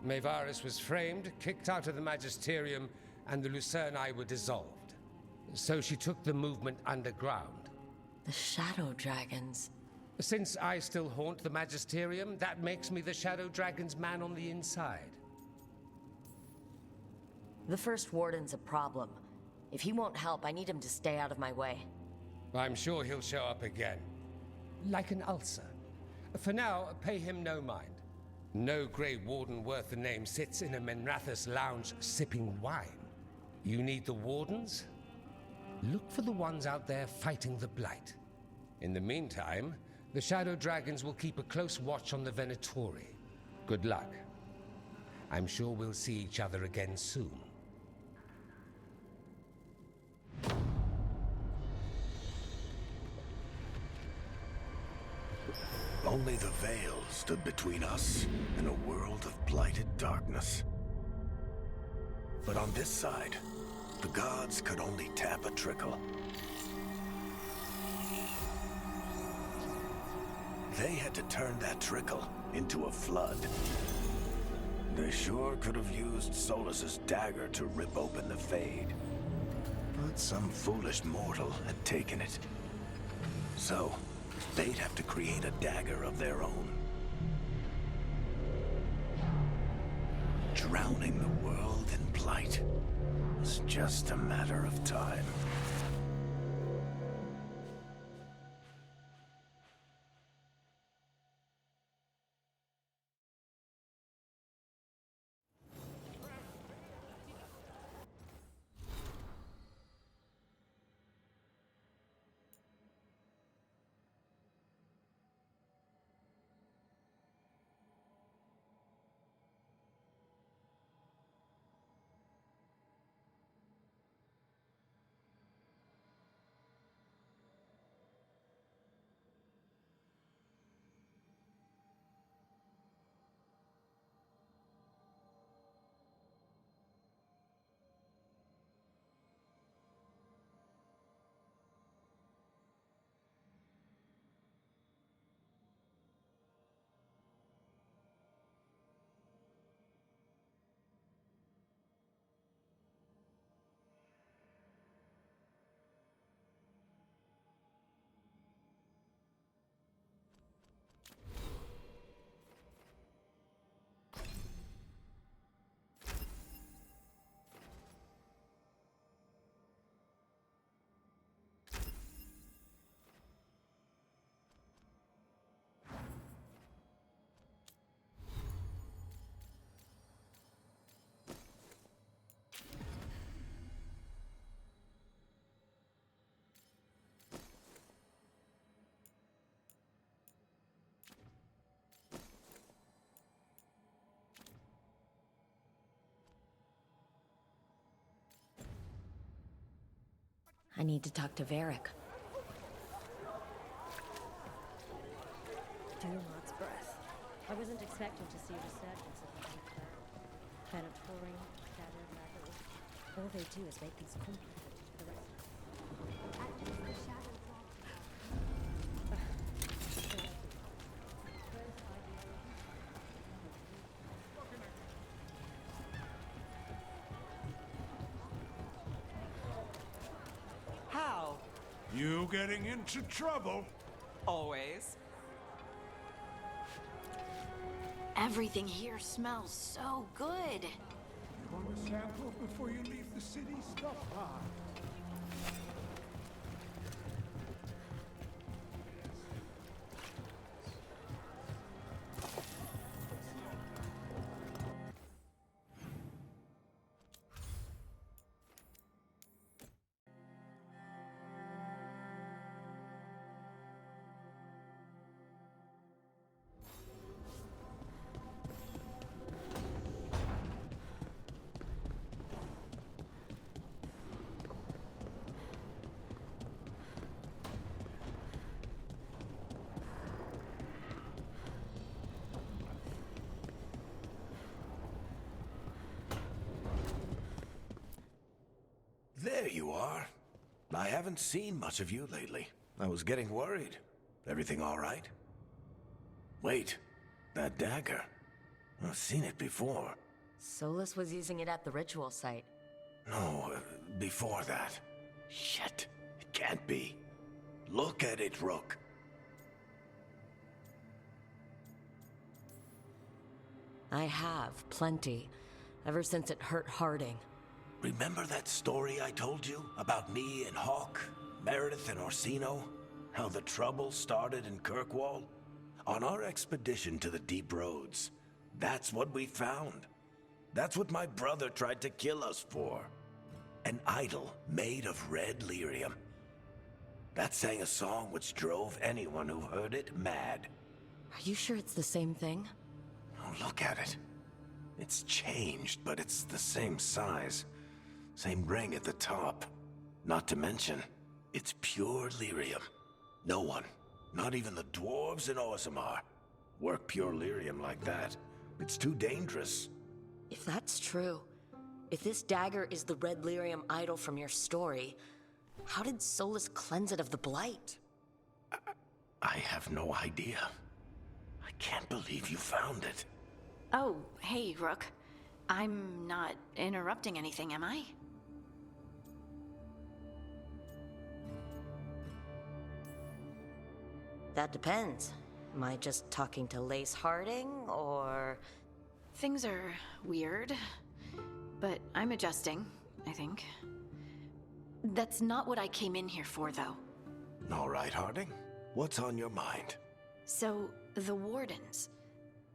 Mevaris was framed, kicked out of the Magisterium, and the Lucerni were dissolved. So she took the movement underground. The Shadow Dragons. Since I still haunt the Magisterium, that makes me the Shadow Dragon's man on the inside. The First Warden's a problem. If he won't help, I need him to stay out of my way. I'm sure he'll show up again. Like an ulcer. For now, pay him no mind. No Grey Warden worth the name sits in a Menrathus lounge sipping wine. You need the Wardens? Look for the ones out there fighting the Blight. In the meantime, the Shadow Dragons will keep a close watch on the Venatori. Good luck. I'm sure we'll see each other again soon. Only the veil stood between us and a world of blighted darkness. But on this side, the gods could only tap a trickle. They had to turn that trickle into a flood. They sure could have used Solus's dagger to rip open the Fade. But some foolish mortal had taken it. So, they'd have to create a dagger of their own. Drowning the world in blight was just a matter of time. I need to talk to Varric. Durmot's breath. I wasn't expecting to see a resurgence of the Venatori, Shattered Matters. All they do is make things complicated for the rest. How? You getting into trouble? Always. Everything here smells so good. You want a sample before you leave the city? Stop by. I haven't seen much of you lately. I was getting worried. Everything all right? Wait, that dagger. I've seen it before. Solus was using it at the ritual site. No, before that. Shit, it can't be. Look at it, Rook. I have, plenty. Ever since it hurt Harding. Remember that story I told you about me and Hawk, Meredith and Orsino? How the trouble started in Kirkwall? On our expedition to the Deep Roads, that's what we found. That's what my brother tried to kill us for. An idol made of red lyrium. That sang a song which drove anyone who heard it mad. Are you sure it's the same thing? Oh, look at it. It's changed, but it's the same size. Same ring at the top. Not to mention, it's pure lyrium. No one, not even the dwarves in Orzammar, work pure lyrium like that. It's too dangerous. If that's true, if this dagger is the red lyrium idol from your story, how did Solus cleanse it of the blight? I have no idea. I can't believe you found it. Oh, hey, Rook. I'm not interrupting anything, am I? That depends. Am I just talking to Lace Harding, or... Things are weird, but I'm adjusting, I think. That's not what I came in here for, though. All right, Harding. What's on your mind? So, the Wardens.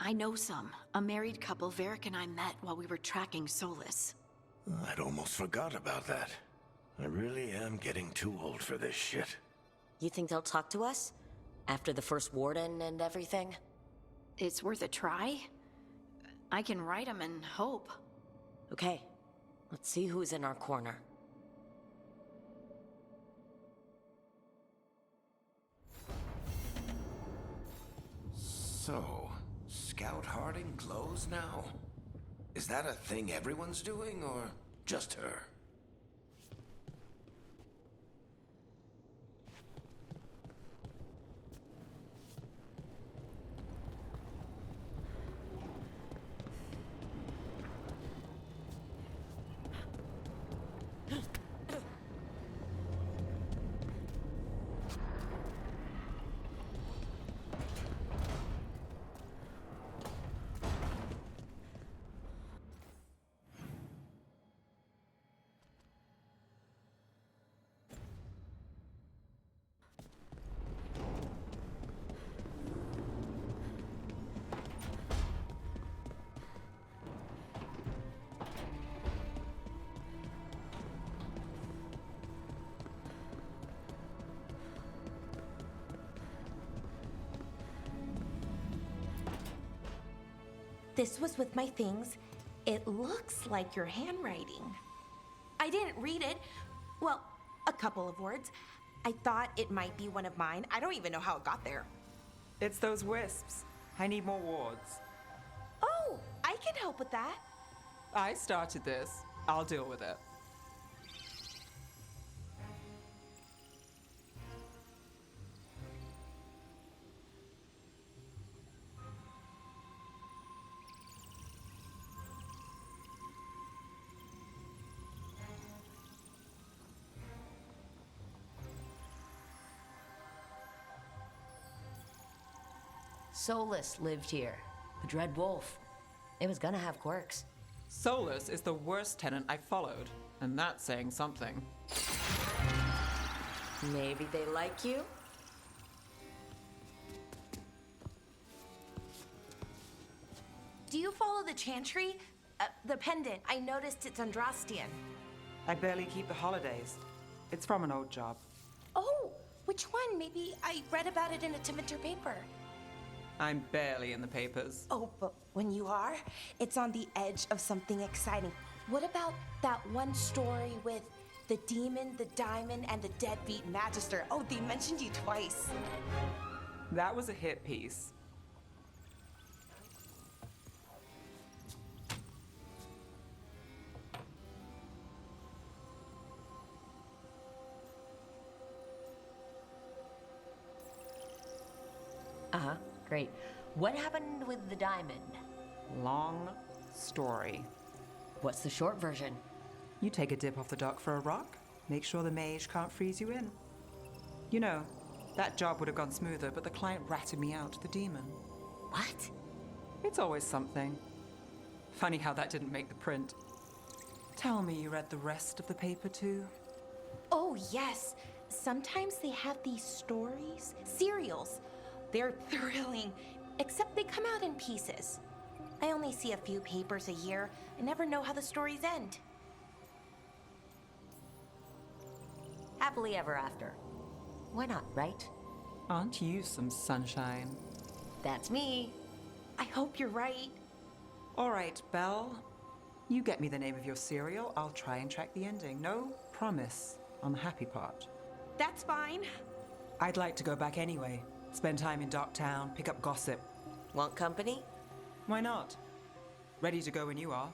I know some. A married couple Varric and I met while we were tracking Solus. I'd almost forgot about that. I really am getting too old for this shit. You think they'll talk to us? After the first Warden and everything? It's worth a try. I can write them and hope. Okay, let's see who's in our corner. So, Scout Harding glows now? Is that a thing everyone's doing, or just her? This was with my things. It looks like your handwriting. I didn't read it. Well, a couple of words. I thought it might be one of mine. I don't even know how it got there. It's those wisps. I need more wards. Oh, I can help with that. I started this. I'll deal with it. Solus lived here. The Dread Wolf. It was gonna have quirks. Solus is the worst tenant I followed, and that's saying something. Maybe they like you? Do you follow the chantry? The pendant. I noticed it's Andrastian. I barely keep the holidays. It's from an old job. Oh, which one? Maybe I read about it in a Tevinter paper. I'm barely in the papers. Oh, but when you are, it's on the edge of something exciting. What about that one story with the demon, the diamond, and the deadbeat magister? Oh, they mentioned you twice. That was a hit piece. Uh-huh, great. What happened with the diamond? Long story. What's the short version? You take a dip off the dock for a rock, make sure the mage can't freeze you in. You know, that job would have gone smoother, but the client ratted me out to the demon. What? It's always something. Funny how that didn't make the print. Tell me you read the rest of the paper too? Oh, yes. Sometimes they have these stories, serials. They're thrilling, except they come out in pieces. I only see a few papers a year. I never know how the stories end. Happily ever after. Why not, right? Aren't you some sunshine? That's me. I hope you're right. All right, Belle. You get me the name of your serial, I'll try and track the ending. No promise on the happy part. That's fine. I'd like to go back anyway. Spend time in Docktown, pick up gossip. Want company? Why not? Ready to go when you are.